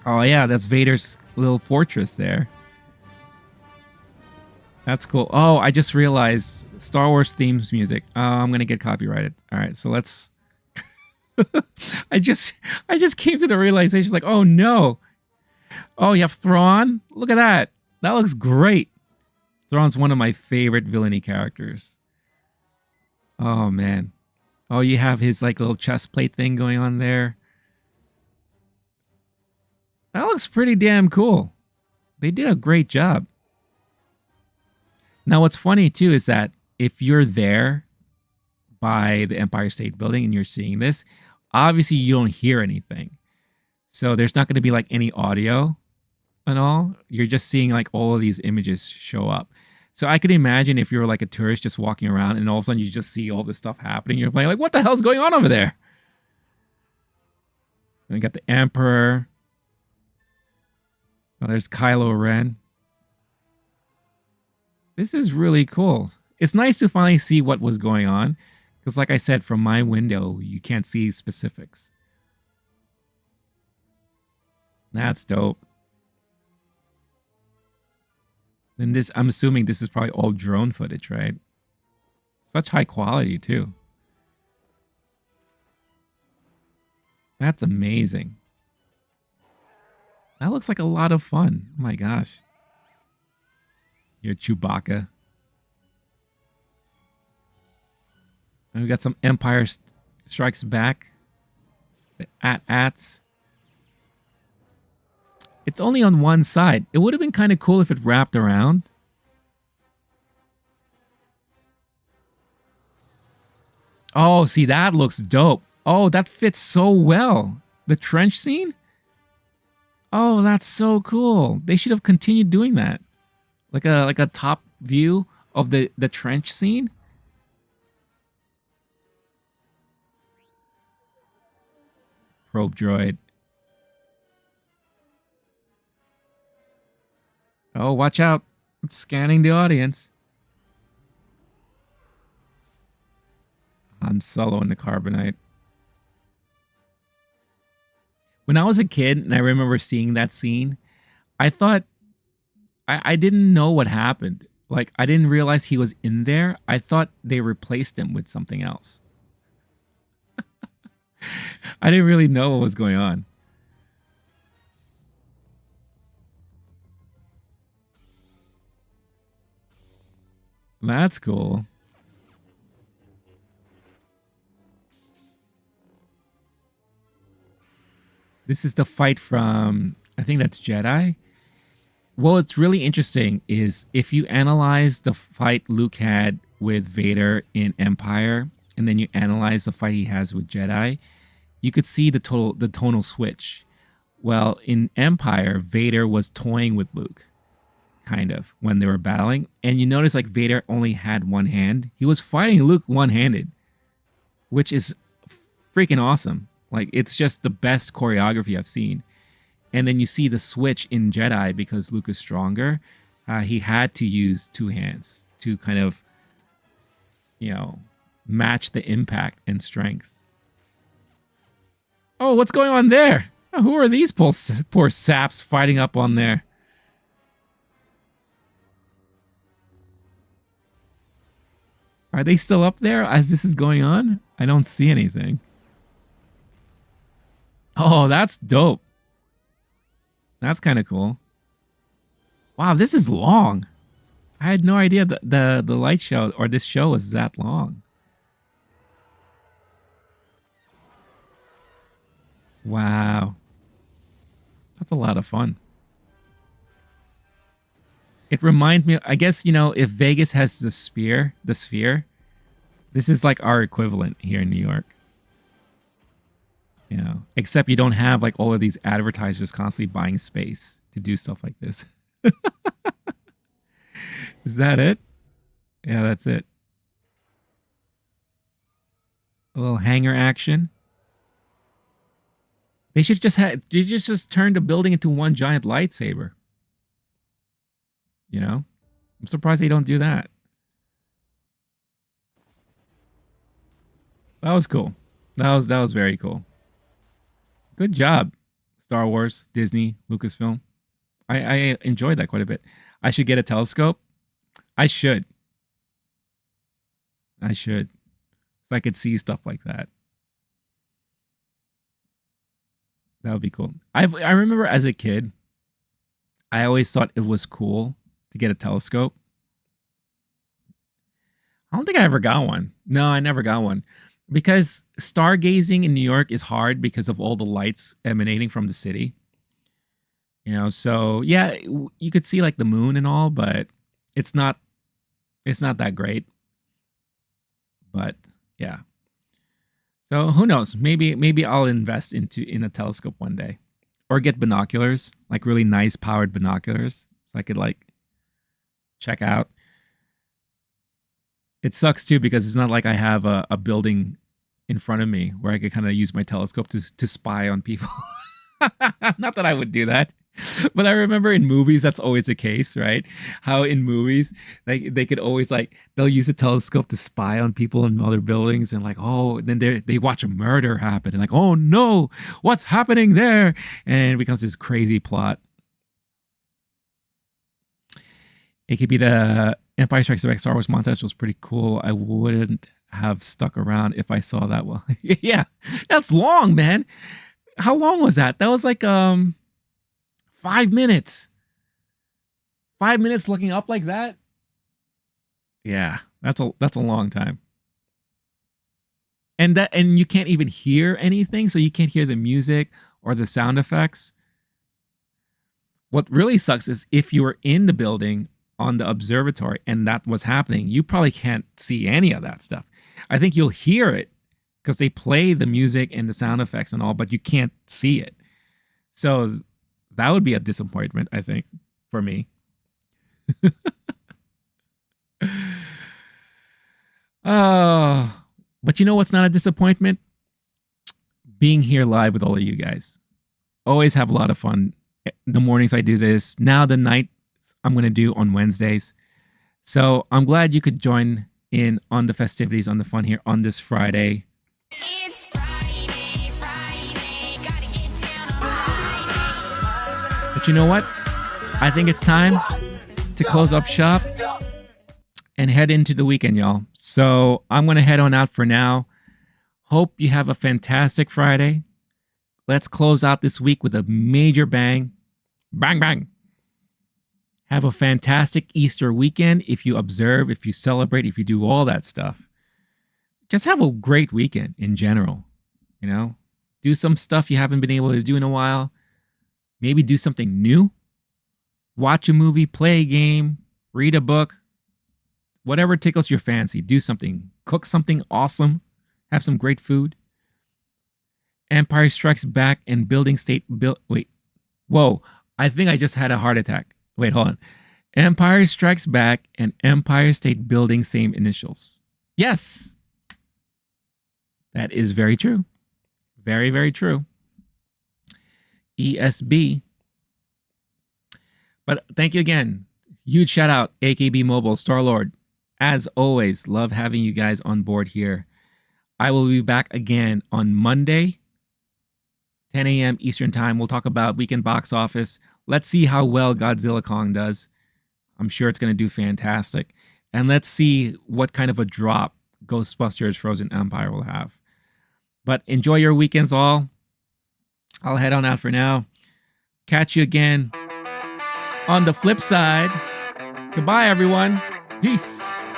Oh yeah, that's Vader's little fortress there. That's cool. Oh, I just realized Star Wars themes music. I'm gonna get copyrighted. All right, so let's. I just came to the realization, like, oh no. Oh, you have Thrawn. Look at that. That looks great. Thrawn's one of my favorite villainy characters. Oh man. Oh, you have his like little chest plate thing going on there. That looks pretty damn cool. They did a great job. Now, what's funny too is that if you're there by the Empire State Building and you're seeing this, obviously you don't hear anything. So there's not going to be like any audio and all. You're just seeing like all of these images show up. So I could imagine if you're like a tourist just walking around and all of a sudden you just see all this stuff happening. You're playing like, what the hell's going on over there? And we got the Emperor. Oh, there's Kylo Ren. This is really cool. It's nice to finally see what was going on. Because like I said, from my window, you can't see specifics. That's dope. And this, I'm assuming this is probably all drone footage, right? Such high quality, too. That's amazing. That looks like a lot of fun. Oh my gosh. You're Chewbacca. And we got some Empire Strikes Back. The AT-ATs. It's only on one side. It would have been kind of cool if it wrapped around. Oh, see, that looks dope. Oh, that fits so well. The trench scene? Oh, that's so cool. They should have continued doing that. Like a top view of the trench scene. Probe droid. Oh, watch out. It's scanning the audience. Han Solo in the carbonite. When I was a kid and I remember seeing that scene, I thought I didn't know what happened. Like, I didn't realize he was in there. I thought they replaced him with something else. I didn't really know what was going on. That's cool. This is the fight from, I think that's Jedi. What's really interesting is if you analyze the fight Luke had with Vader in Empire, and then you analyze the fight he has with Jedi, you could see the tonal switch. Well, in Empire, Vader was toying with Luke, kind of, when they were battling. And you notice like Vader only had one hand. He was fighting Luke one-handed, which is freaking awesome. Like, it's just the best choreography I've seen. And then you see the switch in Jedi because Luke is stronger. He had to use two hands to kind of, you know, match the impact and strength. Oh, what's going on there? Oh, who are these poor saps fighting up on there? Are they still up there as this is going on? I don't see anything. Oh, that's dope. That's kind of cool. Wow, this is long. I had no idea that the light show or this show was that long. Wow. That's a lot of fun. It reminds me, I guess, you know, if Vegas has the sphere, this is like our equivalent here in New York. You know, except you don't have like all of these advertisers constantly buying space to do stuff like this. Is that it? Yeah, that's it. A little hanger action. They should just have. They just turn the building into one giant lightsaber. You know, I'm surprised they don't do that. That was cool. That was very cool. Good job, Star Wars, Disney, Lucasfilm. I enjoyed that quite a bit. I should get a telescope. I should. I should. So I could see stuff like that. That would be cool. I remember as a kid, I always thought it was cool to get a telescope. I don't think I ever got one. No, I never got one. Because stargazing in New York is hard because of all the lights emanating from the city. So yeah, you could see like the moon and all, but it's not that great. But yeah. So who knows? Maybe I'll invest in a telescope one day. Or get binoculars, like really nice powered binoculars. So I could like check out. It sucks too because it's not like I have a building in front of me where I could kind of use my telescope to spy on people. Not that I would do that. But I remember in movies that's always the case, right? How in movies they could always like they'll use a telescope to spy on people in other buildings and like then they watch a murder happen and like oh no, what's happening there? And it becomes this crazy plot. It could be the Empire Strikes Back Star Wars montage was pretty cool. I wouldn't have stuck around if I saw that. Well, yeah, that's long, man. How long was that? That was like 5 minutes. 5 minutes looking up like that? Yeah, that's a long time. And you can't even hear anything, so you can't hear the music or the sound effects. What really sucks is if you were in the building on the observatory and that was happening, you probably can't see any of that stuff. I think you'll hear it because they play the music and the sound effects and all, but you can't see it. So that would be a disappointment, I think, for me. But you know what's not a disappointment? Being here live with all of you guys. Always have a lot of fun. The mornings I do this. Now the night I'm going to do on Wednesdays. So I'm glad you could join in on the festivities, on the fun here on this Friday. It's Friday, gotta get down on Friday. But you know what? I think it's time to close up shop and head into the weekend, y'all. So I'm going to head on out for now. Hope you have a fantastic Friday. Let's close out this week with a major bang. Bang, bang. Have a fantastic Easter weekend. If you observe, if you celebrate, if you do all that stuff, just have a great weekend in general. Do some stuff you haven't been able to do in a while. Maybe do something new. Watch a movie, play a game, read a book, whatever tickles your fancy. Do something. Cook something awesome. Have some great food. Empire Strikes Back and Building State Wait. Whoa. I think I just had a heart attack. Wait, hold on. Empire Strikes Back and Empire State Building, same initials. Yes. That is very true. Very, very true. ESB. But thank you again. Huge shout out, AKB Mobile, Star-Lord. As always, love having you guys on board here. I will be back again on Monday, 10 a.m. Eastern Time. We'll talk about weekend box office. Let's see how well Godzilla Kong does. I'm sure it's going to do fantastic. And let's see what kind of a drop Ghostbusters Frozen Empire will have. But enjoy your weekends all. I'll head on out for now. Catch you again on the flip side. Goodbye, everyone. Peace.